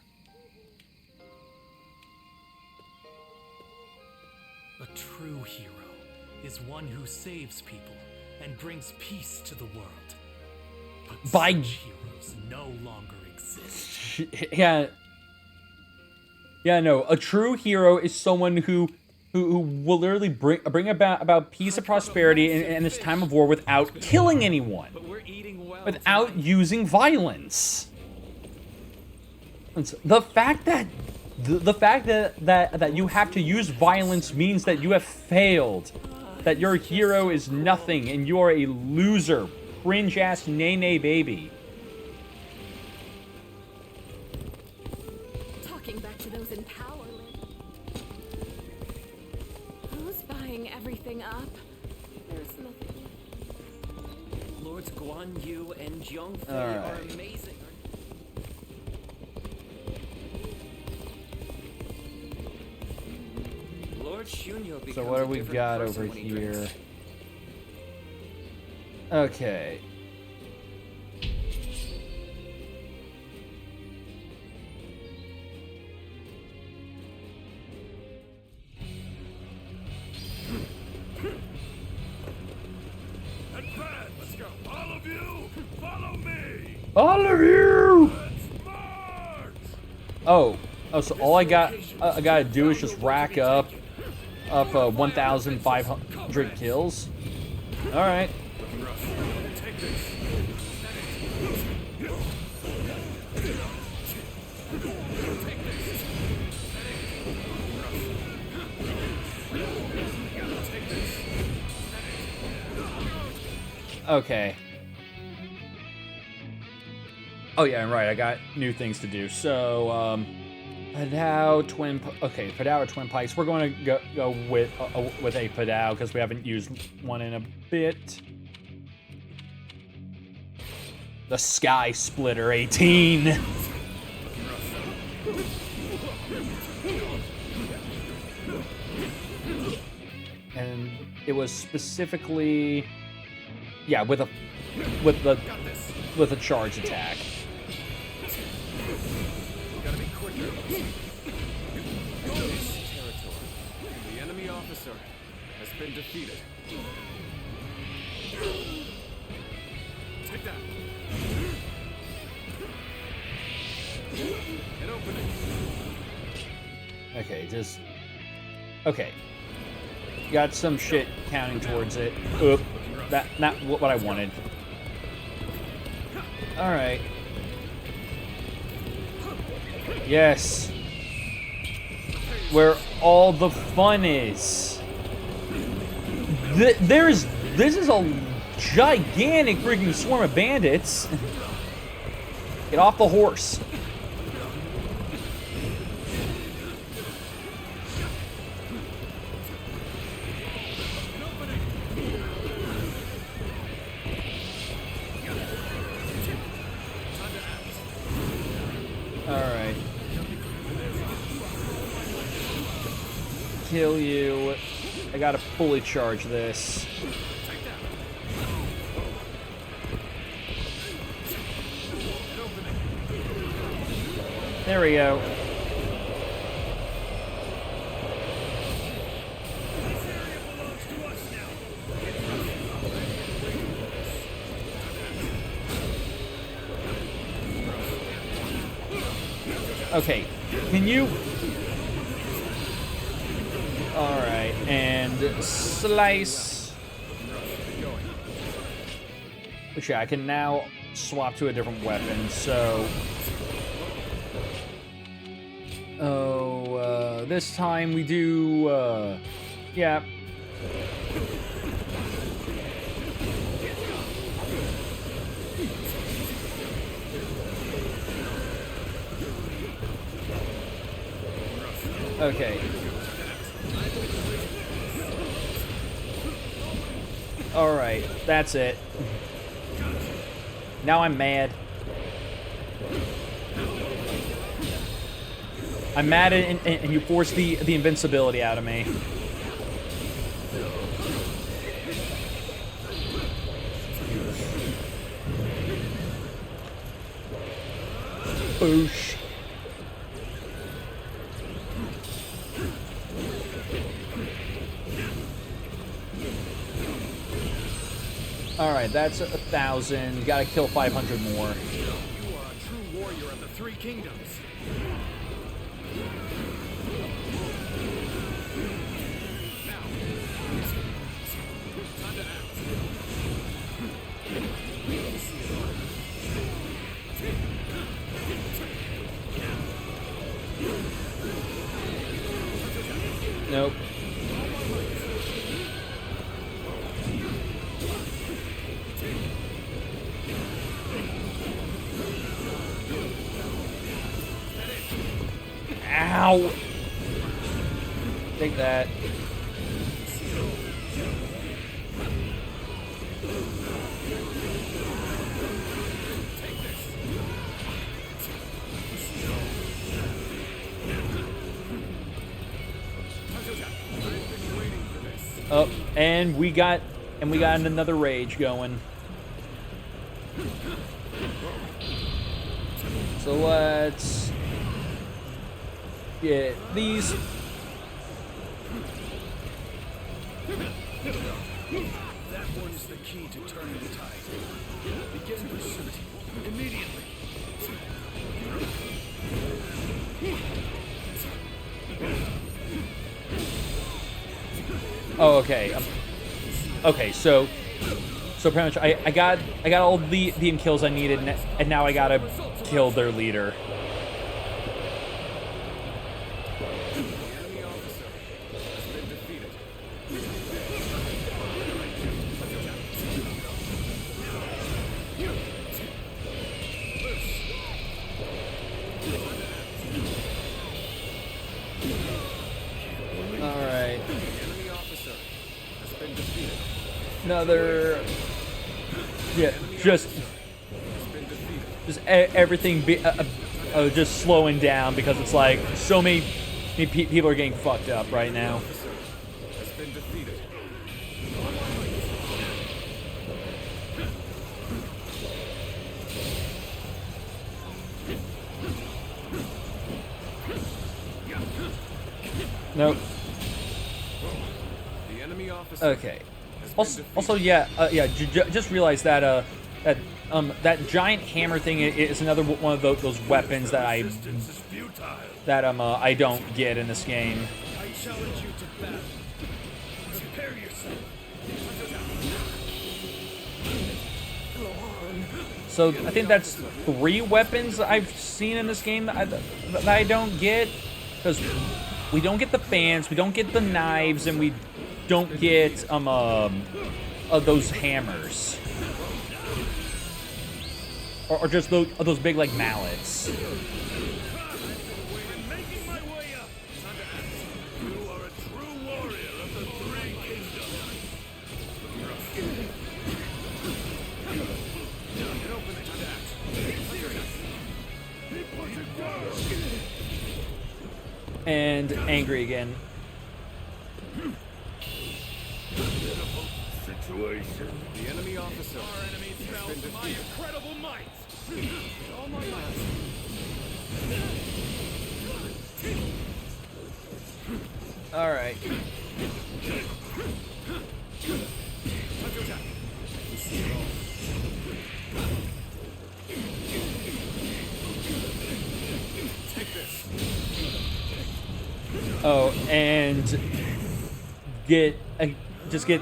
A true hero is one who saves people and brings peace to the world. But By- such heroes no longer exist. Yeah. Yeah, no. A true hero is someone who will literally bring about peace and prosperity in this time of war without killing anyone, But we're eating well without tonight. using violence. And so the fact that The fact that you have to use violence means that you have failed. That your hero is nothing and you're a loser. Cringe-ass nay-nay baby. Talking back to those in power, Lin. Who's buying everything up? There's nothing. Lords Guan Yu and Zhong Fei All are right. amazing. Lord Shunyo So becomes what a do we different got person over when he here? drinks. Okay. Advance! Let's go! All of you, follow me! All of you! Let's march! Oh, so all I gotta do is just rack up 1,500 kills. All right. Take this. Okay. Oh yeah, I'm right. I got new things to do. So, Padao twin. Okay, Padao or twin pikes. We're going to go with a Padao because we haven't used one in a bit. The Sky Splitter 18. And it was specifically, yeah, with a charge attack. Gotta be quicker. Territory. The enemy officer has been defeated. Take that. An opening. Okay, just... Okay. Got some shit counting towards it. Oop. That, not what I wanted. Alright. Yes. Where all the fun is. This is a gigantic freaking swarm of bandits. Get off the horse. Alright. Kill you. I gotta fully charge this. There we go. Okay, can you... Alright, and slice. Which, yeah, I can now swap to a different weapon, so... Oh, this time we do, yeah. Okay. Alright, that's it. Now I'm mad. I'm mad and you forced the invincibility out of me. Boosh. Alright, that's 1,000. You gotta kill 500 more. You are a true warrior of the Three Kingdoms. Ow! Take that. Oh, and we got another rage going. So let's get these. That one's the key to turning the tide. Begin pursuit immediately. Oh, okay. Okay, so pretty much I got all the kills I needed, and now I gotta kill their leader. Another, yeah, just everything just slowing down because it's like so many people are getting fucked up right now. Nope. Okay. Also, yeah, just realized that that giant hammer thing is another one of those weapons that I don't get in this game. I challenge you to battle. Prepare yourself. So I think that's 3 weapons I've seen in this game that I don't get, because we don't get the fans, we don't get the knives, and we don't get those hammers, or just those big like mallets. And angry again. Situation. The enemy officer. Our enemy fell my incredible might. All my might. All right. Oh, and just get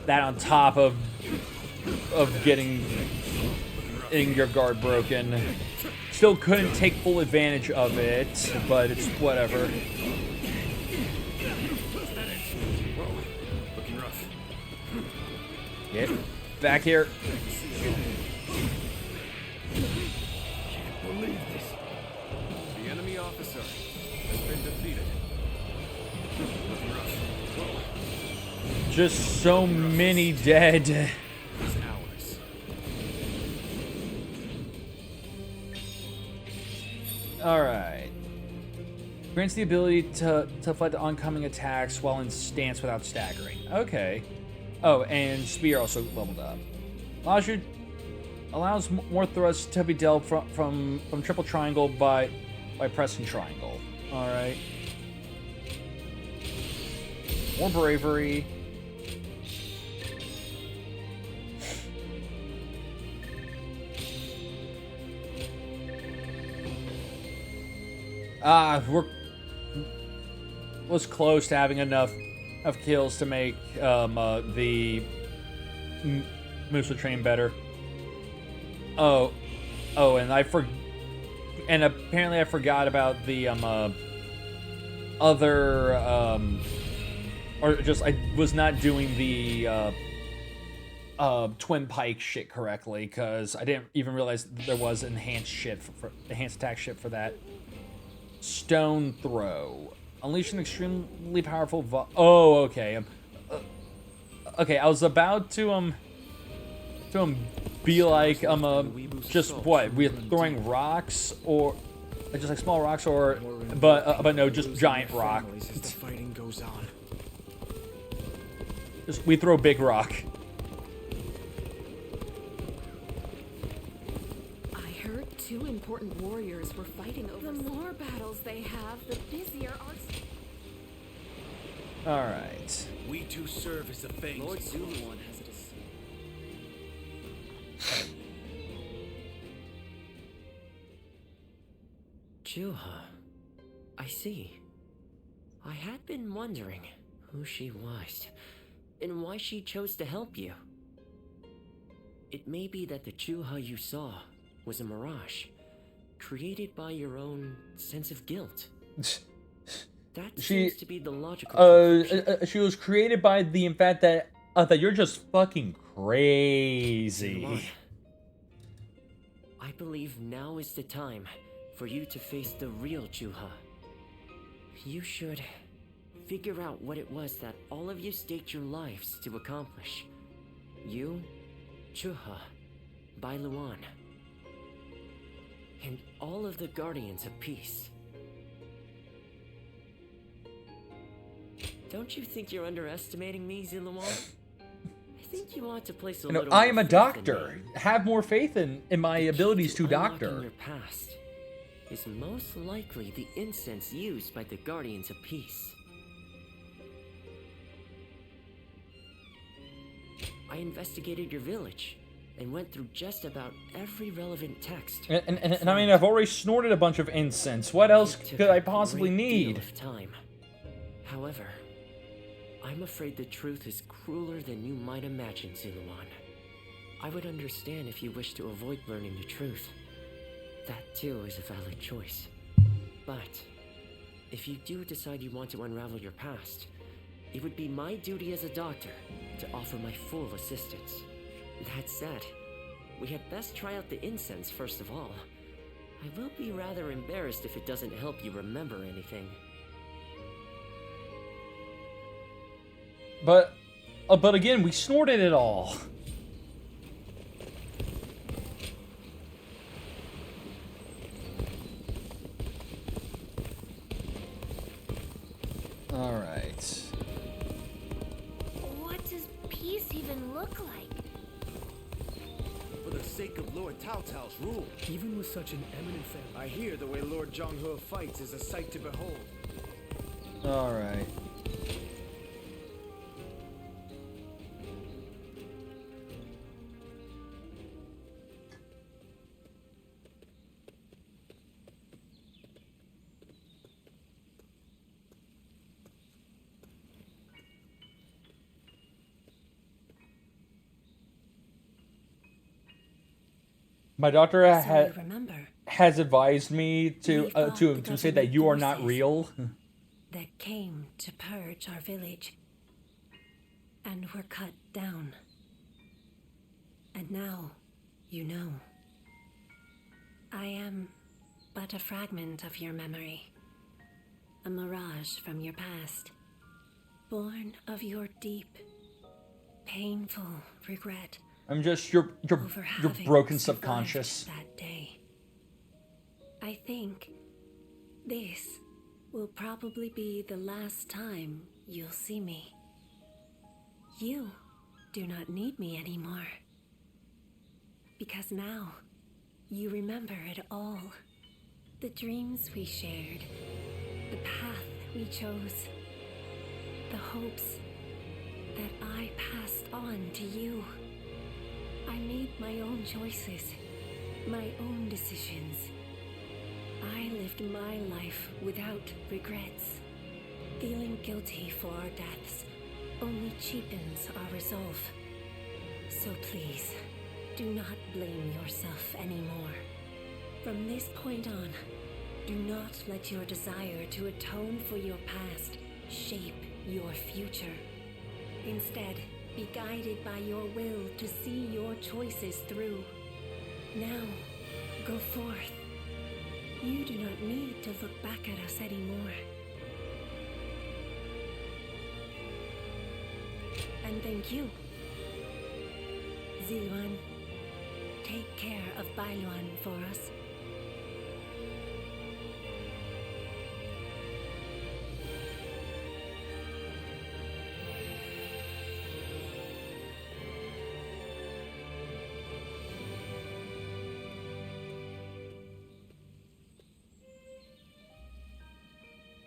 that on top of getting your guard broken. Still couldn't take full advantage of it, but it's whatever. Get back here. Can't believe this. The enemy officer has been defeated. Just so many dead. Alright. Grants the ability to fight the oncoming attacks while in stance without staggering. Okay. Oh, and Spear also leveled up. Allows more thrusts to be dealt from triple triangle by pressing triangle. Alright. More bravery. Was close to having enough kills to make the Musa train better. Oh, and apparently I forgot about the other or just I was not doing the twin pike shit correctly, because I didn't even realize there was enhanced attack shit for that. Stone throw. Unleash an extremely powerful oh, okay. Okay, I was about to be like, just what? We're throwing rocks, or just like small rocks, or, but no, just giant rock. As the fighting goes on. Just, we throw big rock. I heard 2 important warriors were fighting over. The more battles they have, the busier our. Alright. We two serve as the fangs. Lord Zuluan has it. Juha. I see. I had been wondering who she was, and why she chose to help you. It may be that the Juha you saw was a mirage, created by your own sense of guilt. That seems to be the logical she was created by the fact that that you're just fucking crazy. I believe now is the time for you to face the real Juha. You should figure out what it was that all of you staked your lives to accomplish. You, Juha, Bailuan, and all of the Guardians of Peace. Don't you think you're underestimating me, Ziluan? I think you ought to place a little I am a more faith doctor. in me. Have more faith in my abilities to Unlocking doctor. your past is most likely the incense used by the Guardians of Peace. I investigated your village and went through just about every relevant text. And I mean, I've already snorted a bunch of incense. What else could I possibly need? Of time. However, I'm afraid the truth is crueler than you might imagine, Ziluan. I would understand if you wish to avoid learning the truth. That too is a valid choice. But if you do decide you want to unravel your past, it would be my duty as a doctor to offer my full assistance. That said, we had best try out the incense first of all. I will be rather embarrassed if it doesn't help you remember anything. But again, we snorted it all. All right. What does peace even look like? For the sake of Lord Tao Tao's rule. Even with such an eminent family, I hear the way Lord Zhonghe fights is a sight to behold. All right. My doctor has advised me to say that you are not real. That came to purge our village and were cut down. And now, you know. I am but a fragment of your memory. A mirage from your past. Born of your deep, painful regret. I'm just your broken subconscious. That day. I think this will probably be the last time you'll see me. You do not need me anymore. Because now, you remember it all. The dreams we shared, the path we chose, the hopes that I passed on to you. I made my own choices, my own decisions. I lived my life without regrets. Feeling guilty for our deaths only cheapens our resolve. So please, do not blame yourself anymore. From this point on, do not let your desire to atone for your past shape your future. Instead, be guided by your will to see your choices through. Now, go forth You do not need to look back at us anymore. And thank you, Zilwan. Take care of Bailuan for us.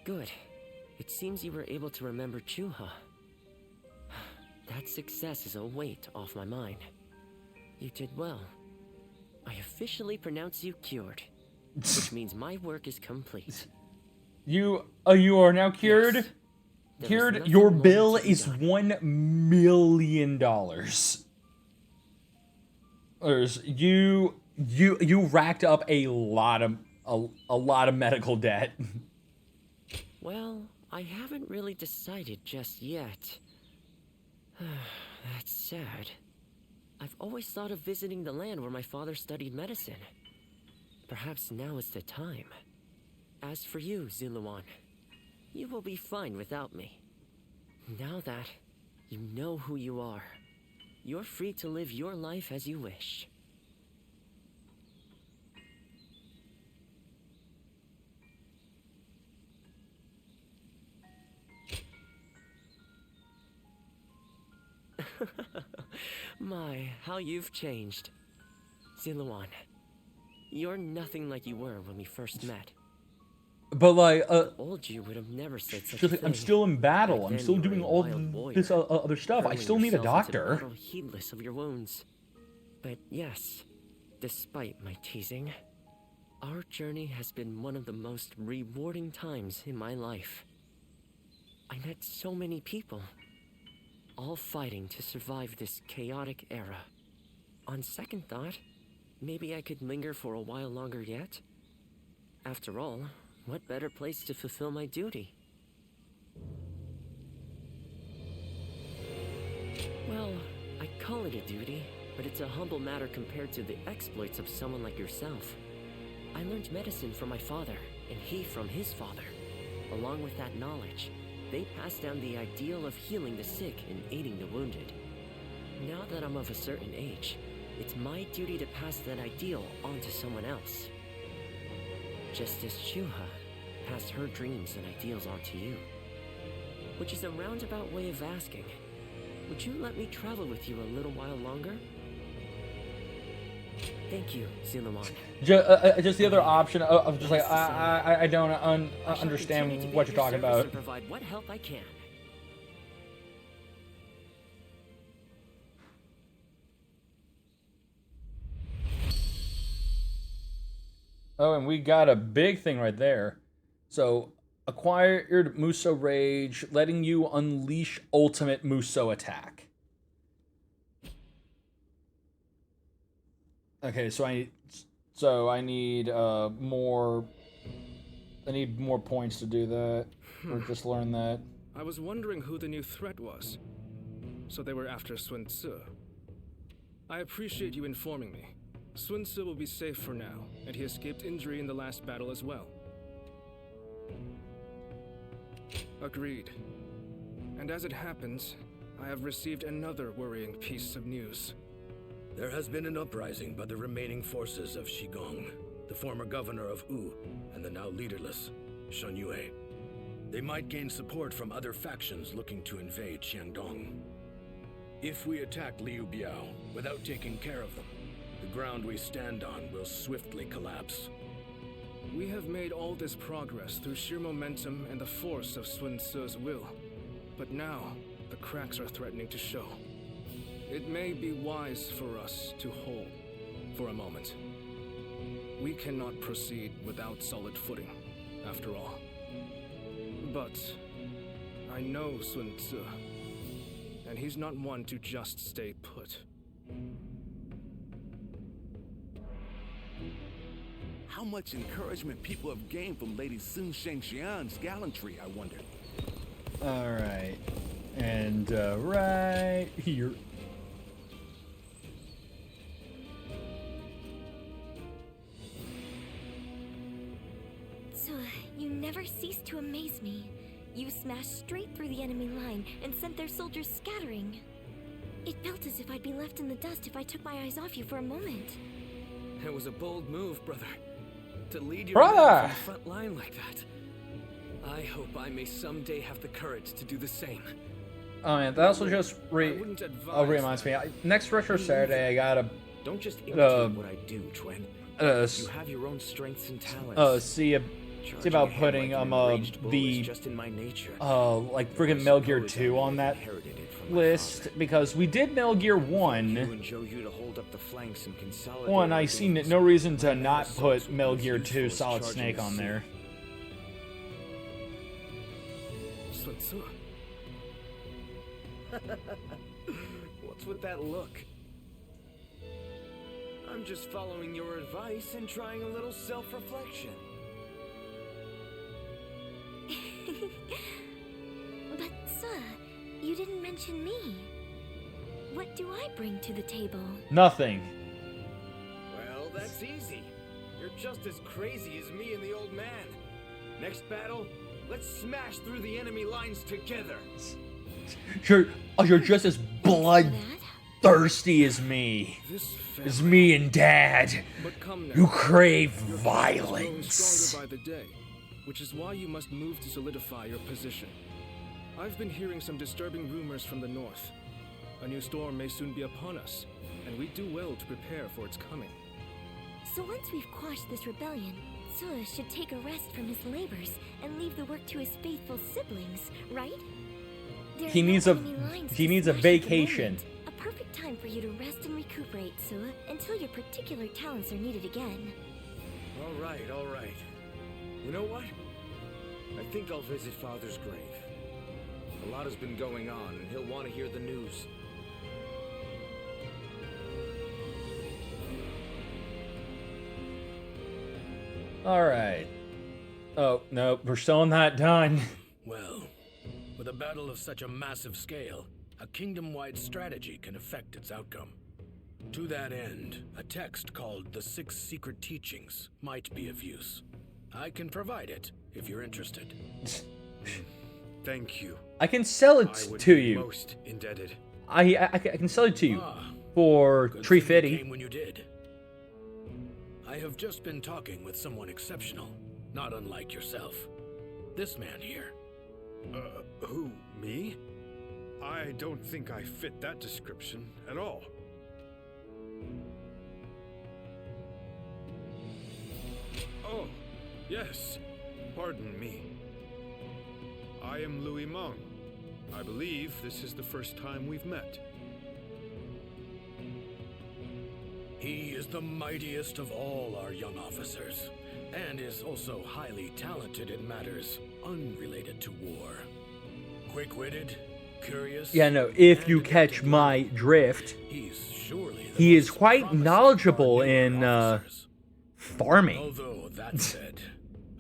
Good. It seems you were able to remember Chuha. That success is a weight off my mind. You did well. I officially pronounce you cured, which means my work is complete. You are now cured? Yes. Cured? Your bill is $1 million. You racked up a lot of medical debt. Well, I haven't really decided just yet. That's sad. I've always thought of visiting the land where my father studied medicine. Perhaps now is the time. As for you, Ziluan, you will be fine without me. Now that you know who you are, you're free to live your life as you wish. My, how you've changed. Ziluan, you're nothing like you were when we first met. But like, the old you would have never said such a thing. I'm still in battle. I'm still doing all this warrior, other stuff. I still need a doctor. Battle, heedless of your wounds. But yes, despite my teasing, our journey has been one of the most rewarding times in my life. I met so many people, all fighting to survive this chaotic era. On second thought, maybe I could linger for a while longer yet. After all, what better place to fulfill my duty? Well, I call it a duty, but it's a humble matter compared to the exploits of someone like yourself. I learned medicine from my father, and he from his father. Along with that knowledge, they passed down the ideal of healing the sick and aiding the wounded. Now that I'm of a certain age, it's my duty to pass that ideal on to someone else. Just as Chuha passed her dreams and ideals on to you. Which is a roundabout way of asking, would you let me travel with you a little while longer? Thank you, Ziluan. Just the other option of just like, I don't understand what you're talking about. And provide what help I can. Oh, and we got a big thing right there. So, acquired Muso Rage, letting you unleash ultimate Muso attack. Okay, so I need more points to do that, or just learn that. I was wondering who the new threat was. So they were after Sun Tzu. I appreciate you informing me. Sun Tzu will be safe for now, and he escaped injury in the last battle as well. Agreed. And as it happens, I have received another worrying piece of news. There has been an uprising by the remaining forces of Shigong, the former governor of Wu, and the now leaderless Shen Yue. They might gain support from other factions looking to invade Xiangdong. If we attack Liu Biao without taking care of them, the ground we stand on will swiftly collapse. We have made all this progress through sheer momentum and the force of Sun Tzu's will. But now, the cracks are threatening to show. It may be wise for us to hold for a moment. We cannot proceed without solid footing, after all. But I know Sun Tzu, and he's not one to just stay put. How much encouragement people have gained from Lady Sun Shengxian's gallantry, I wonder. Alright. And right here. You never cease to amaze me. You smashed straight through the enemy line and sent their soldiers scattering. It felt as if I'd be left in the dust if I took my eyes off you for a moment. It was a bold move, brother. To lead your Brother! men from the front line like that. I hope I may someday have the courage to do the same. Oh man, that also just reminds me. Next Retro Saturday, I gotta Don't just imitate what I do, Twen. You have your own strengths and talents. see about putting the just in my nature. like friggin' Metal Gear 2 on that list, because we did Metal Gear 1. One, I see no reason to not put Metal Gear 2 Solid Snake on there. What's with that look? I'm just following your advice and trying a little self-reflection. But, sir, you didn't mention me. What do I bring to the table? Nothing. Well, that's easy. You're just as crazy as me and the old man. Next battle, let's smash through the enemy lines together. You're just as bloodthirsty as me. As me and Dad. You crave violence. Stronger by the day, which is why you must move to solidify your position. I've been hearing some disturbing rumors from the north. A new storm may soon be upon us, and we do well to prepare for its coming. So once we've quashed this rebellion, Suh should take a rest from his labors and leave the work to his faithful siblings, right? He needs a vacation. A perfect time for you to rest and recuperate, Suh, until your particular talents are needed again. All right. You know what? I think I'll visit Father's grave. A lot has been going on, and he'll want to hear the news. Alright. Oh, no, we're still not done. Well, with a battle of such a massive scale, a kingdom-wide strategy can affect its outcome. To that end, a text called The Six Secret Teachings might be of use. I can provide it, if you're interested. Thank you. I can sell it to you. Most indebted. I can sell it to you for $350. When you did. I have just been talking with someone exceptional, not unlike yourself. This man here. Who, me? I don't think I fit that description at all. Oh, yes. Pardon me. I am Louis Meng. I believe this is the first time we've met. He is the mightiest of all our young officers, and is also highly talented in matters unrelated to war. Quick-witted, curious... Yeah, no, if you catch my drift, he is quite knowledgeable in, farming. Although, that said,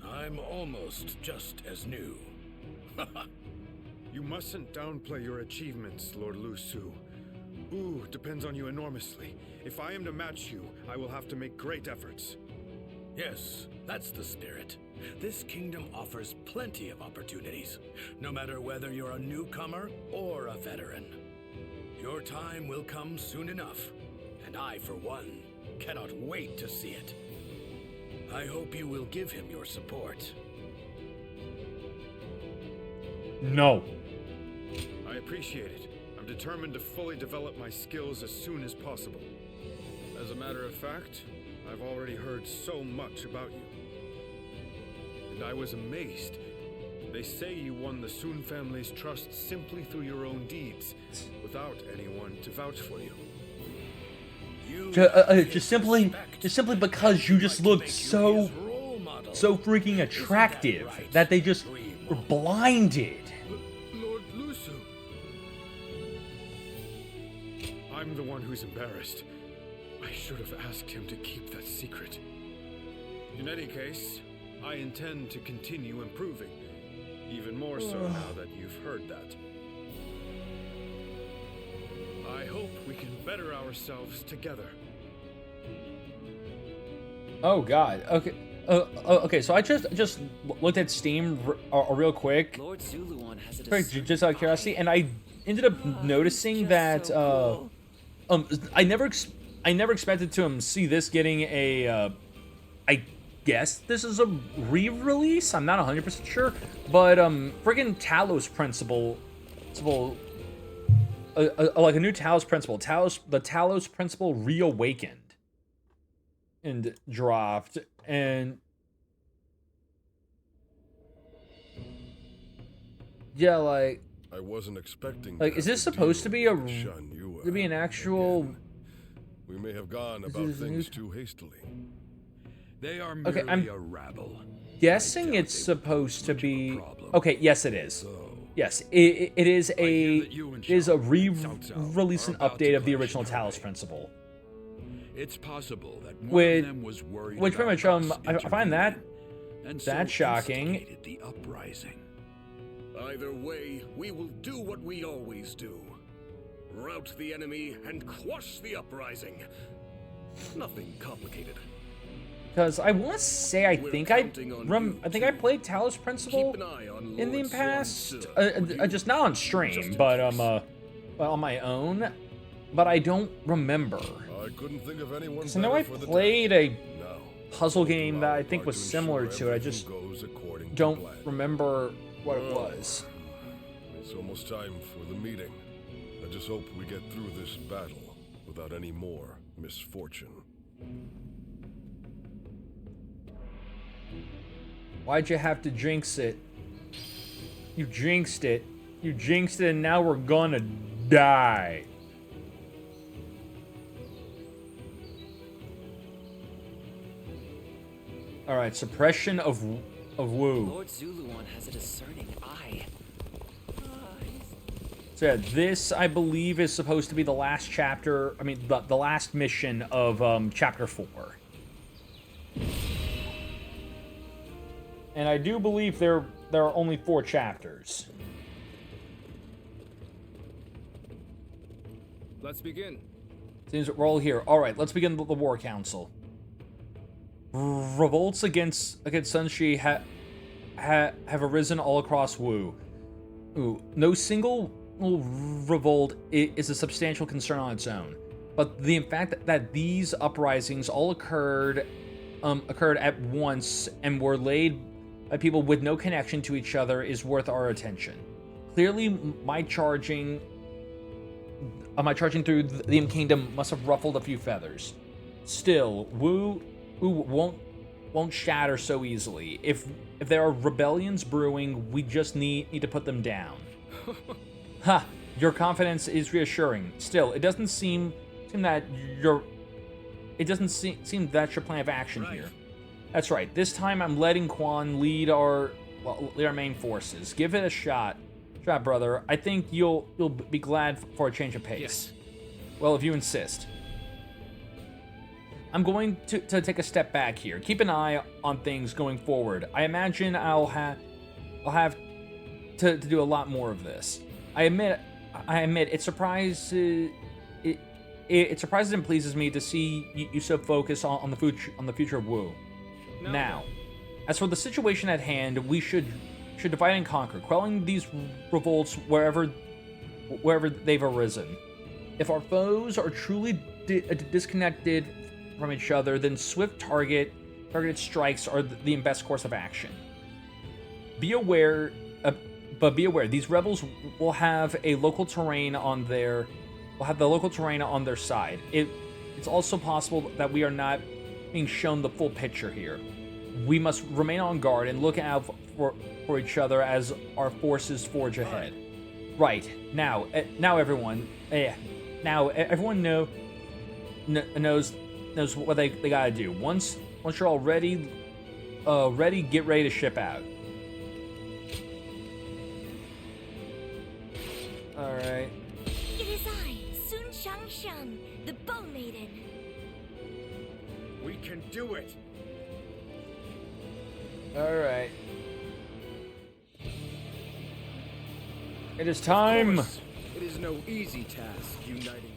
I'm almost just as new. You mustn't downplay your achievements, Lord Lu Su. Ooh, depends on you enormously. If I am to match you, I will have to make great efforts. Yes, that's the spirit. This kingdom offers plenty of opportunities, no matter whether you're a newcomer or a veteran. Your time will come soon enough, and I, for one, cannot wait to see it. I hope you will give him your support. No. I appreciate it. I'm determined to fully develop my skills as soon as possible. As a matter of fact, I've already heard so much about you. And I was amazed. They say you won the Sun family's trust simply through your own deeds, without anyone to vouch for you. Just simply because you just looked so freaking attractive that they just were blinded. Lord Lu Su. I'm the one who's embarrassed. I should have asked him to keep that secret. In any case, I intend to continue improving. Even more so now that you've heard that. I hope we can better ourselves together. Oh god, okay. Okay, so I just looked at Steam real quick, Lord Zuluan has a just out of curiosity, and I ended up noticing that I never expected to see this getting a I guess this is a re-release. I'm not 100% sure, but friggin' Talos Principle, like a new Talos Principle, the Talos Principle reawakened and dropped, and yeah, like I wasn't expecting. Like, is this supposed to be an actual? Again. We may have gone about things too hastily. They are merely a rabble. Guessing it's supposed to be. Okay, yes, it is. Yes, it is a re-release and update of the original Talos Principle. It's possible that one of them was worried which pretty much I find that shocking. The uprising. Either way, we will do what we always do. Rout the enemy and quash the uprising. Nothing complicated. Because I want to say I think I played Talos Principle in the past, just not on stream, but on my own. But I don't remember. I couldn't think of anyone. I know I played a puzzle game that I think was similar to it. I just don't remember what it was. It's almost time for the meeting. I just hope we get through this battle without any more misfortune. Why'd you have to jinx it? You jinxed it. You jinxed it, and now we're gonna die. All right, suppression of Wu. Lord Zuluan has a discerning eye. So yeah, this I believe is supposed to be the last chapter. I mean, the last mission of chapter 4. And I do believe there are only 4 chapters. Let's begin. Seems we're all here. All right, let's begin the War Council. Revolts against Sunshi have arisen all across Wu. Ooh, no single revolt is a substantial concern on its own, but the fact that these uprisings all occurred at once and were led by people with no connection to each other is worth our attention. Clearly, my charging through the Kingdom must have ruffled a few feathers. Still, Wu won't shatter so easily. If there are rebellions brewing, we just need to put them down. Ha! Your confidence is reassuring. Still, it doesn't seem that your plan of action here. That's right. This time I'm letting Quan lead our main forces. Give it a shot. Brother. I think you'll be glad for a change of pace. Yes. Well, if you insist. I'm going to take a step back here. Keep an eye on things going forward. I imagine I'll have to do a lot more of this. I admit it surprises and pleases me to see you so focused on the future of Wu. No. Now, as for the situation at hand, we should divide and conquer, quelling these revolts wherever they've arisen. If our foes are truly disconnected from each other, then swift targeted strikes are the best course of action. Be aware, these rebels will have the local terrain on their side. It's also possible that we are not being shown the full picture here. We must remain on guard and look out for each other as our forces forge ahead. Right now, everyone knows what they gotta do. Once you're all ready, get ready to ship out. All right. It is I, Sun Shang, the Bow Maiden. We can do it. All right. It is time. It is no easy task uniting.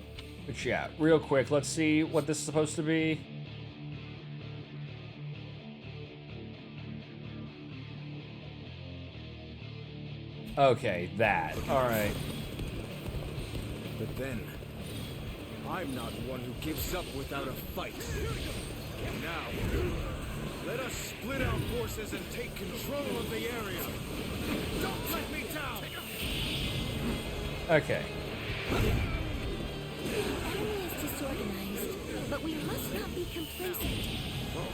But yeah, real quick, let's see what this is supposed to be. Okay, that. Alright. But then, I'm not one who gives up without a fight. Now, let us split our forces and take control of the area. Don't let me down! Okay. The enemy is disorganized, but we must not be complacent.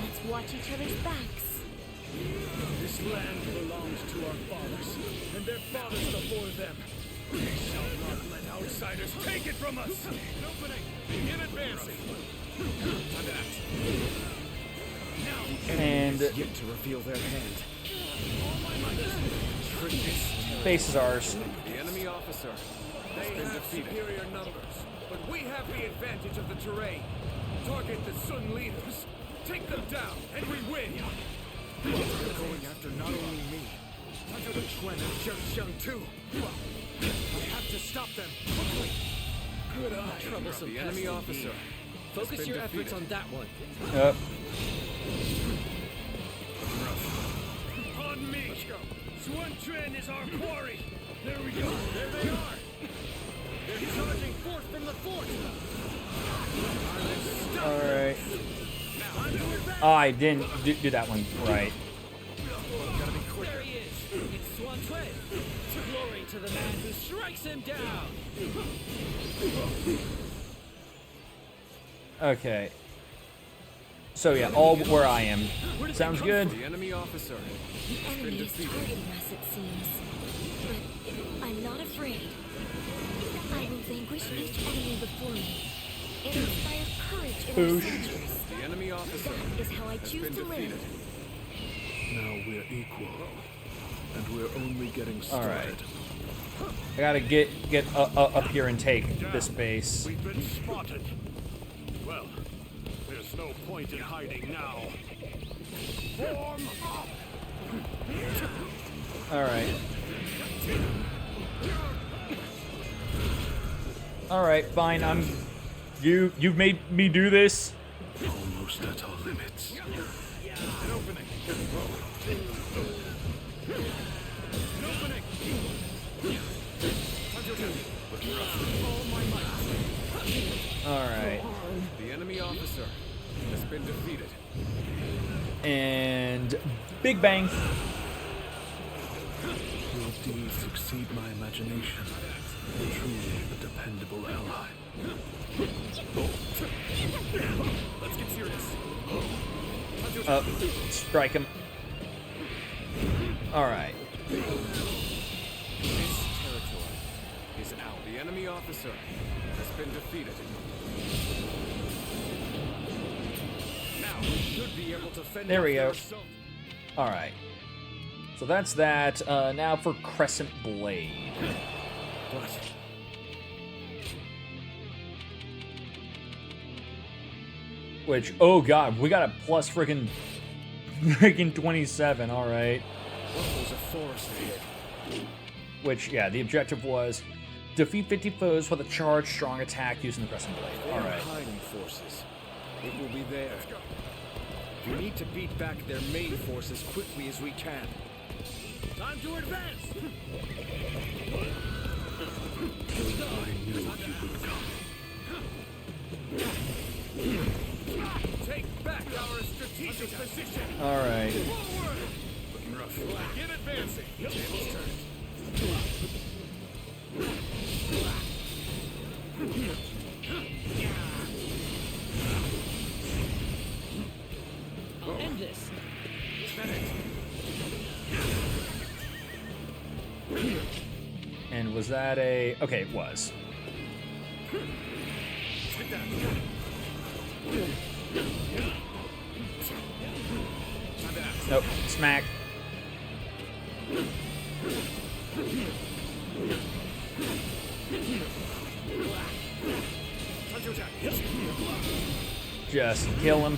Let's watch each other's backs. This land belongs to our fathers, and their fathers before them. We shall not let outsiders take it from us! Opening! Begin advancing! And yet to reveal their hand. base is ours. The enemy officer has been defeated. Superior numbers, but we have the advantage of the terrain. Target the Sun leaders. Take them down, and we win. They're going after not only me, but Quan and Zhengxiang too. I have to stop them quickly. Good eye. Troublesome the enemy officer. Focus your efforts on that one. Yep. On me! Let's go. Sun Quan is our quarry! There we go! There they are! They're charging forth from the fort! Alright. Oh, I didn't do that one right. There he is. It's Sun Quan. Glory to the man who strikes him down. Okay. So yeah, all where I am. Sounds good. The enemy officer. The enemy is targeting us, it seems. But I'm not afraid. I will vanquish each enemy before me and inspire courage in our soldiers. The enemy officer That is how I choose to live. Now we're equal, and we're only getting started. Alright. I gotta get up here and take this base. We've been spotted. Well, there's no point in hiding now. Form up! Alright. Alright, fine, you've made me do this. Almost at our limits. An opening. An opening. All my might. Alright. The enemy officer has been defeated. And Big Bang. Your deeds exceed my imagination. Truly a dependable ally. Let's get serious. Strike him. Alright. This territory is out. The enemy officer has been defeated. Now we should be able to fend There we off go. their assault. Alright. So that's that. Now for Crescent Blade. But Which, oh god, we got a plus freaking 27, alright. there's a forest ahead. Which, yeah, the objective was defeat 50 foes with a charged, strong attack using the Crescent Blade. They are Alright. hiding forces. It will be there. We need to beat back their main force as quickly as we can. Time to advance! I knew you would come. Take back our strategic position! Alright. Forward! Looking rough. Begin advancing! Tables turned. I'll end this. And was that a... Okay, it was. Nope. Smack. Just kill him.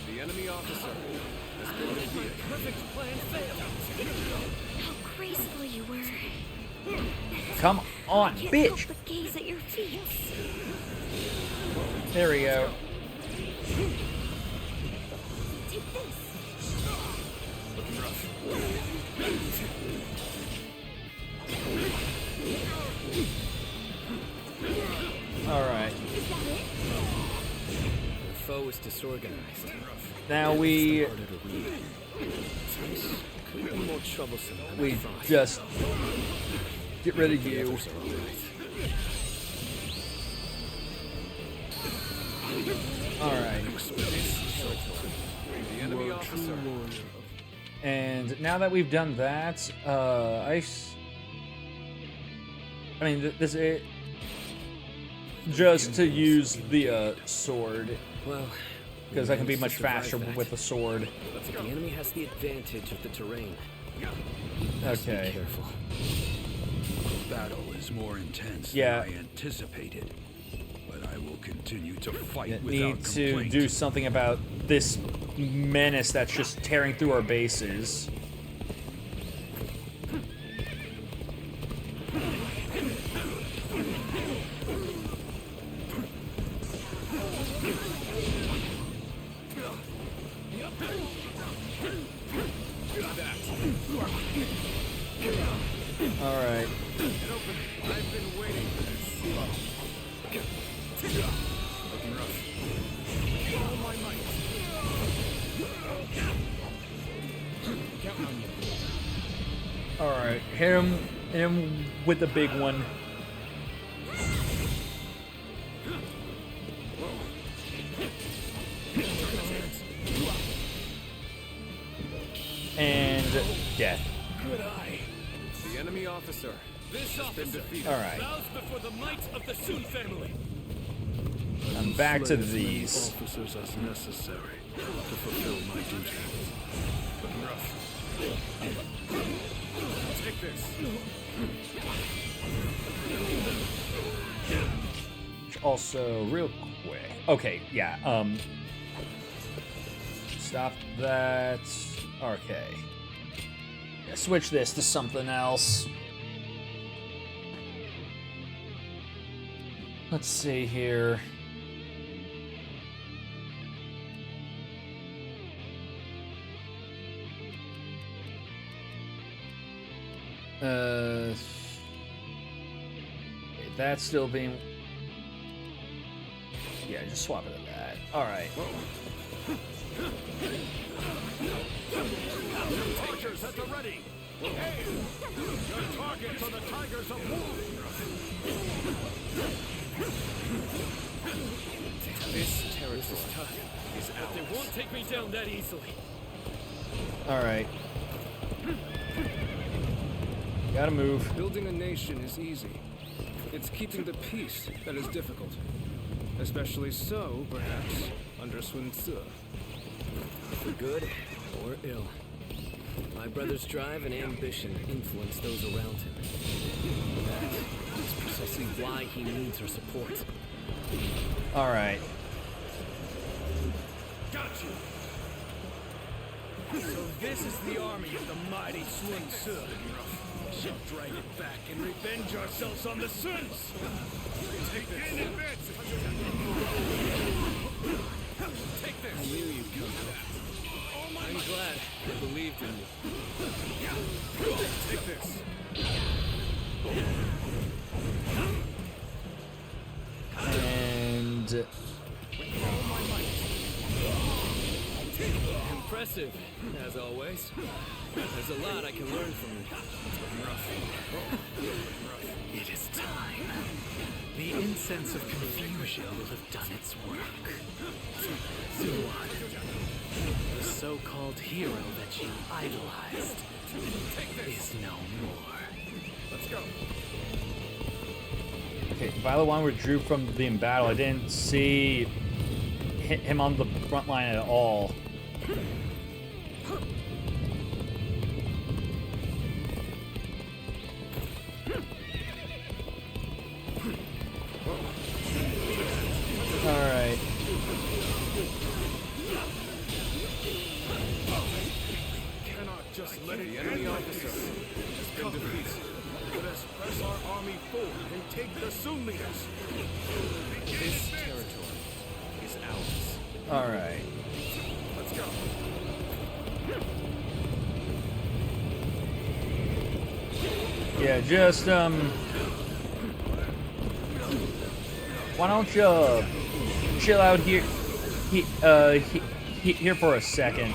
The enemy officer has been defeated. Perfect plan failed. How graceful you were. Come on, Can't bitch. help but gaze at your feet. There we go. Take this. Alright. The foe is disorganized. Now we... Could be more troublesome than I We thought. just... Get rid of you. Others are all right. Alright. The enemy officer. And now that we've done that, I mean, this it just to use the sword, Well, because I can be managed much to survive faster that. with the sword. But the enemy has the advantage of the terrain. Okay. Be careful. The battle is more intense Yeah. than I anticipated, but I will continue to fight without Need to complaint. do something about this menace that's just tearing through our bases. Alright. I've been waiting for this. Looking rough. All my might. Count on you. Alright. Hit him with the big one. And death. Good eye. The enemy officer. This has been officer defeated. Alright. bows before the might of the Sun family. I'm back to Slay as many these. officers as necessary to fulfill my duty. Looking rough. Take this. Also, real quick. Okay, yeah, stop that. Okay. Yeah, switch this to something else. Let's see here. Okay, that's still being... Yeah, just swap it to that. Alright. Archers at the ready. Hey, your targets are the tigers of war. This territory is But they won't take me down that easily. Alright. Gotta move. Building a nation is easy. It's keeping the peace that is difficult. Especially so, perhaps, under Sun Tzu. For good or ill. My brother's drive and ambition influence those around him. That is precisely why he needs our support. Alright. Got you. So this is the army of the mighty Sun Tzu. We shall drag it back and revenge ourselves on the Suns. Take this. Take this. I knew you'd come out. I'm glad I believed in you. Take this. And... Impressive, as always. There's a lot I can learn from you. It is time. The incense of confusion will have done its work. So what? The so-called hero that you idolized is no more. Let's go. Okay, Violet Wand withdrew from the battle. I didn't see him on the front line at all. Alright. Cannot just let the enemy officer has been defeated. Let us press our army forward and take the Sun leaders. This territory is ours. Alright. Let's go. Yeah, just, why don't you chill out here, here for a second.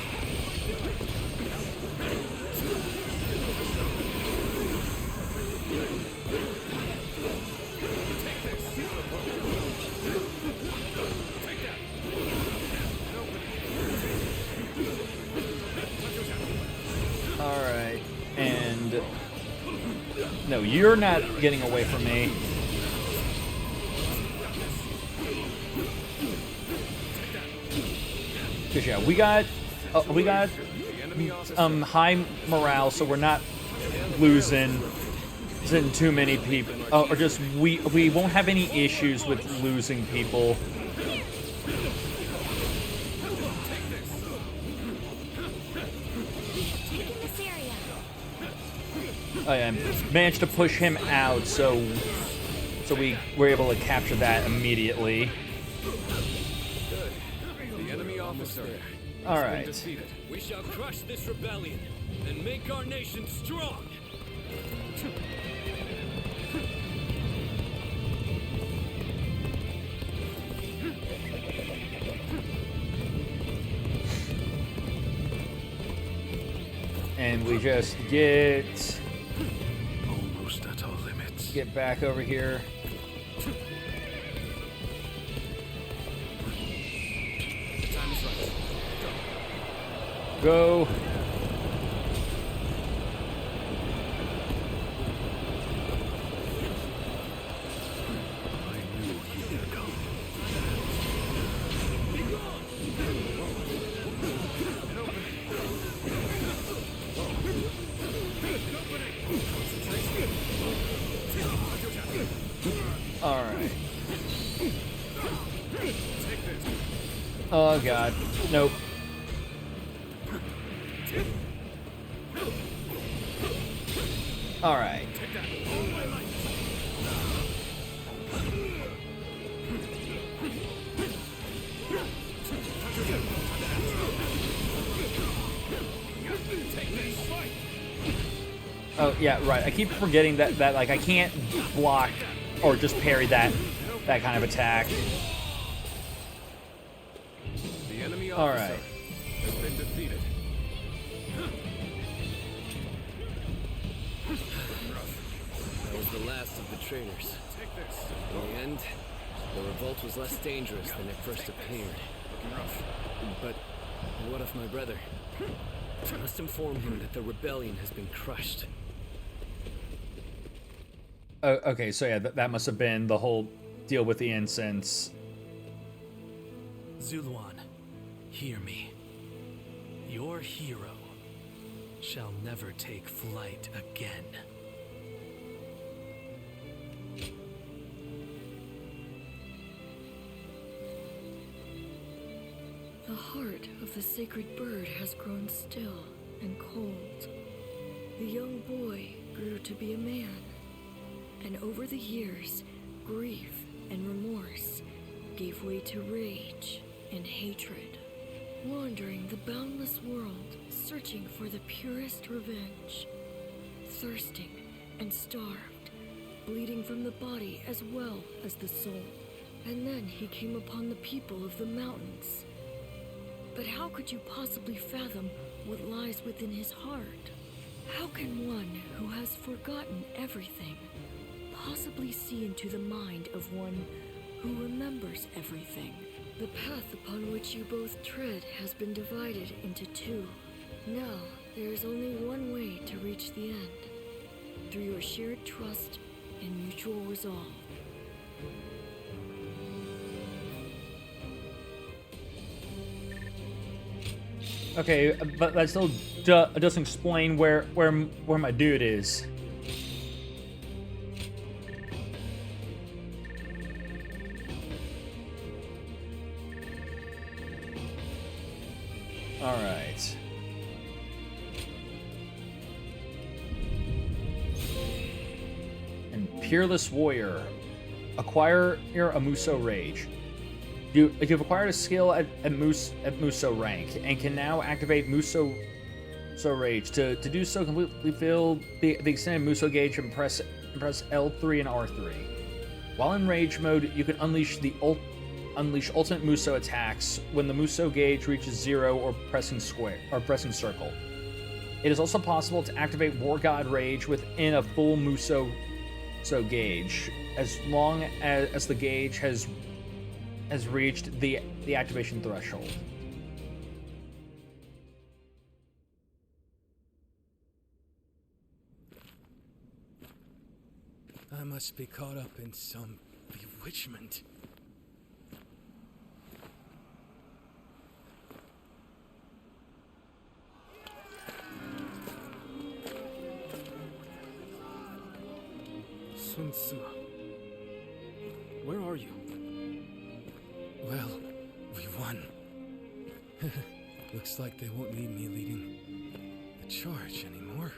Alright, and... No, you're not getting away from me. Cause yeah, we got high morale, so we're not losing too many people, or just we won't have any issues with losing people. I managed to push him out, so we were able to capture that immediately. The enemy officer. All right. We shall crush this rebellion and make our nation strong. And we just get almost at our limits. Get back over here. Time is right. Go. Alright. Oh god. Nope. Alright. Oh yeah, right. I keep forgetting that like I can't block or just parry that kind of attack. The enemy All officer right. has been defeated. That was the last of the traitors. In the end, the revolt was less dangerous than it first appeared. But what of my brother? I must inform him that the rebellion has been crushed. Oh, okay, so yeah, that must have been the whole deal with the incense. Zuluan, hear me. Your hero shall never take flight again. The heart of the sacred bird has grown still and cold. The young boy grew to be a man, and over the years, grief and remorse gave way to rage and hatred. Wandering the boundless world, searching for the purest revenge. Thirsting and starved, bleeding from the body as well as the soul. And then he came upon the people of the mountains. But how could you possibly fathom what lies within his heart? How can one who has forgotten everything possibly see into the mind of one who remembers everything? The path upon which you both tread has been divided into two. Now, there is only one way to reach the end, through your shared trust and mutual resolve. Okay, but that still doesn't explain where my dude is. All right. And Peerless Warrior. Acquire your Amuso Rage. You've acquired a skill at Muso rank and can now activate Muso Rage. To do so, completely fill the extended Muso gauge and press L3 and R3. While in Rage mode, you can unleash ultimate Muso attacks when the Muso gauge reaches 0 or pressing circle. It is also possible to activate War God Rage within a full Muso gauge, as long as the gauge has reached the activation threshold. I must be caught up in some bewitchment. Sun Tzu, where are you? Well, we won. Looks like they won't need me leading the charge anymore.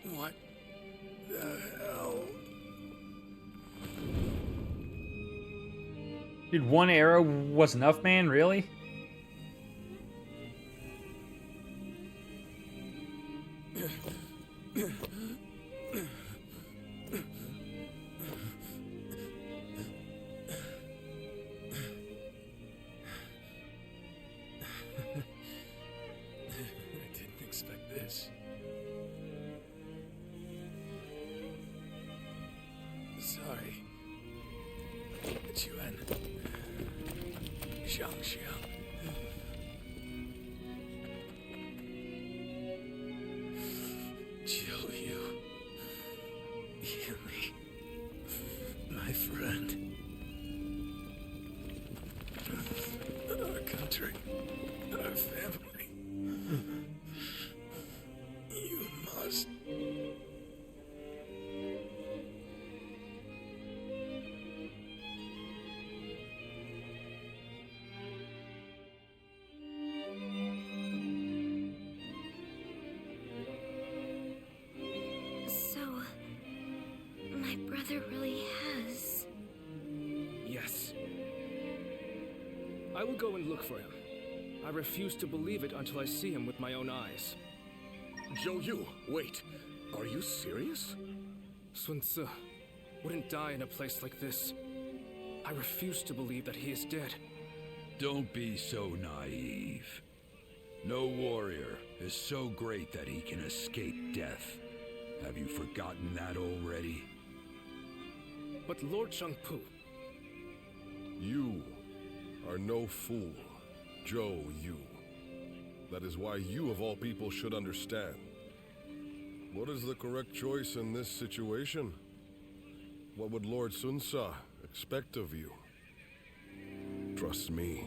What the hell? Dude, one arrow was enough, man? Really? I didn't expect this. Sorry. Chuan. Xiang. Jiu Yu. Heal me. My friend. Our country. Our family. You must. So, my brother really has. Yes. I will go and look for him. I refuse to believe it until I see him with my own eyes. Zhou Yu, wait. Are you serious? Sun Tzu wouldn't die in a place like this. I refuse to believe that he is dead. Don't be so naive. No warrior is so great that he can escape death. Have you forgotten that already? But Lord Changpu, You are no fool, Zhou Yu. That is why you, of all people, should understand. What is the correct choice in this situation? What would Lord Sun Tzu expect of you? Trust me,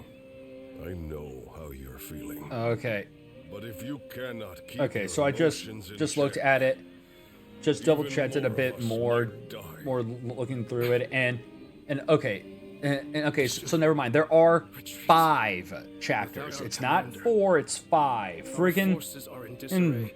I know how you're feeling. Okay. But if you cannot keep Okay, your so I just emotions in looked check, at it, just double even checked it a more bit of us more, might die. looking through it, and okay, and okay, so never mind. There are 5 chapters. It's not 4, it's 5. our Friggin' forces are in disarray.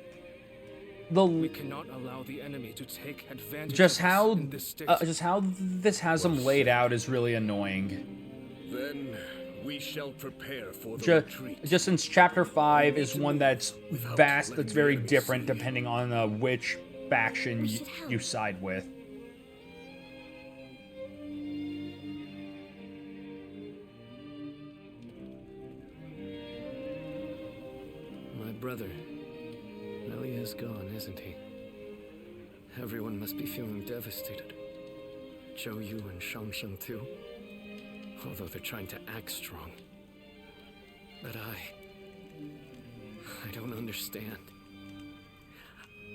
We the cannot allow the enemy to take advantage just of us how in this state. just how this has them laid out is really annoying. Then we shall prepare for the retreat. Just since chapter 5 is one that's vast, that's very different depending on which faction you side with. My brother really is gone, isn't he? Everyone must be feeling devastated. Zhou Yu and Shangsheng too. Although they're trying to act strong. But I don't understand.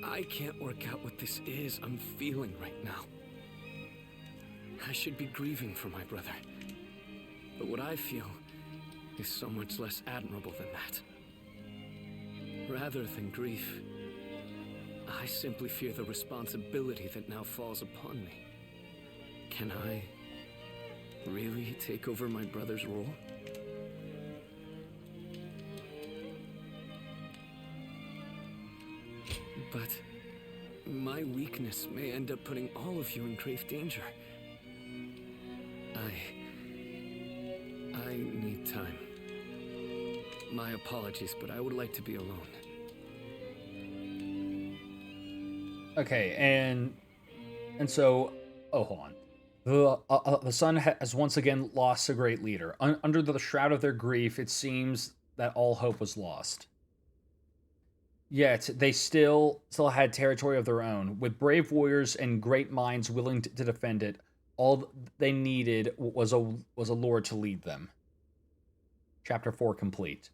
I can't work out what this is I'm feeling right now. I should be grieving for my brother. But what I feel is so much less admirable than that. Rather than grief, I simply fear the responsibility that now falls upon me. Can I really take over my brother's role? but my weakness may end up putting all of you in grave danger. I need time. My apologies, but I would like to be alone. Okay, and so, oh, hold on. The sun has once again lost a great leader. Under the shroud of their grief, it seems that all hope was lost. Yet they still had territory of their own, with brave warriors and great minds willing to defend it. All they needed was a lord to lead them. Chapter 4 complete.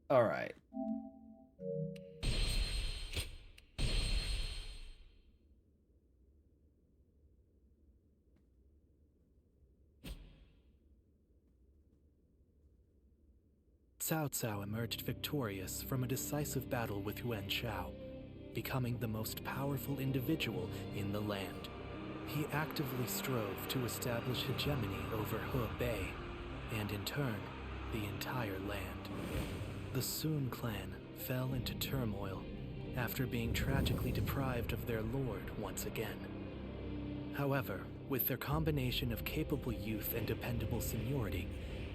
All right. Cao Cao emerged victorious from a decisive battle with Yuan Shao, becoming the most powerful individual in the land. He actively strove to establish hegemony over Hebei, and in turn, the entire land. The Sun clan fell into turmoil after being tragically deprived of their lord once again. However, with their combination of capable youth and dependable seniority,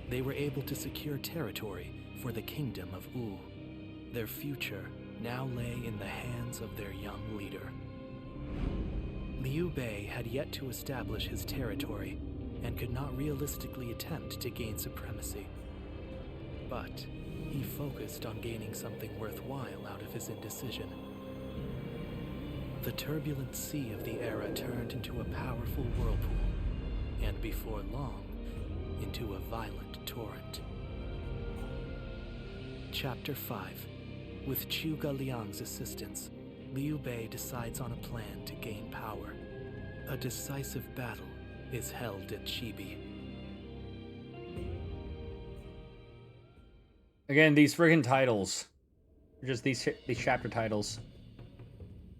they were able to secure territory for the kingdom of Wu. Their future now lay in the hands of their young leader. Liu Bei had yet to establish his territory and could not realistically attempt to gain supremacy. But he focused on gaining something worthwhile out of his indecision. The turbulent sea of the era turned into a powerful whirlpool, and before long, into a violent torrent. Chapter 5. With Zhuge Liang's assistance, Liu Bei decides on a plan to gain power. A decisive battle is held at Chibi. Again, these friggin' titles. Just these chapter titles.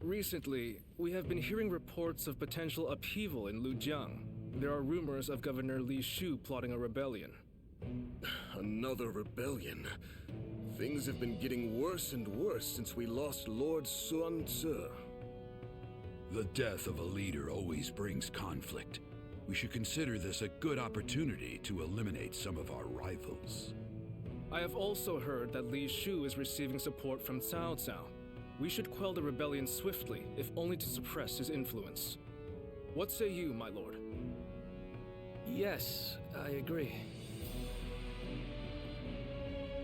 Recently, we have been hearing reports of potential upheaval in Lujiang. There are rumors of Governor Li Shu plotting a rebellion. Another rebellion. Things have been getting worse and worse since we lost Lord Sun Tzu. The death of a leader always brings conflict. We should consider this a good opportunity to eliminate some of our rivals. I have also heard that Li Shu is receiving support from Cao Cao. We should quell the rebellion swiftly, if only to suppress his influence. What say you, my lord? Yes, I agree.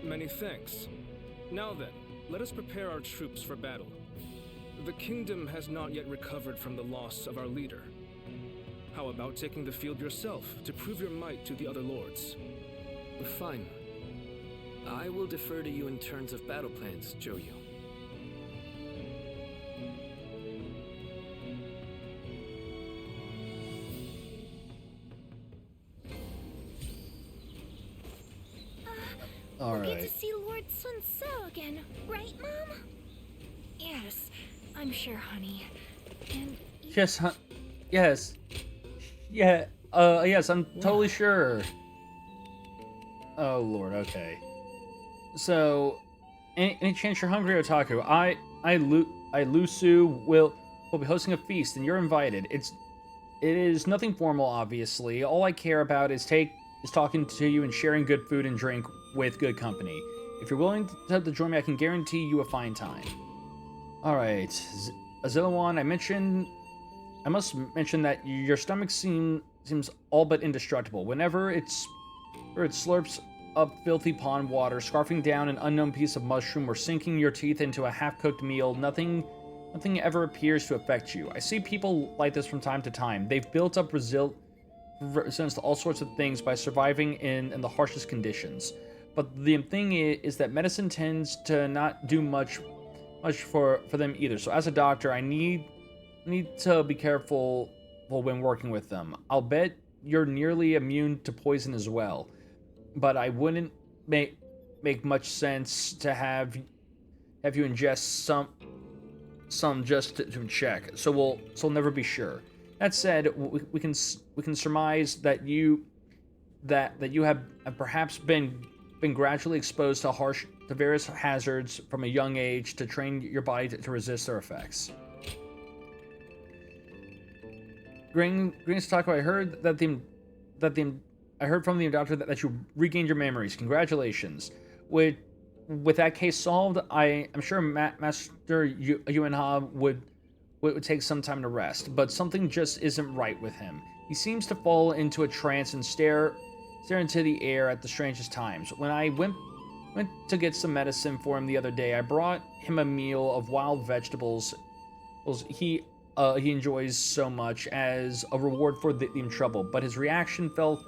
Many thanks. Now then, let us prepare our troops for battle. The kingdom has not yet recovered from the loss of our leader. How about taking the field yourself to prove your might to the other lords? Fine. I will defer to you in terms of battle plans, Joyu. All we'll right. get to see Lord Sun Tzu again, right, Mom? Yes, I'm sure, honey. And Yes, yes. Yeah, yes, I'm totally sure. Oh, Lord, okay. So, any chance you're hungry, Otaku? Lusu will be hosting a feast, and you're invited. It is nothing formal, obviously. All I care about is talking to you and sharing good food and drink with good company. If you're willing to join me, I can guarantee you a fine time. Alright, Zillawan, I must mention that your stomach seems all but indestructible. Whenever it slurps up filthy pond water, scarfing down an unknown piece of mushroom, or sinking your teeth into a half-cooked meal, nothing ever appears to affect you. I see people like this from time to time. They've built up resilience to all sorts of things by surviving in the harshest conditions. But the thing is that medicine tends to not do much for them either. So as a doctor, I need to be careful when working with them. I'll bet you're nearly immune to poison as well. But I wouldn't make much sense to have you ingest some just to check. So we'll never be sure. That said, we can surmise that you have perhaps been gradually exposed to harsh to various hazards from a young age to train your body to resist their effects. Greens talk about. I heard I heard from the doctor that you regained your memories. Congratulations. With that case solved, I am sure Master Yuanha would take some time to rest, but something just isn't right with him. He seems to fall into a trance and stare into the air at the strangest times. When I went to get some medicine for him the other day, I brought him a meal of wild vegetables he enjoys so much as a reward for the trouble, but his reaction fell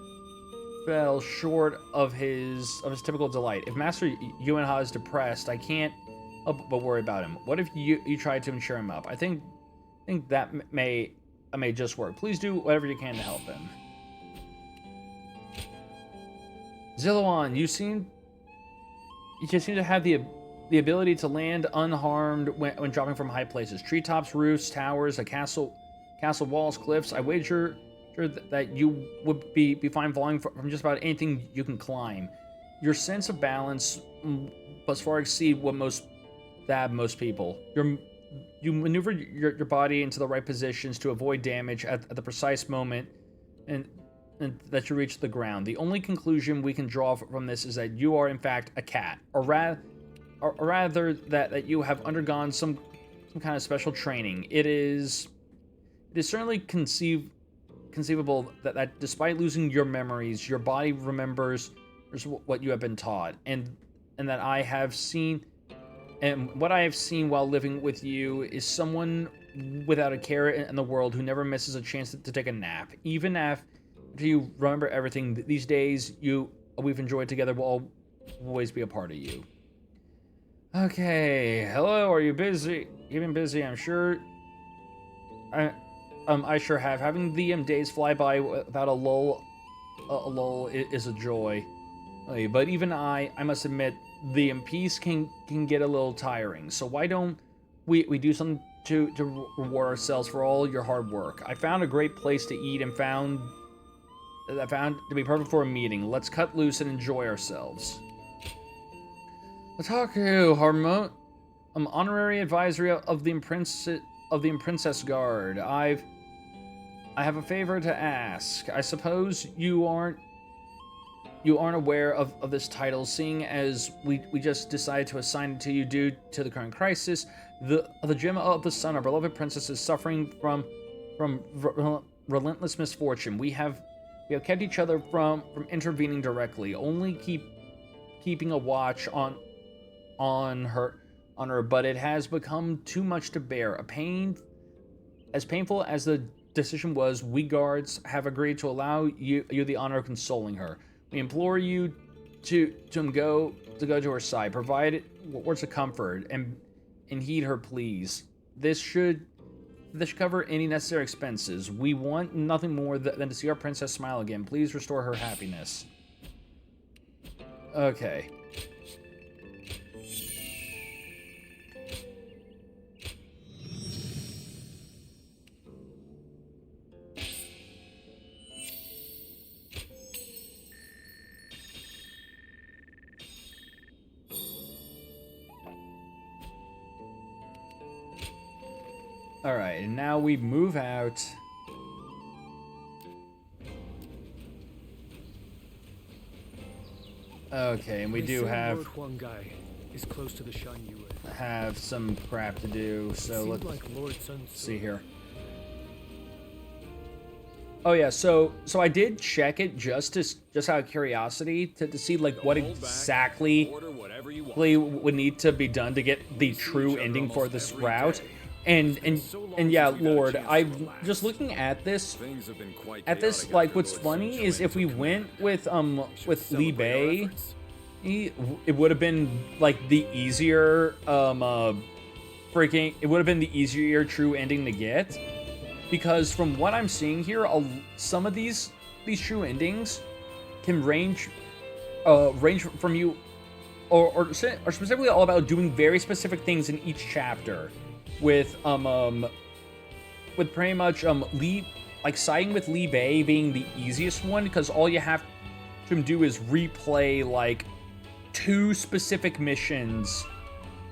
short of his typical delight. If Master Yuanha is depressed, I can't help but worry about him. What if you try to cheer him up? I think that may just work. Please do whatever you can to help him. Ziloan, you seem to have the ability to land unharmed when dropping from high places. Treetops, roofs, towers, a castle walls, cliffs. I wager that you would be fine falling from just about anything you can climb. Your sense of balance must far exceed what most people. You maneuver your body into the right positions to avoid damage at the precise moment and that you reach the ground. The only conclusion we can draw from this is that you are in fact a cat, or rather that you have undergone some kind of special training. It is certainly conceivable that despite losing your memories, your body remembers what you have been taught, and that I have seen, and what I have seen while living with you is someone without a care in the world who never misses a chance to take a nap. Even after you remember everything, these days we've enjoyed together will always be a part of you. Okay, hello, are you busy? You've been busy, I'm sure. I sure have. Having the days fly by without a lull is a joy. But even I must admit, the peace can get a little tiring. So why don't we do something to reward ourselves for all your hard work? I found a great place to eat and found to be perfect for a meeting. Let's cut loose and enjoy ourselves. Otaku, honorary advisory of the Princess Guard. I have a favor to ask. I suppose you aren't aware of this title, seeing as we just decided to assign it to you due to the current crisis. The Gem of the Sun, our beloved princess, is suffering from relentless misfortune. We have kept each other from intervening directly, only keeping a watch on her, but it has become too much to bear. As painful as the decision was, we guards have agreed to allow you the honor of consoling her. We implore you to go to her side, provide words of comfort, and heed her pleas. This should cover any necessary expenses. We want nothing more than to see our princess smile again. Please restore her happiness. Okay. Alright, and now we move out. Okay, and we do have is close to the shrine you have some crap to do, so let's see here. Oh yeah, so I did check it just out of curiosity to see like what exactly would need to be done to get the true ending for this route. And yeah, Lord, I'm just looking at this. Like, what's funny is if we went with Li Bei, it would have been like the easier it would have been the easier true ending to get, because from what I'm seeing here, some of these true endings can range from you, or specifically all about doing very specific things in each chapter. With pretty much siding with Li Bei being the easiest one, because all you have to do is replay like 2 specific missions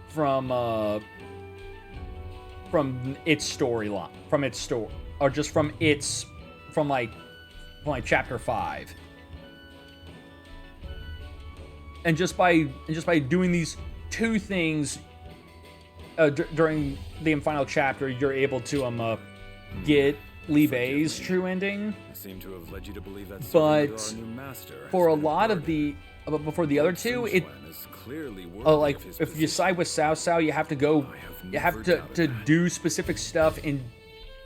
from its storyline, from its story, or just from like chapter 5. And just by doing these 2 things during the final chapter, you're able to get Li Bei's true ending. I seem to have led you to believe that But our new master for a lot of the before the other 2, it like if you side with Cao Cao, you have to do specific stuff in.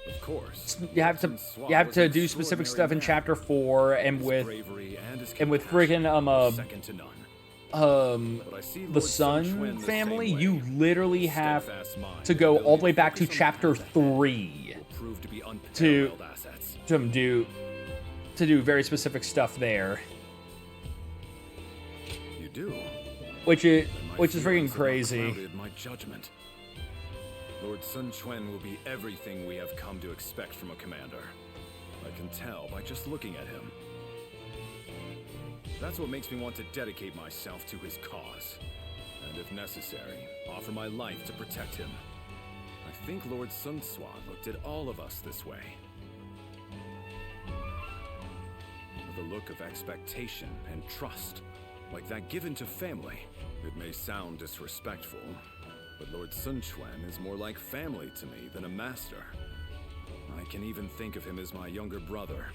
Of course. You have to do specific stuff in chapter 4, and with friggin' second to none. The Sun family, you literally have to go all the way back to chapter 3 to do very specific stuff there. You do. Which is freaking crazy. My judgment. Lord Sun Quan will be everything we have come to expect from a commander. I can tell by just looking at him. That's what makes me want to dedicate myself to his cause. And if necessary, offer my life to protect him. I think Lord Sun Quan looked at all of us this way. With a look of expectation and trust, like that given to family. It may sound disrespectful, but Lord Sun Quan is more like family to me than a master. I can even think of him as my younger brother.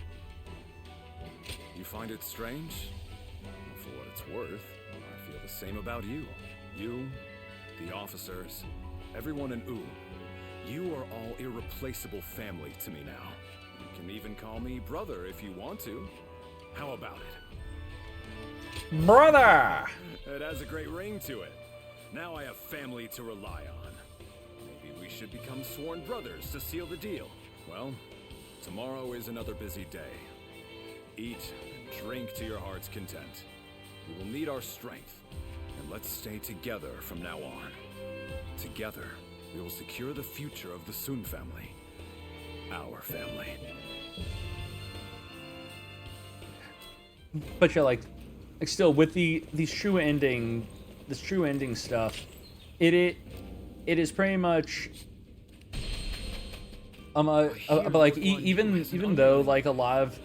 You find it strange? For what it's worth, I feel the same about you. You, the officers, everyone in Wu. You are all irreplaceable family to me now. You can even call me brother if you want to. How about it? Brother! It has a great ring to it. Now I have family to rely on. Maybe we should become sworn brothers to seal the deal. Well, tomorrow is another busy day. Eat and drink to your heart's content. We will need our strength, and let's stay together from now on. Together, we will secure the future of the Sun family. Our family. But yeah, like still with this true ending stuff, it is pretty much but like even though like a lot of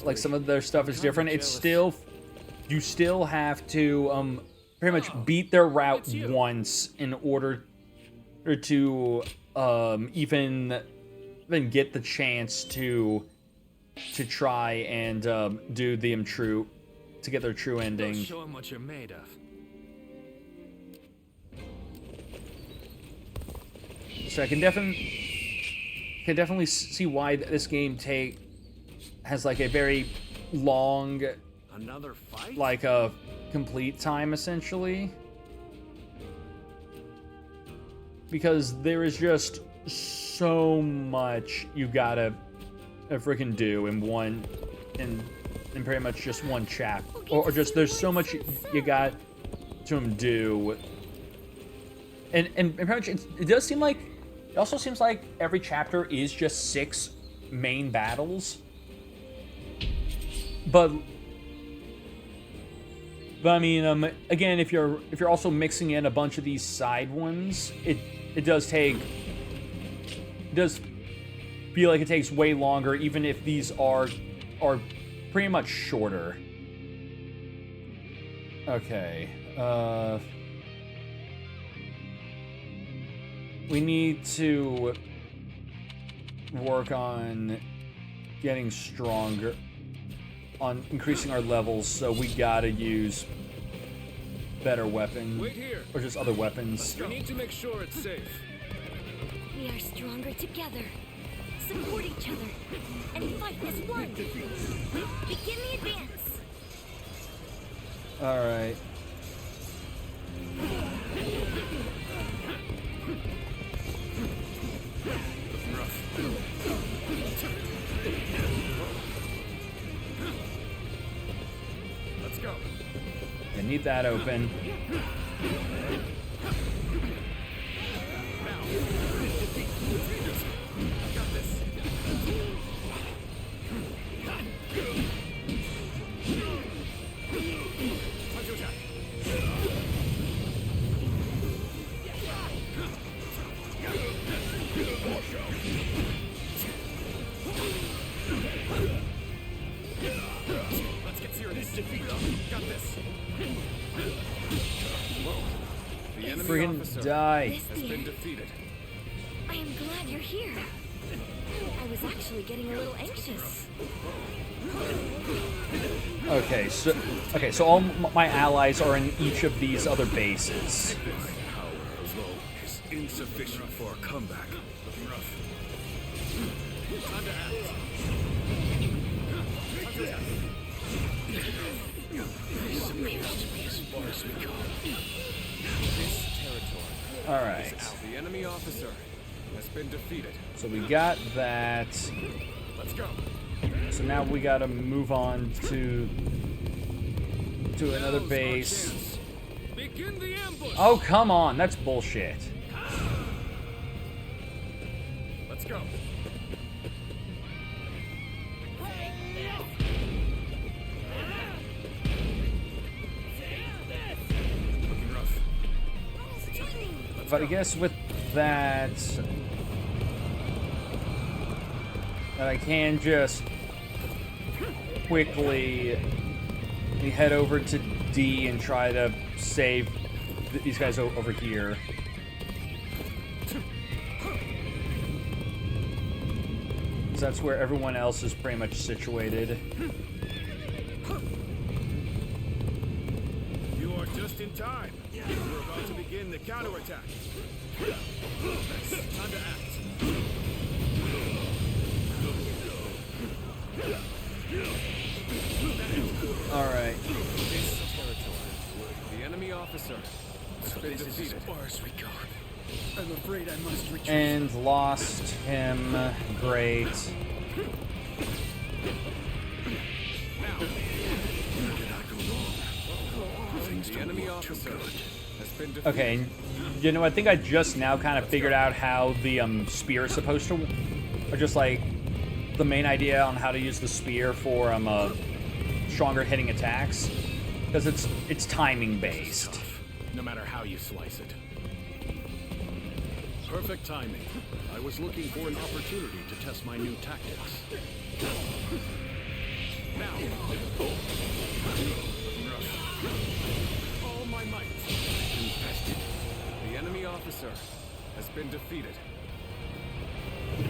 like some of their stuff is different, it's still you still have to pretty much beat their route once in order to even get the chance to try and do the true to get their true ending. Show them what you're made of. So I can definitely see why this game has like a very long, another fight, like a complete time essentially, because there is just so much you gotta freaking do in one in pretty much just one chapter, or just there's so much you got to do, and pretty much it does seem like. It also seems like every chapter is just 6 main battles. But I mean, again, if you're also mixing in a bunch of these side ones, it does feel like it takes way longer, even if these are pretty much shorter. Okay. We need to work on getting stronger, on increasing our levels, so we gotta use better weapons, or just other weapons. We need to make sure it's safe. We are stronger together. Support each other and fight as one. Begin the advance. All right. Let's go. I need that open. freaking officer die. has been defeated. I am glad you're here. I was actually getting a little anxious. Okay, so all my allies are in each of these other bases. Power alone is insufficient for a comeback. Time to act. This appears to be as far as we go. This territory All right. is out. The enemy officer has been defeated. So we got that. Let's go. So now we gotta move on to another base. Begin the ambush. Oh, come on. That's bullshit. Let's go. Looking rough. But I guess with that I can just quickly head over to D and try to save these guys over here. So that's where everyone else is pretty much situated. You are just in time. We're about to begin the counterattack. Time to act. All right. This territory. The enemy officer has been defeated. As far as we go. I'm afraid I must retreat. And lost him. Great. The enemy officer has been defeated. Okay, you know, I think I just now kind of figured out how the spear is supposed to, or just like the main idea on how to use the spear for stronger hitting attacks, because it's timing based. No matter how you slice it. Perfect timing. I was looking for an opportunity to test my new tactics. Now. All my might. Infested. The enemy officer has been defeated.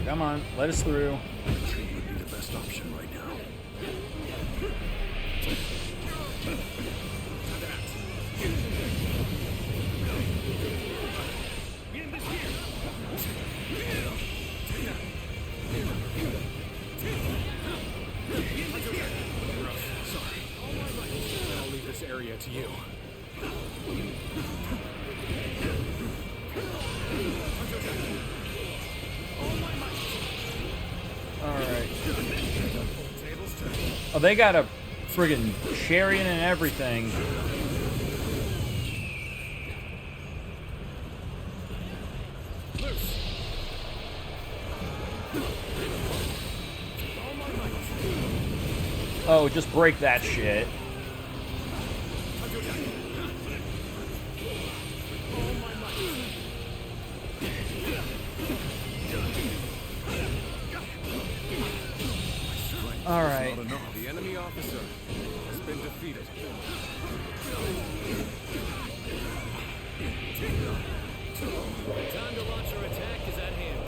Come on, let us through. Retreat would be the best option right now. I'll leave this area to you. Alright. Oh, they got a friggin' chariot and everything. Oh, just break that shit. All right. The enemy officer has been defeated. Time to launch our attack is at hand.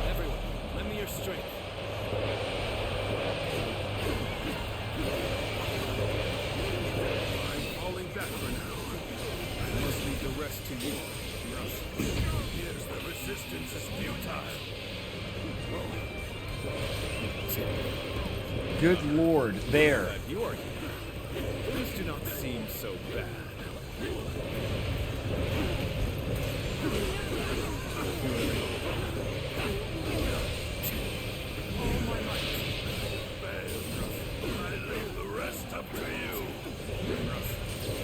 Everyone, lend me your strength. I'm falling back for now. I must leave the rest to you. Yes, the resistance is futile. Good lord, there. You are here. Things do not seem so bad.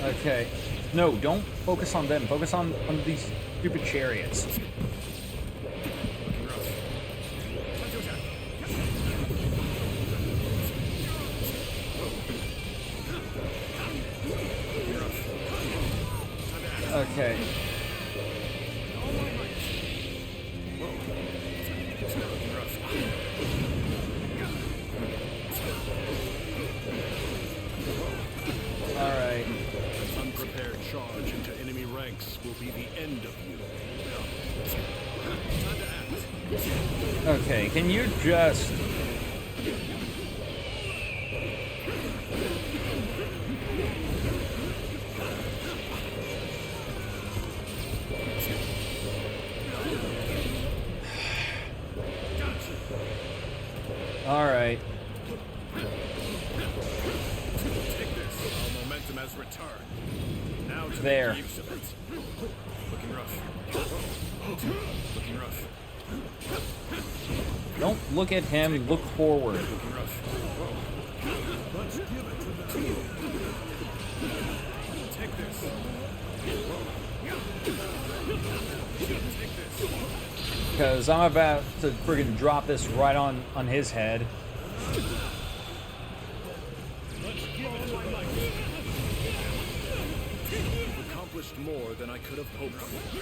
Okay. No, don't focus on them. Focus on these stupid chariots. Okay. Unprepared charge into enemy ranks will be the end of you. Time to act. Okay, can you just... Alright. Take this. Our momentum has returned. Now to There. make use of it. Looking rough. Looking rough. Don't look at him, look forward. Looking rough. Let's give it to them. Take this. Take this. Because I'm about to friggin' drop this right on his head. You've accomplished more than I could have hoped for.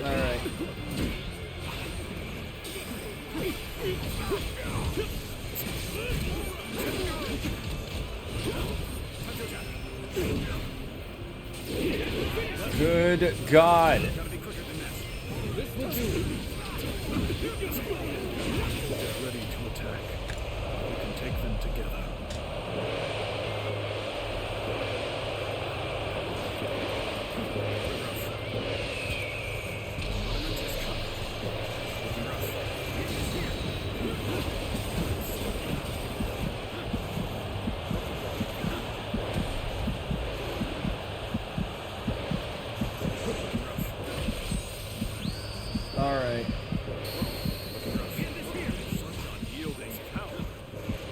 Alright. Good God. Ready to attack. We can take them together. Alright. Unyielding power,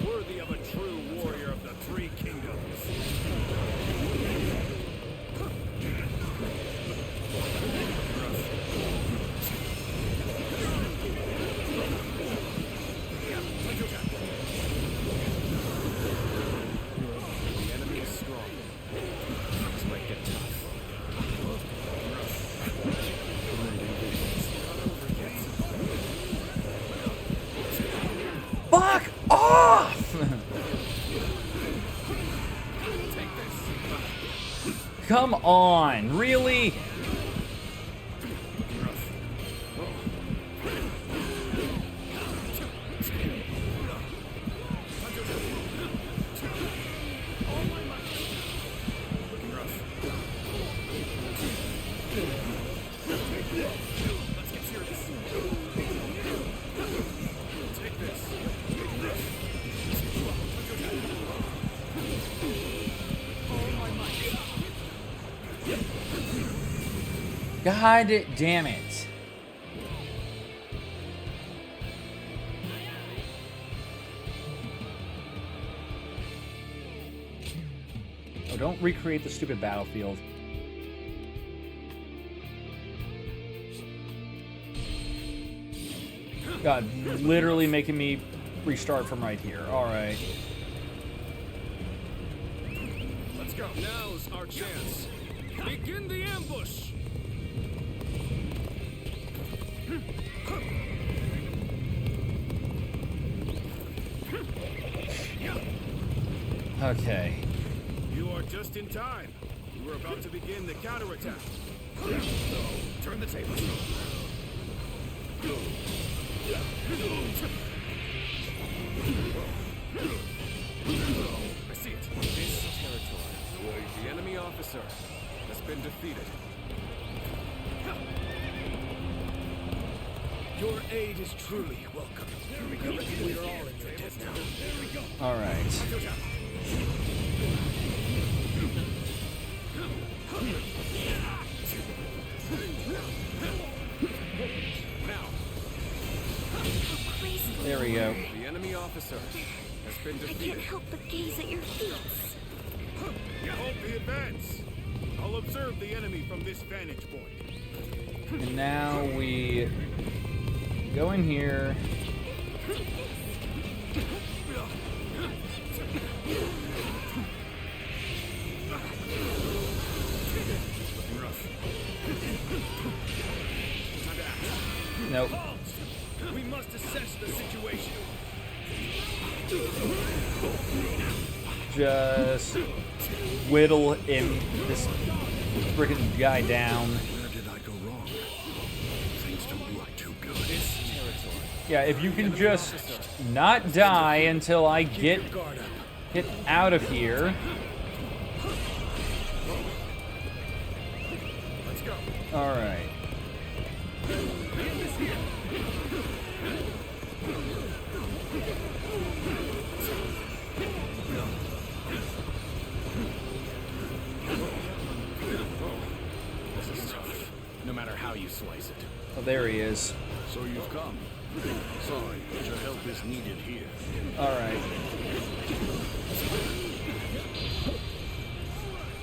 worthy of a true warrior of the Three Kingdoms. The enemy is strong. This might get tough. Fuck off! Come on, really? God damn it. Oh, don't recreate the stupid battlefield. God, literally making me restart from right here. Alright. Let's go. Now's our chance. Begin the ambush. Okay. You are just in time. We're about to begin the counterattack. Turn the tables. I see it. This territory. The enemy officer has been defeated. Your aid is truly welcome. We're all in your debt now. All right. There we go. The enemy officer has been I defeated. can't help but gaze at your feet. Hold the advance. I'll observe the enemy from this vantage point. And now we go in here. Nope. We must assess the situation. Just whittle him this freaking guy down. Where did I go wrong? Things don't look too good. Yeah, if you can just not die until I get out of here. Let's go. All right. This is tough. No matter how you slice it. Oh, there he is. So you've come. Sorry, but your help is needed here. All right.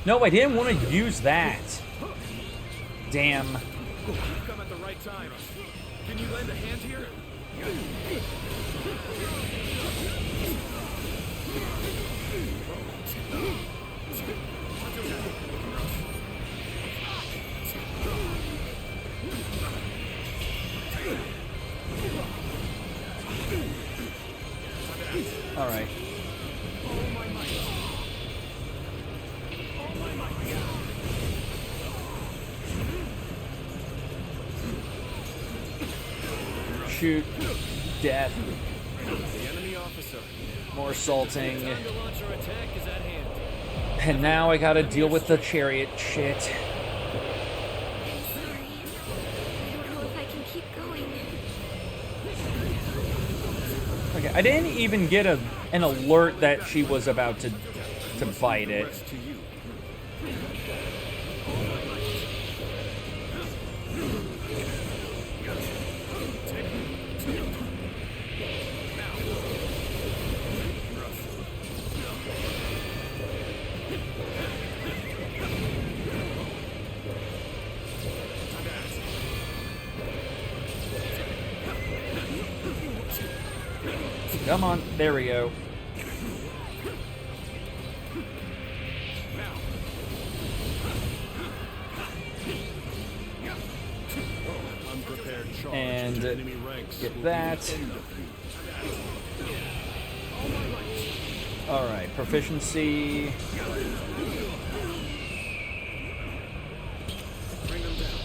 No, I didn't want to use that. Damn. You've come at the right time. Can you lend a hand here? All right. Shoot. Death. The enemy officer. More salting. Time to launch our attack is at hand. And now I gotta deal with the chariot shit. I'm sorry. I don't know if I can keep going. Okay, I didn't even get an alert that she was about to fight it. Rest to you. Come on, there we go. Unprepared charge. And Enemy ranks get will be that. the end of you. All right, proficiency. Bring them down.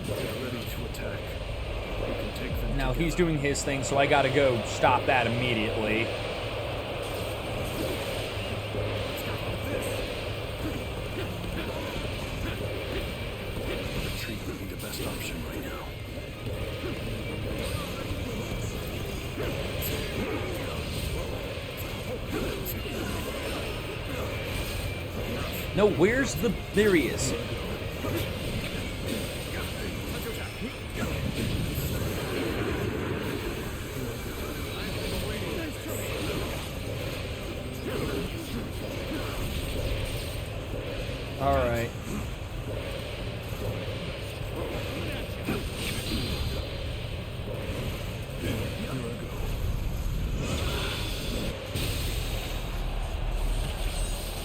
Get ready to attack. We can take them Now he's together. doing his thing, so I gotta go stop that immediately. Retreat would be the best option right now. No, where's the... There he is. All right.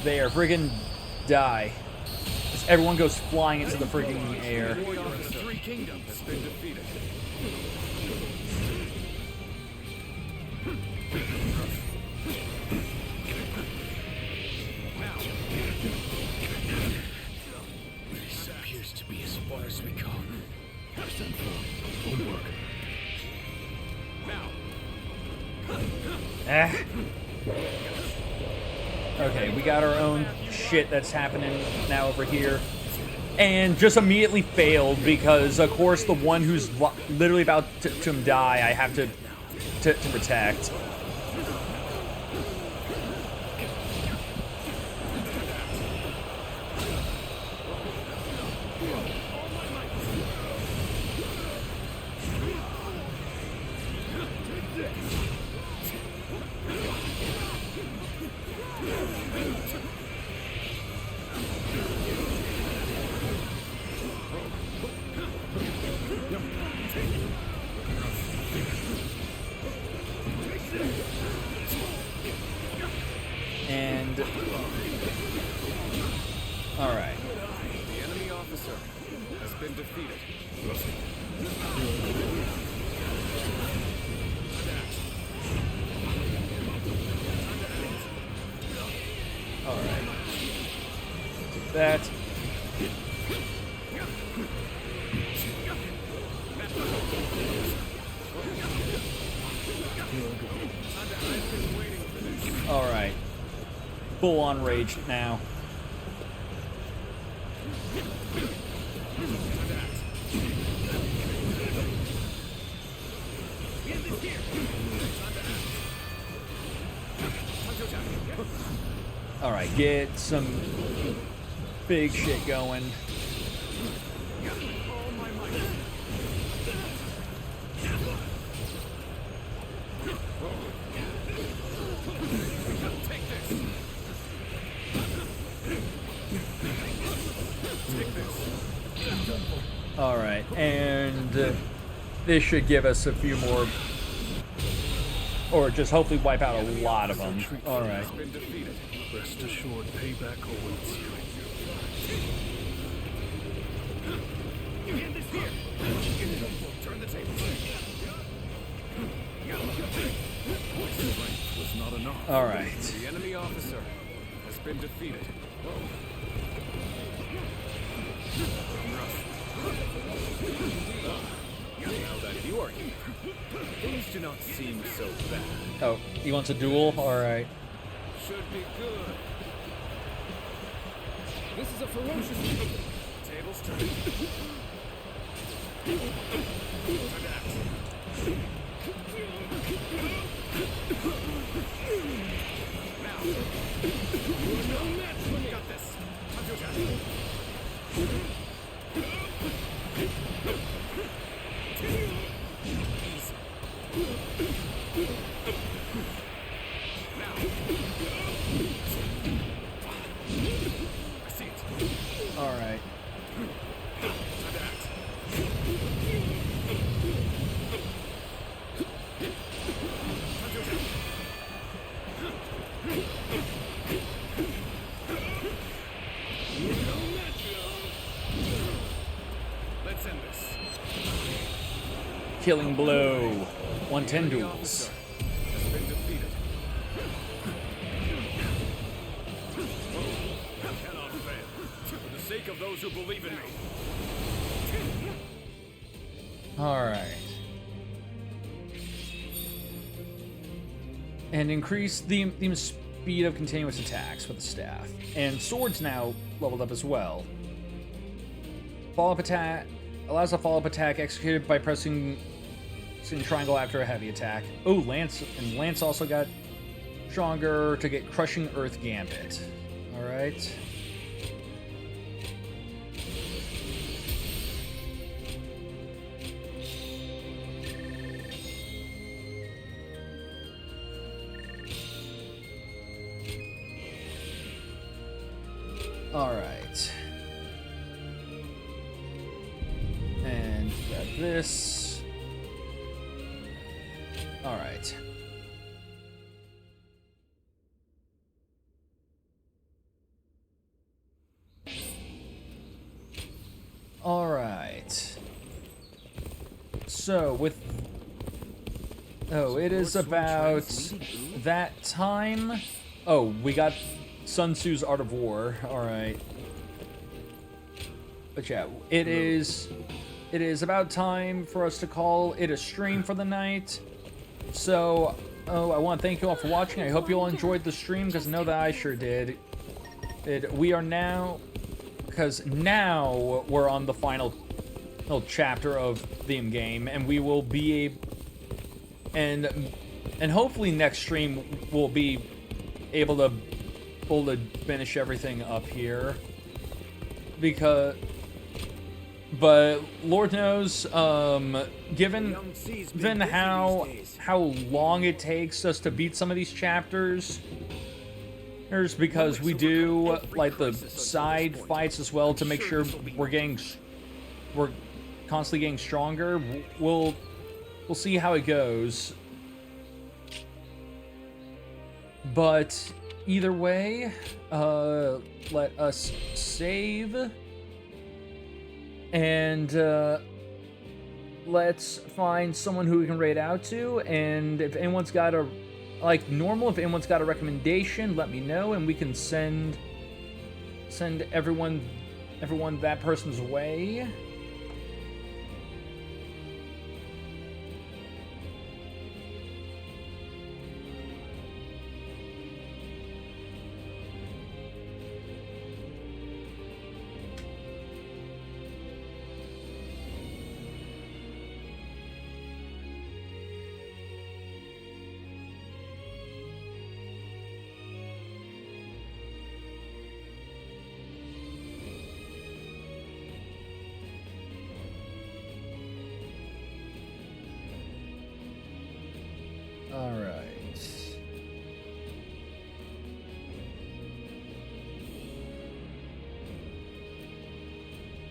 There, friggin' die. As everyone goes flying into the friggin' air. Warrior of the Three Kingdoms has been defeated. This appears to be as far as we go. Now, Ah. Okay, we got our own shit that's happening now over here. And just immediately failed because, of course, the one who's literally about to die, I have to protect. And all right. the enemy officer has been defeated. that. Alright. Full on rage now. Alright, get some big shit going. Alright, and this should give us a few more, or just hopefully wipe out a lot of them. Alright. Rest assured, payback awaits you. Turn the table. Strength was not enough. Alright. The enemy officer has been defeated. Now that you are here, things do not seem so bad. Oh, he wants a duel? Alright. Should be good. This is a ferocious tables turn. Now, you are no match for me. Got this. Alright. Let's end this. Killing blow. 110 duels. Has been defeated. Cannot fail. For the sake of those who believe in me. Alright. And increase the speed of continuous attacks with the staff. And swords now leveled up as well. Follow-up attack allows a follow-up attack executed by pressing triangle after a heavy attack. Oh, Lance, and Lance also got stronger to get Crushing Earth Gambit. Alright. Alright. And grab this. Alright. Alright. So, with... Oh, it is about that time. Oh, we got Sun Tzu's Art of War. Alright. But yeah, it is about time for us to call it a stream for the night. So, I want to thank you all for watching. I hope you all enjoyed the stream, because I know that I sure did. We are now... Because now we're on the final chapter of the game, and we will be and hopefully next stream we'll be able to finish everything up here, but Lord knows, given how long it takes us to beat some of these chapters, because we do like the side fights as well to make sure we're constantly getting stronger. We'll see how it goes. But either way, let us save and let's find someone who we can raid out to. And if anyone's got if anyone's got a recommendation, let me know, and we can send send everyone that person's way.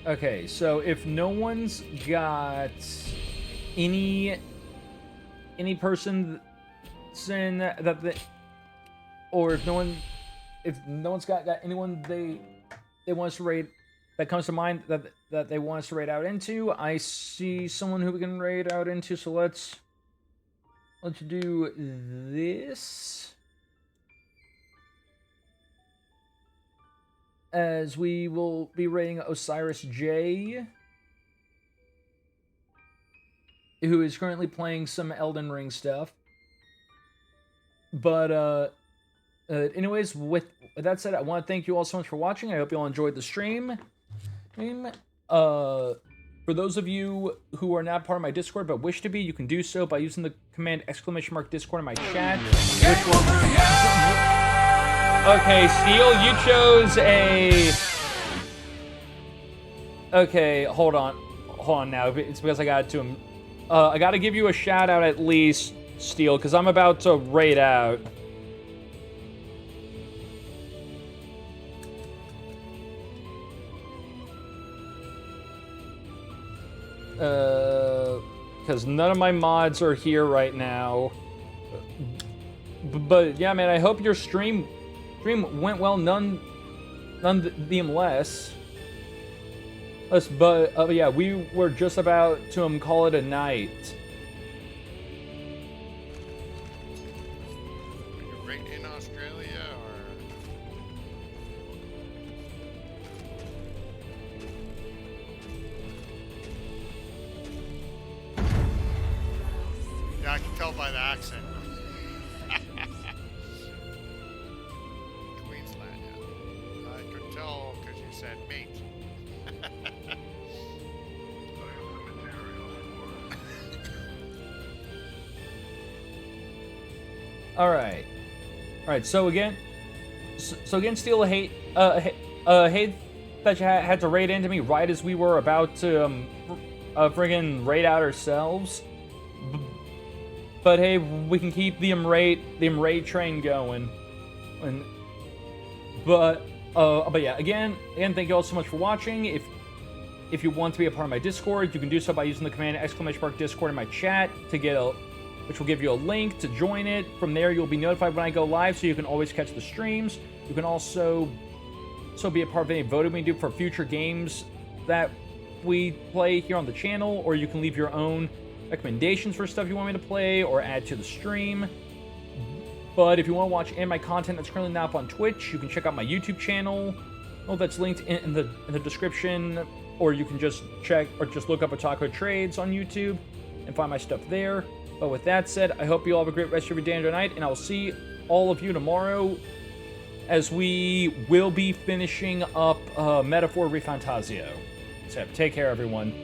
Okay, so if no one's got any person that they, or if no one's got anyone they want us to raid that comes to mind that they want us to raid out into, I see someone who we can raid out into. So let's do this. As we will be raiding Osiris J, who is currently playing some Elden Ring stuff. But, anyways, with that said, I want to thank you all so much for watching. I hope you all enjoyed the stream. For those of you who are not part of my Discord but wish to be, you can do so by using the command !Discord in my chat. Which will... Okay, Steel, you chose a... Okay, hold on now. It's because I got it to him. I gotta give you a shout out at least, Steel, because I'm about to raid out. Because none of my mods are here right now. But yeah, man, I hope your stream went well, none the less. But yeah, we were just about to call it a night. Are you right in Australia, or? Yeah, I can tell by the accent. Mate. All right. So again, Steel, hate that you had to raid into me right as we were about to friggin' raid out ourselves. But hey, we can keep the raid train going. But yeah, again, thank you all so much for watching. If you want to be a part of my Discord, you can do so by using the command !Discord in my chat to get which will give you a link to join it. From there, you'll be notified when I go live, so you can always catch the streams. You can also be a part of any voting we do for future games that we play here on the channel, or you can leave your own recommendations for stuff you want me to play or add to the stream. But if you want to watch any of my content that's currently not up on Twitch, you can check out my YouTube channel. Oh, that's linked in the description, or you can just look up Otaku Trades on YouTube and find my stuff there. But with that said, I hope you all have a great rest of your day and your night, and I'll see all of you tomorrow as we will be finishing up Metaphor Refantasio. So take care, everyone.